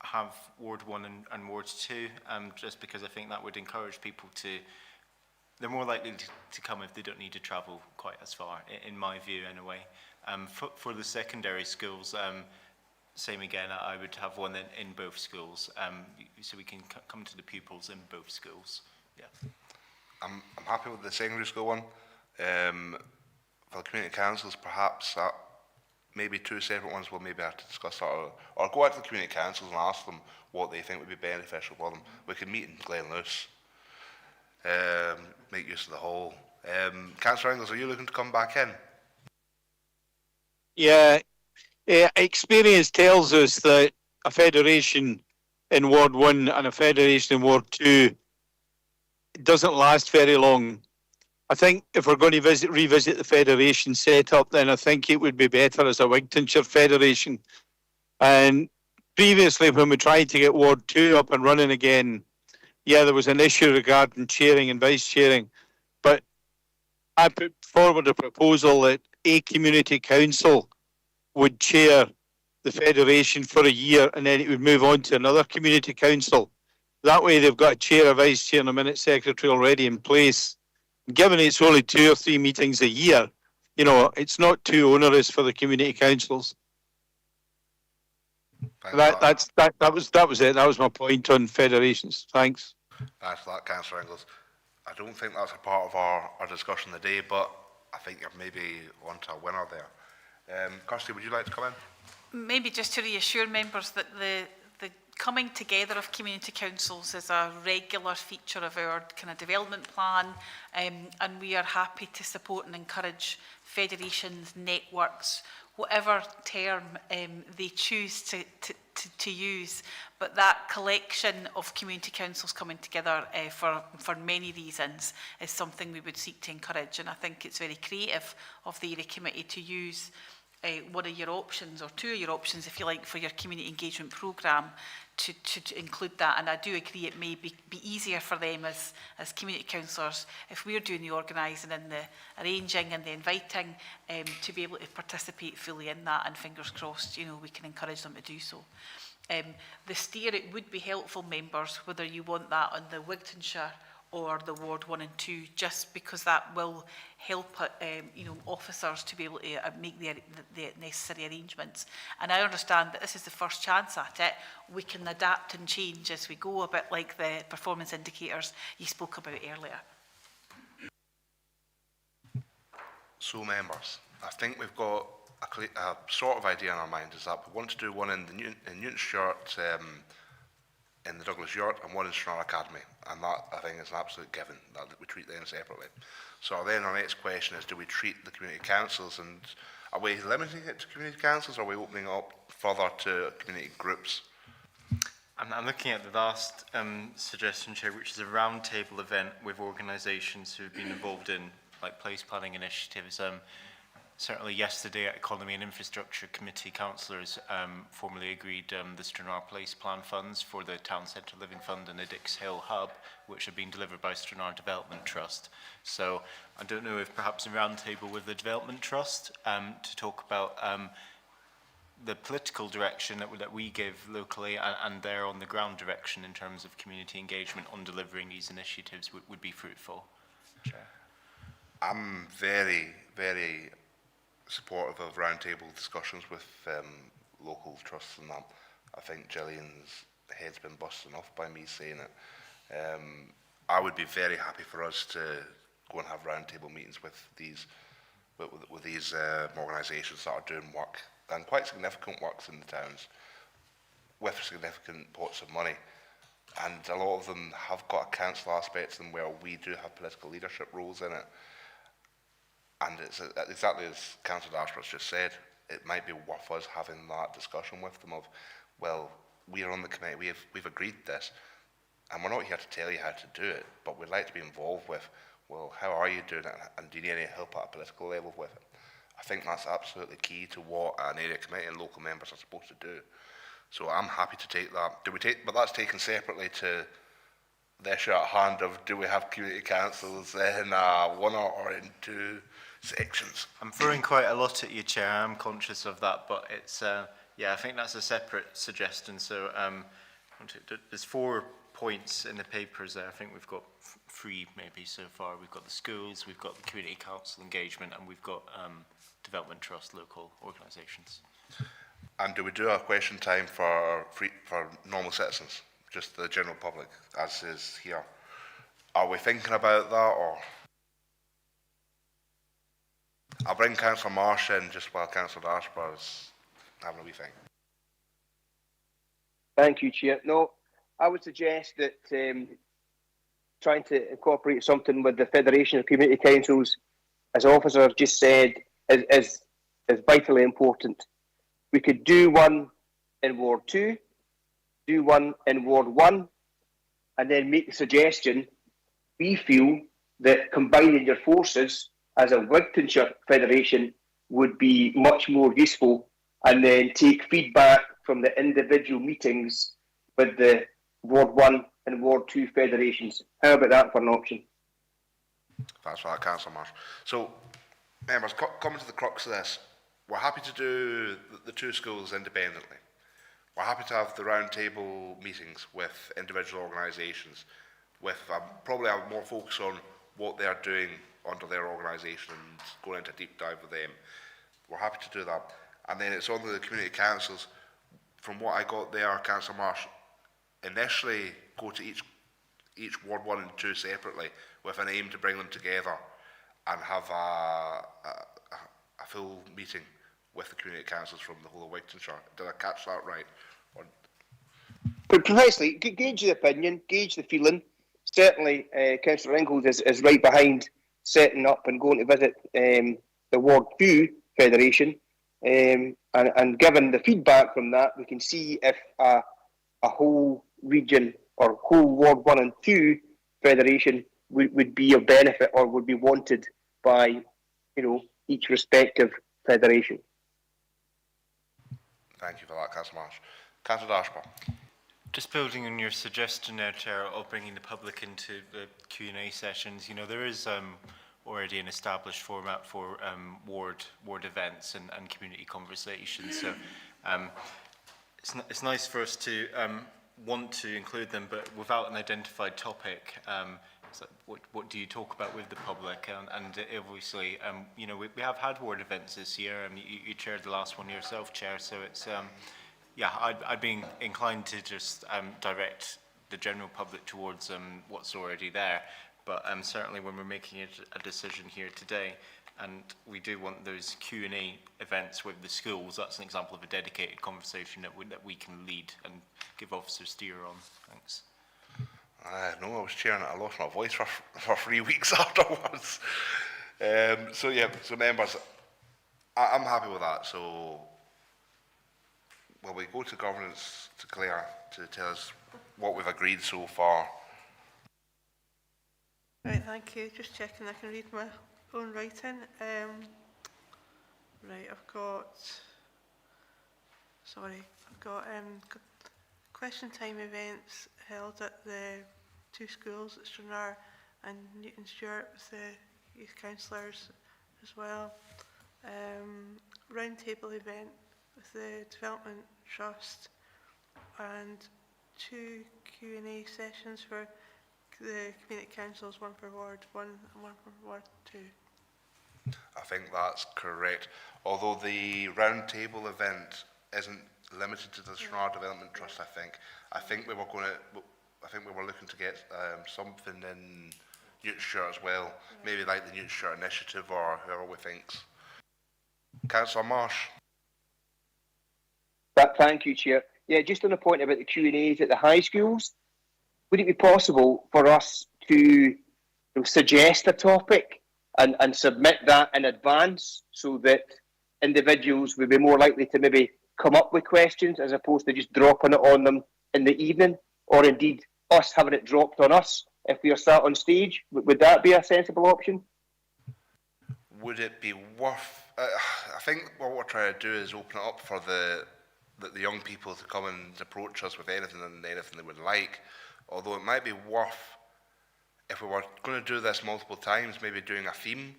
have Ward 1 and Ward 2, just because I think that would encourage people to, they're more likely to come if they don't need to travel quite as far, in my view anyway. For the secondary schools, same again, I would have one in both schools, so we can come to the pupils in both schools. Yeah. I'm happy with the secondary school one. For the community councils, perhaps maybe 2 separate ones we'll maybe have to discuss that, or go out to the community councils and ask them what they think would be beneficial for them. We can meet in Glenluce, make use of the hall. Councillor Inglis, are you looking to come back in? Yeah, experience tells us that a federation in Ward 1 and a federation in Ward 2 doesn't last very long. I think if we're going to revisit the federation setup, then I think it would be better as a Wigtownshire federation. And previously, when we tried to get Ward 2 up and running again, yeah, there was an issue regarding chairing and vice chairing. But I put forward a proposal that a community council would chair the federation for a year, and then it would move on to another community council. That way they've got a chair, a vice chair and a minute secretary already in place. Given it's only 2 or 3 meetings a year, you know, it's not too onerous for the community councils. That was it. That was my point on federations. Thanks. Thanks for that, Councillor Inglis. I don't think that's a part of our discussion today, but I think you're maybe onto a winner there. Kirsty, would you like to come in? Maybe just to reassure members that the coming together of community councils is a regular feature of our kind of development plan, and we are happy to support and encourage federations, networks, whatever term they choose to use. But that collection of community councils coming together for many reasons is something we would seek to encourage, and I think it's very creative of the area committee to use one of your options, or two of your options, if you like, for your community engagement programme to include that. And I do agree it may be easier for them as community councillors, if we're doing the organising and the arranging and the inviting, to be able to participate fully in that, and fingers crossed, you know, we can encourage them to do so. The steer, it would be helpful, members, whether you want that on the Wigtownshire or the Ward 1 and 2, just because that will help you know, officers to be able to make the necessary arrangements. And I understand that this is the first chance at it. We can adapt and change as we go, a bit like the performance indicators you spoke about earlier. So, members, I think we've got a sort of idea in our mind, is that we want to do one in Newton Stewart, in the Douglas Yard, and one in Stranraer Academy, and that, I think, is an absolute given, that we treat them separately. So then our next question is, do we treat the community councils, and are we limiting it to community councils, or are we opening it up further to community groups? I'm looking at the last suggestion, Chair, which is a roundtable event with organisations who have been involved in like place planning initiatives. Certainly yesterday at Economy and Infrastructure Committee, councillors formally agreed the Stranraer Place Plan funds for the Town Centre Living Fund and the Dix Hill Hub, which have been delivered by Stranraer Development Trust. So I don't know if perhaps a roundtable with the Development Trust to talk about the political direction that we give locally and their on the ground direction in terms of community engagement on delivering these initiatives would be fruitful. Chair. I'm very, very supportive of roundtable discussions with local trusts and that. I think Gillian's head's been busted enough by me saying it. I would be very happy for us to go and have roundtable meetings with these organisations that are doing work, and quite significant works in the towns, with significant pots of money. And a lot of them have got a council aspect to them where we do have political leadership roles in it. And it's exactly as Councillor Ashworth just said, it might be worth us having that discussion with them of, well, we are on the committee, we've agreed this, and we're not here to tell you how to do it, but we'd like to be involved with, well, how are you doing it, and do you need any help at a political level with it? I think that's absolutely key to what an area committee and local members are supposed to do. So I'm happy to take that. But that's taken separately to the issue at hand of, do we have community councils in one or in two sections? I'm throwing quite a lot at you, Chair. I'm conscious of that, but it's yeah, I think that's a separate suggestion. So there's 4 points in the papers there. I think we've got 3 maybe so far. We've got the schools, we've got the community council engagement, and we've got development trust, local organisations. And do we do a question time for normal citizens, just the general public, as is here? Are we thinking about that, or? I'll bring Councillor Marsh in just while Councillor Ashburgh's having a wee thing. Thank you, Chair. No, I would suggest that trying to incorporate something with the Federation of Community Councils, as officer have just said, is vitally important. We could do one in Ward 2, do one in Ward 1, and then make the suggestion, we feel that combining your forces as a Wigtownshire Federation would be much more useful, and then take feedback from the individual meetings with the Ward 1 and Ward 2 federations. How about that for an option? That's right, Councillor Marsh. So, members, coming to the crux of this, we're happy to do the 2 schools independently. We're happy to have the roundtable meetings with individual organisations, with probably a more focus on what they're doing under their organisation and going into a deep dive with them. We're happy to do that. And then it's on the community councils. From what I got there, Councillor Marsh, initially go to each Ward 1 and 2 separately with an aim to bring them together and have a full meeting with the community councils from the whole of Wigtownshire. Did I catch that right? Or But precisely, gauge the opinion, gauge the feeling. Certainly, Councillor Ingalls is right behind setting up and going to visit the Ward 2 Federation. And given the feedback from that, we can see if a whole region or whole Ward 1 and 2 Federation would be of benefit or would be wanted by, each respective federation. Thank you for that, Councillor Marsh. Councillor Dashbar. Just building on your suggestion there, Chair, of bringing the public into the Q&A sessions, there is already an established format for ward events and community conversations. So it's nice for us to want to include them, but without an identified topic. So what do you talk about with the public? And obviously, we have had ward events this year. You chaired the last one yourself, Chair. So it's yeah, I'd be inclined to just direct the general public towards what's already there. But certainly when we're making a decision here today, and we do want those Q&A events with the schools, that's an example of a dedicated conversation that we can lead and give officers steer on. Thanks. No, I was chairing it. I lost my voice for 3 weeks afterwards. So members, I'm happy with that. So will we go to governance to Claire to tell us what we've agreed so far? Right, thank you. Just checking I can read my own writing. Right, I've got question time events held at the two schools at Stranraer and Newton Stewart with the youth councillors as well. Round table event with the Development Trust and 2 Q&A sessions for the community councils, one for Ward 1 and one for Ward 2. I think that's correct. Although the round table event isn't limited to the Stranraer Development Trust, I think we were looking to get something in Newton Stewart as well. Maybe like the Newton Stewart Initiative or whoever we think's. Councillor Marsh. Thank you, Chair. Yeah, just on the point about the Q&As at the high schools, would it be possible for us to suggest a topic and submit that in advance so that individuals would be more likely to maybe come up with questions as opposed to just dropping it on them in the evening, or indeed us having it dropped on us if we are sat on stage? Would that be a sensible option? Would it be worth... I think what we're trying to do is open it up for the young people to come and approach us with anything they would like. Although it might be worth, if we were going to do this multiple times, maybe doing a theme.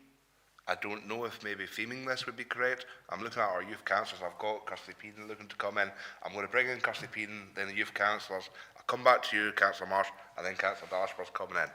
I don't know if maybe theming this would be correct. I'm looking at our youth councillors. I've got Kirsty Peden looking to come in. I'm going to bring in Kirsty Peden, then the youth councillors. I'll come back to you, Councillor Marsh, and then Councillor Dashbar's coming in.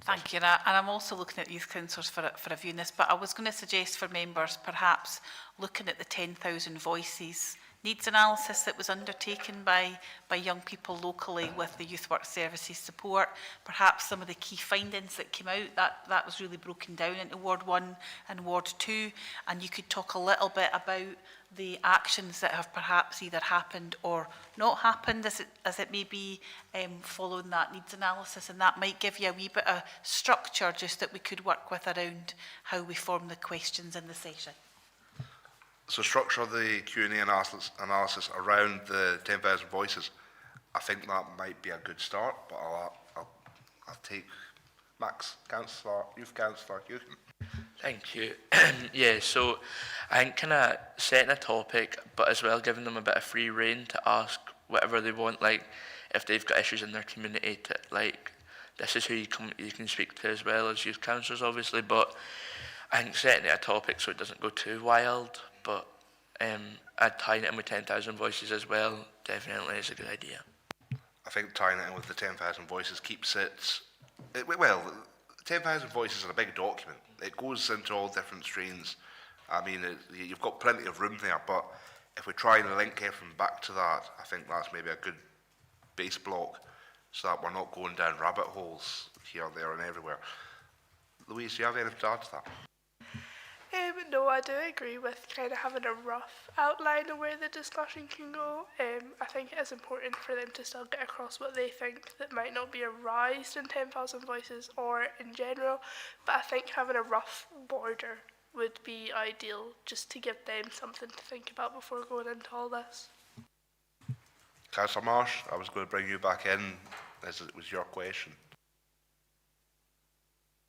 Thank you, and I'm also looking at youth councillors for reviewing this, but I was going to suggest for members perhaps looking at the 10,000 voices needs analysis that was undertaken by young people locally with the Youth Work Services support. Perhaps some of the key findings that came out, that was really broken down into Ward 1 and Ward 2, and you could talk a little bit about the actions that have perhaps either happened or not happened as it may be following that needs analysis, and that might give you a wee bit of structure just that we could work with around how we form the questions in the session. So structure the Q&A analysis around the 10,000 voices. I think that might be a good start, but I'll take Max, Councillor, Youth Councillor Hugh. Thank you. Yeah, so I think kind of setting a topic, but as well giving them a bit of free rein to ask whatever they want, like if they've got issues in their community, this is who you can speak to as well as youth councillors, obviously, but I think setting it a topic so it doesn't go too wild, but tying it in with 10,000 voices as well definitely is a good idea. I think tying it in with the 10,000 voices keeps well, 10,000 voices is a big document. It goes into all different streams. I mean, you've got plenty of room there, but if we try and link everything back to that, I think that's maybe a good base block so that we're not going down rabbit holes here, there and everywhere. Louise, do you have anything to add to that? No, I do agree with kind of having a rough outline of where the discussion can go. I think it is important for them to still get across what they think that might not be a rise in 10,000 voices or in general, but I think having a rough border would be ideal just to give them something to think about before going into all this. Councillor Marsh, I was going to bring you back in as it was your question.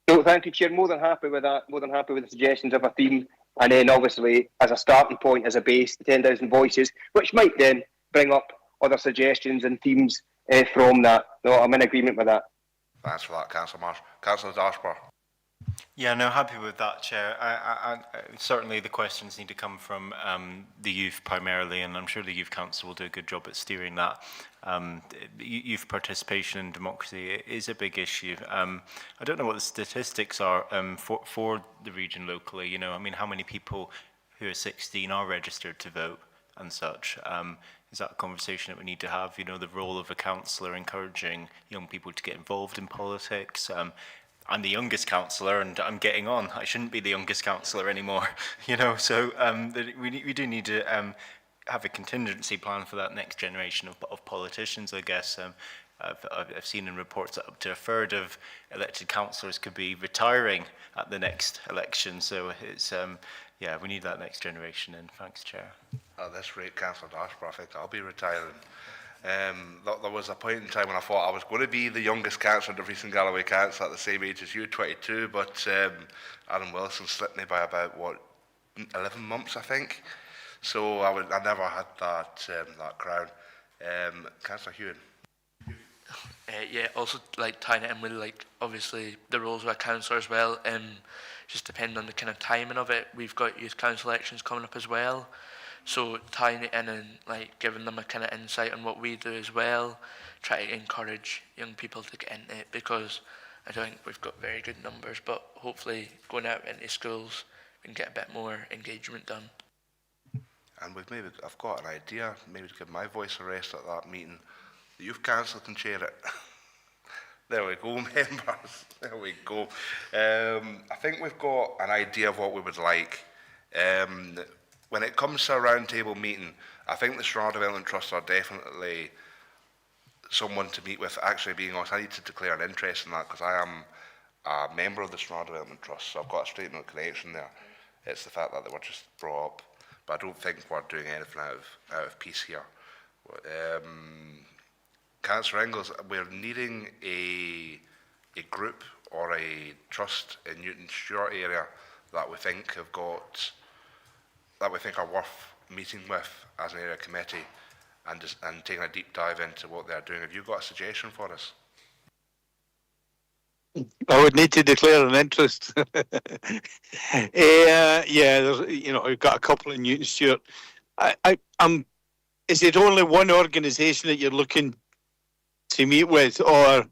No, thank you, Chair. More than happy with that. More than happy with the suggestions of a theme. And then obviously, as a starting point, as a base, the 10,000 voices, which might then bring up other suggestions and themes from that. No, I'm in agreement with that. Thanks for that, Councillor Marsh. Councillor Dashbar. Yeah, no, happy with that, Chair. Certainly the questions need to come from the youth primarily, and I'm sure the Youth Council will do a good job at steering that. Youth participation in democracy is a big issue. I don't know what the statistics are for the region locally. You know, I mean, how many people who are 16 are registered to vote and such? Is that a conversation that we need to have? You know, the role of a councillor encouraging young people to get involved in politics. I'm the youngest councillor and I'm getting on. I shouldn't be the youngest councillor anymore, you know, so we do need to have a contingency plan for that next generation of politicians, I guess. I've seen in reports that up to a third of elected councillors could be retiring at the next election, so it's, yeah, we need that next generation, and thanks, Chair. At this rate, Councillor Dashbar, I think I'll be retiring. There was a point in time when I thought I was going to be the youngest councillor in the recent Galloway Council at the same age as you, 22, but Adam Wilson slipped me by about, what, 11 months, I think. So I never had that that crown. Councillor Hewan. Yeah, also like tying it in with like obviously the roles of a councillor as well. Just depending on the kind of timing of it, we've got youth council elections coming up as well. So tying it in and like giving them a kind of insight on what we do as well, try to encourage young people to get into it, because I don't think we've got very good numbers, but hopefully going out into schools we can get a bit more engagement done. And I've got an idea, maybe to give my voice a rest at that meeting. The Youth Council can chair it. There we go, members. There we go. I think we've got an idea of what we would like. When it comes to a roundtable meeting, I think the Stranraer Development Trust are definitely someone to meet with. Actually, being honest, I need to declare an interest in that because I am a member of the Stranraer Development Trust, so I've got a straight no connection there. It's the fact that they were just brought up, but I don't think we're doing anything out of peace here. Councillor Ingles, we're needing a group or a trust in Newton Stewart area that we think are worth meeting with as an area committee and taking a deep dive into what they're doing. Have you got a suggestion for us? I would need to declare an interest. Yeah, there's, you know, we've got a couple in Newton Stewart. Is it only one organisation that you're looking to meet with, or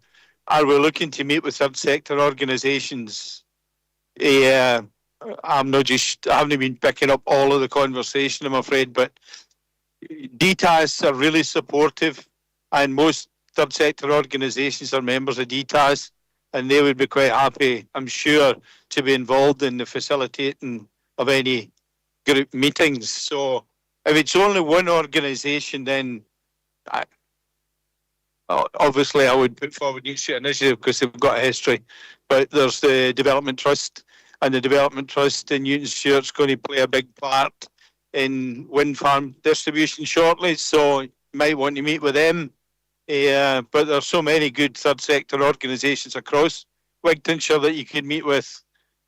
are we looking to meet with third sector organisations? I haven't been picking up all of the conversation, I'm afraid, but DTAS are really supportive, and most third sector organisations are members of DTAS, and they would be quite happy, I'm sure, to be involved in the facilitating of any group meetings. So if it's only one organisation, then obviously I would put forward Newton Stewart Initiative because they've got a history, but there's the Development Trust, and the Development Trust in Newton Stewart's going to play a big part in wind farm distribution shortly, so you might want to meet with them. But there's so many good third sector organisations across Wigtownshire that you could meet with.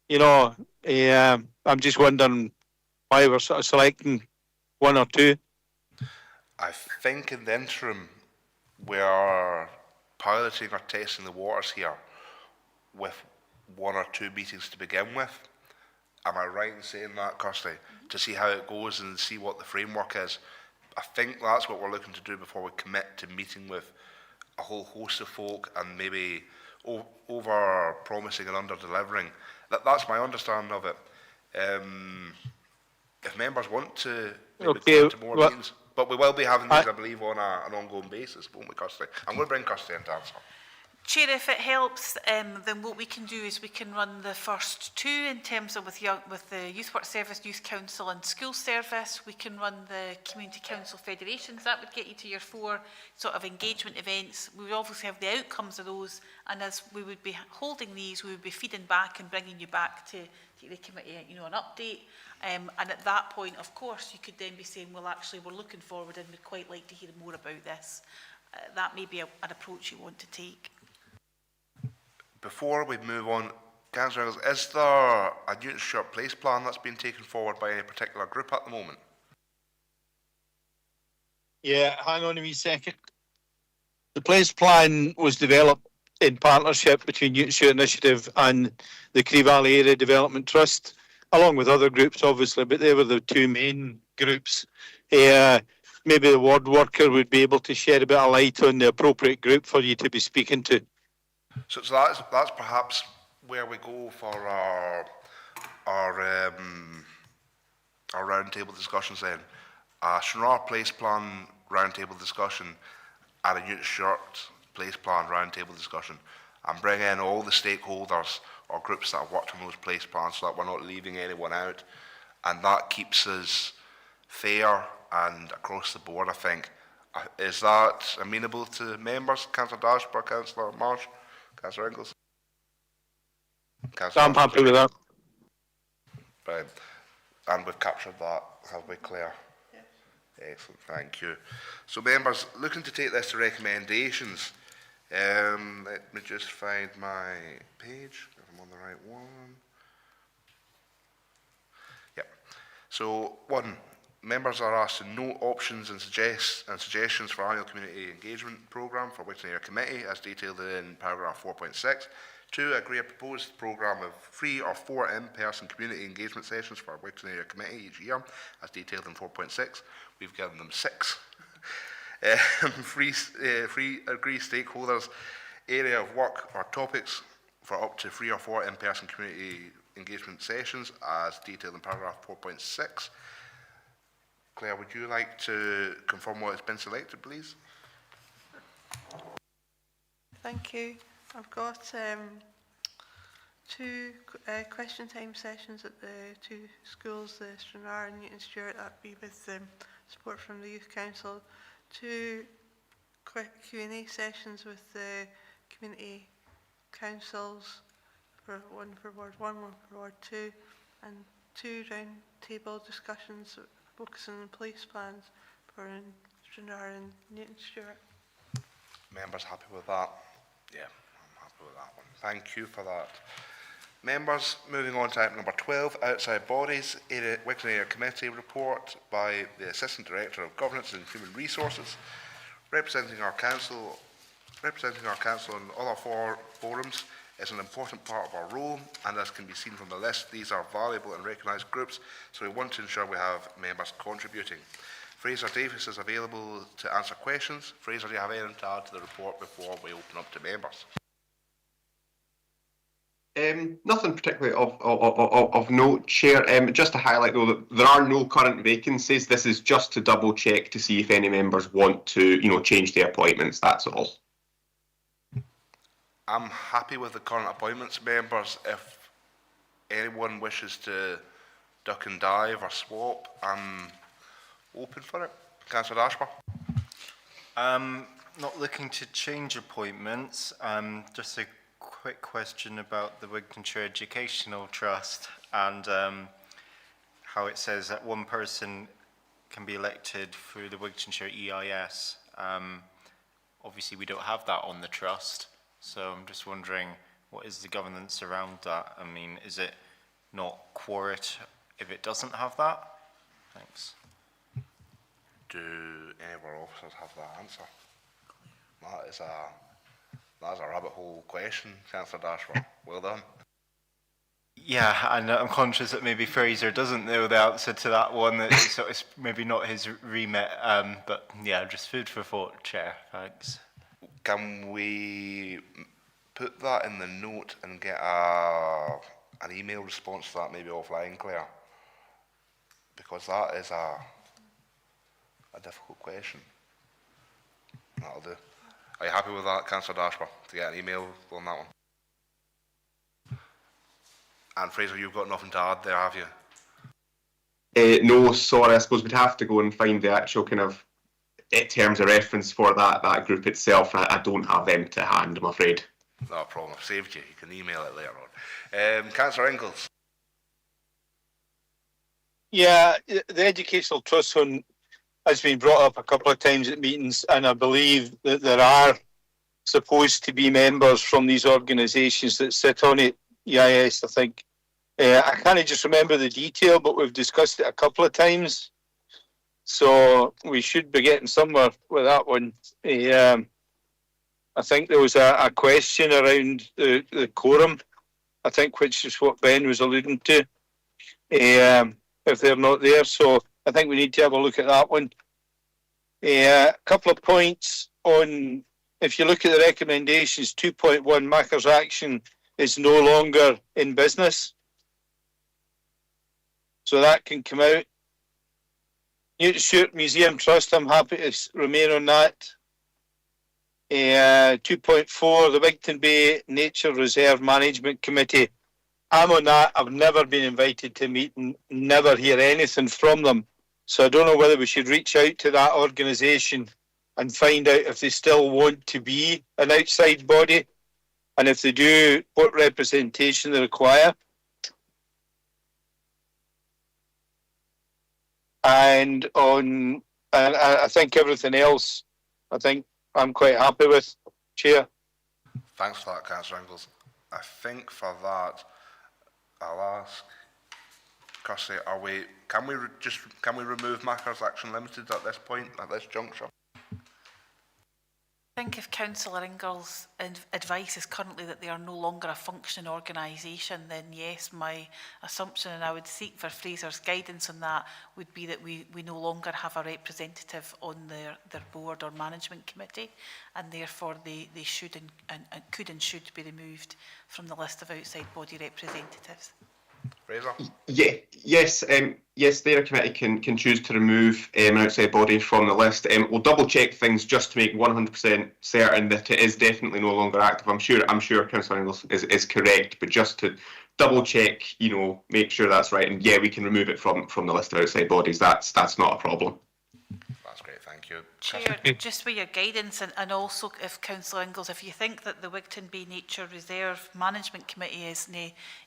You know, I'm just wondering why we're sort of selecting one or two. I think in the interim we are piloting or testing the waters here with one or two meetings to begin with. Am I right in saying that, Kirsty? To see how it goes and see what the framework is. I think that's what we're looking to do before we commit to meeting with a whole host of folk and maybe over promising and under delivering. That's my understanding of it. If members want to maybe go to more meetings, but we will be having these, I believe, on an ongoing basis, won't we, Kirsty? I'm going to bring Kirsty in to answer. Chair, if it helps, then what we can do is we can run the first two in terms of with the Youth Work Service, Youth Council and School Service. We can run the Community Council Federations. That would get you to your 4 sort of engagement events. We would obviously have the outcomes of those, and as we would be holding these, we would be feeding back and bringing you back to the committee, you know, an update. And at that point, of course, you could then be saying, well, actually, we're looking forward and we'd quite like to hear more about this. That may be an approach you want to take. Before we move on, Councillor Inglis, is there a Newton Stewart Place plan that's been taken forward by any particular group at the moment? Yeah, hang on a wee second. The place plan was developed in partnership between Newton Stewart Initiative and the Cree Valley Area Development Trust, along with other groups, obviously, but they were the 2 main groups. Maybe the ward worker would be able to shed a bit of light on the appropriate group for you to be speaking to. So that's perhaps where we go for our roundtable discussions then. A Stranraer Place Plan roundtable discussion and a Newton Stewart Place Plan roundtable discussion, and bring in all the stakeholders or groups that have worked on those place plans so that we're not leaving anyone out, and that keeps us fair and across the board, I think. Is that amenable to members? Councillor Dashburn, Councillor Marsh, Councillor Inglis? I'm happy with that. Right. And we've captured that, have we, Claire? Yes. Excellent, thank you. So members, looking to take this to recommendations, let me just find my page, if I'm on the right one. Yep. So 1, members are asked to note options and suggestions for annual community engagement programme for Wigtown Area Committee as detailed in paragraph 4.6. 2, agree a proposed programme of 3 or 4 in-person community engagement sessions for Wigtown Area Committee each year as detailed in 4.6. We've given them 6. 3, agree stakeholders area of work or topics for up to 3 or 4 in-person community engagement sessions as detailed in paragraph 4.6. Claire, would you like to confirm what has been selected, please? Thank you. I've got 2 question time sessions at the 2 schools, the Stranraer and Newton Stewart. That would be with support from the Youth Council. 2 quick Q&A sessions with the community councils, one for Ward 1, one for Ward 2, and 2 round table discussions focusing on police plans for Stranraer and Newton Stewart. Members happy with that? Yeah, I'm happy with that one. Thank you for that. Members, moving on to item number 12, outside bodies, Wigtown Area Committee report by the Assistant Director of Governance and Human Resources, representing our council on other 4 forums is an important part of our role, and as can be seen from the list, these are valuable and recognised groups, so we want to ensure we have members contributing. Fraser Davis is available to answer questions. Fraser, do you have anything to add to the report before we open up to members? Nothing particularly of note, Chair. Just to highlight though that there are no current vacancies. This is just to double check to see if any members want to, change their appointments. That's all. I'm happy with the current appointments, members. If anyone wishes to duck and dive or swap, I'm open for it. Councillor Ashburn. Not looking to change appointments. Just a quick question about the Wigtownshire Educational Trust and how it says that 1 person can be elected through the Wigtownshire EIS. Obviously, we don't have that on the trust. So I'm just wondering, what is the governance around that? I mean, is it not quorate if it doesn't have that? Thanks. Do any of our officers have that answer? That is a rabbit hole question, Councillor Dashworth. Well done. Yeah, and I'm conscious that maybe Fraser doesn't know the answer to that one. So it's maybe not his remit. But yeah, just food for thought, Chair. Thanks. Can we put that in the note and get an email response to that maybe offline, Claire? Because that is a difficult question. That'll do. Are you happy with that, Councillor Dashper, to get an email on that one? And Fraser, you've got nothing to add there, have you? No, sorry, I suppose we'd have to go and find the actual kind of terms of reference for that group itself. I don't have them to hand, I'm afraid. No problem, I've saved you. You can email it later on. Councillor Ingalls. Yeah, the Educational Trust Fund has been brought up a couple of times at meetings, and I believe that there are supposed to be members from these organisations that sit on it. EIS, I think. I can't just remember the detail, but we've discussed it a couple of times. So we should be getting somewhere with that one. I think there was a question around the quorum, I think, which is what Ben was alluding to, if they're not there. So I think we need to have a look at that one. A couple of points on, if you look at the recommendations, 2.1, Macker's Action is no longer in business. So that can come out. Newton Stewart Museum Trust, I'm happy to remain on that. 2.4, the Wigtown Bay Nature Reserve Management Committee. I'm on that. I've never been invited to meet and never hear anything from them. So I don't know whether we should reach out to that organisation and find out if they still want to be an outside body. And if they do, what representation they require. And I think everything else, I think I'm quite happy with, Chair. Thanks for that, Councillor Ingalls. I think for that, I'll ask Kirsty, can we remove Macker's Action Limited at this point, at this juncture? I think if Councillor Ingalls' advice is currently that they are no longer a functioning organisation, then yes, my assumption, and I would seek for Fraser's guidance on that, would be that we no longer have a representative on their board or management committee, and therefore they should and could and should be removed from the list of outside body representatives. Fraser? Yes, their committee can choose to remove an outside body from the list. We'll double check things just to make 100% certain that it is definitely no longer active. I'm sure Councillor Ingalls is correct, but just to double check, make sure that's right. And yeah, we can remove it from the list of outside bodies. That's not a problem. That's great, thank you. Chair, just for your guidance, and also if Councillor Ingalls, if you think that the Wigtown Bay Nature Reserve Management Committee is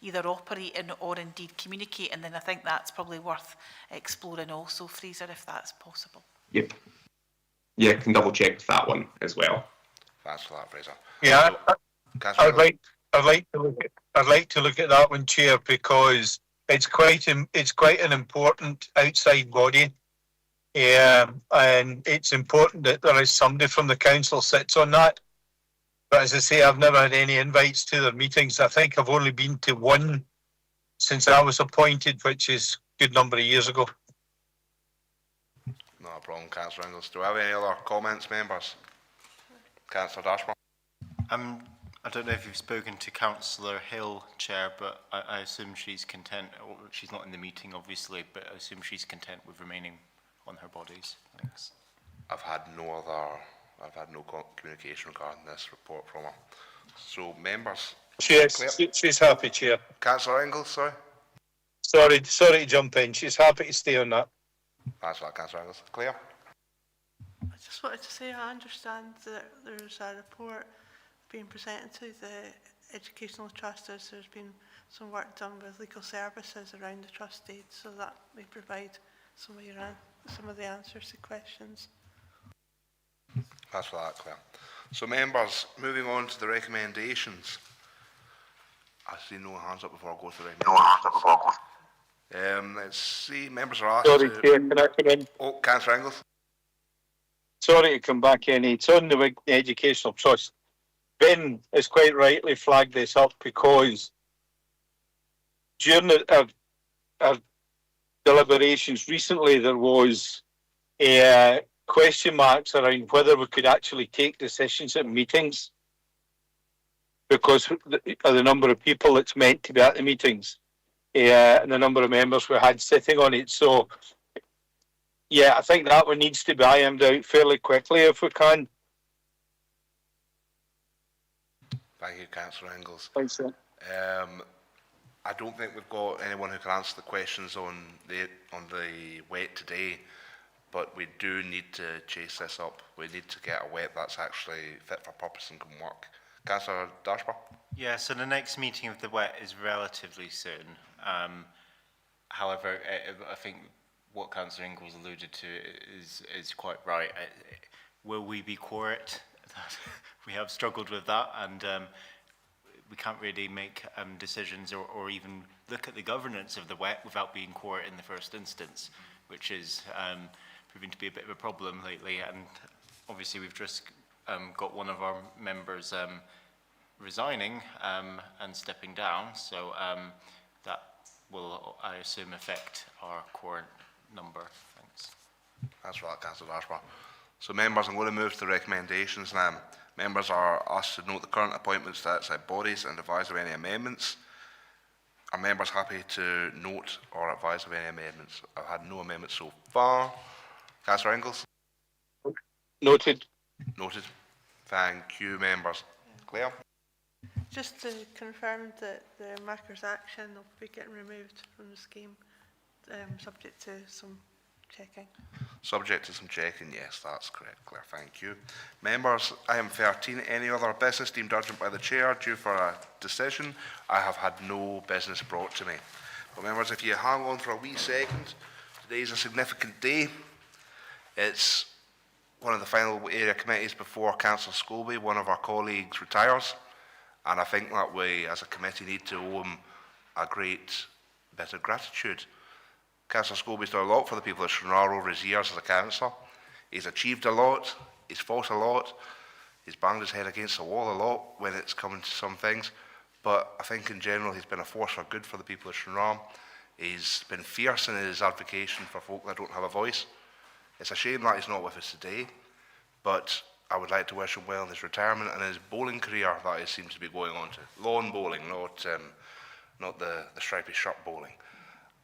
either operating or indeed communicating, then I think that's probably worth exploring also, Fraser, if that's possible. Yep. Yeah, can double check with that one as well. Thanks for that, Fraser. Yeah, I'd like to look at that one, Chair, because it's quite an important outside body. And it's important that there is somebody from the council sits on that. But as I say, I've never had any invites to their meetings. I think I've only been to one since I was appointed, which is a good number of years ago. No problem, Councillor Ingalls. Do we have any other comments, members? Councillor Dashmore? I don't know if you've spoken to Councillor Hill, Chair, but I assume she's content. She's not in the meeting, obviously, but I assume she's content with remaining on her bodies. Thanks. I've had no communication regarding this report from her. So, members. She's happy, Chair. Councillor Ingalls, sorry. Sorry to jump in. She's happy to stay on that. Thanks for that, Councillor Ingalls. Claire? I just wanted to say I understand that there's a report being presented to the Educational Trust as there's been some work done with legal services around the trust deed, so that may provide some of the answers to questions. Thanks for that, Claire. So, members, moving on to the recommendations. I see no hands up before I go to the recommendations. Let's see, members are asked Sorry, Chair, can I come in? Oh, Councillor Ingalls. Sorry to come back in. It's on the Educational Trust. Ben has quite rightly flagged this up because during our deliberations recently, there was question marks around whether we could actually take decisions at meetings because of the number of people that's meant to be at the meetings and the number of members we had sitting on it. So, yeah, I think that one needs to be ironed out fairly quickly if we can. Thank you, Councillor Ingalls. Thanks, sir. I don't think we've got anyone who can answer the questions on the wet today, but we do need to chase this up. We need to get a wet that's actually fit for purpose and can work. Councillor Dashbar? Yeah, so the next meeting of the wet is relatively soon. However, I think what Councillor Ingalls alluded to is quite right. Will we be quorate? We have struggled with that, and we can't really make decisions or even look at the governance of the wet without being quorate in the first instance, which is proving to be a bit of a problem lately. And obviously we've just got one of our members resigning and stepping down, so that will, I assume, affect our quorum number. Thanks. That's right, Councillor Dashbar. So members, I'm going to move to the recommendations now. Members are asked to note the current appointments to outside bodies and advise of any amendments. Are members happy to note or advise of any amendments? I've had no amendments so far. Councillor Ingalls? Noted. Noted. Thank you, members. Claire? Just to confirm that the marker's action will be getting removed from the scheme, subject to some checking. Subject to some checking, yes, that's correct, Claire, thank you. Members, item 13, any other business deemed urgent by the Chair due for a decision? I have had no business brought to me. But members, if you hang on for a wee second, today is a significant day. It's one of the final area committees before Councillor Scobie, one of our colleagues, retires. And I think that we, as a committee, need to owe him a great bit of gratitude. Councillor Scobie's done a lot for the people of Stranraer over his years as a councillor. He's achieved a lot, he's fought a lot, he's banged his head against the wall a lot when it's come to some things, but I think in general he's been a force for good for the people of Stranraer. He's been fierce in his advocacy for folk that don't have a voice. It's a shame that he's not with us today, but I would like to wish him well in his retirement and his bowling career that he seems to be going on to. Lawn bowling, not the stripy shirt bowling.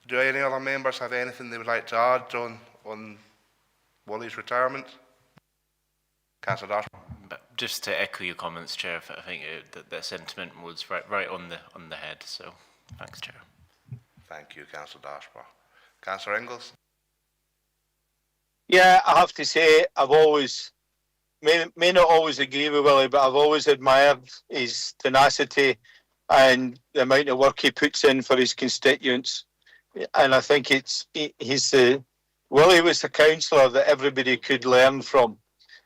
Do any other members have anything they would like to add on Wally's retirement? Councillor Dashbar. But just to echo your comments, Chair, I think that sentiment was right on the head. So, thanks, Chair. Thank you, Councillor Dashbar. Councillor Ingalls. Yeah, I have to say, I've always, may not always agree with Willie, but I've always admired his tenacity and the amount of work he puts in for his constituents. And I think Willie was a councillor that everybody could learn from,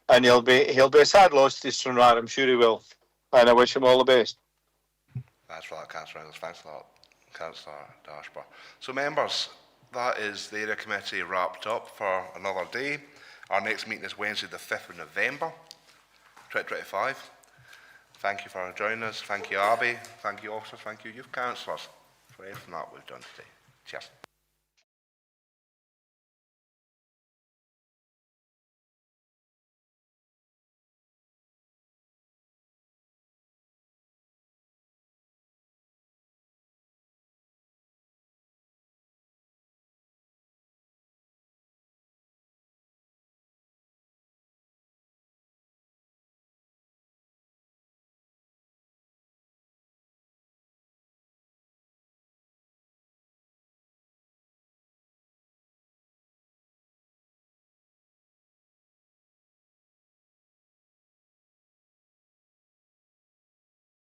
and he'll be a sad loss to Stranraer, I'm sure he will, and I wish him all the best. That's right, Councillor Ingalls. Thanks a lot, Councillor Dashbar. So members, that is the area committee wrapped up for another day. Our next meeting is Wednesday the 5th of November 2025. Thank you for joining us. Thank you, Abby. Thank you, officers. Thank you, youth councillors, for everything that we've done today. Cheers.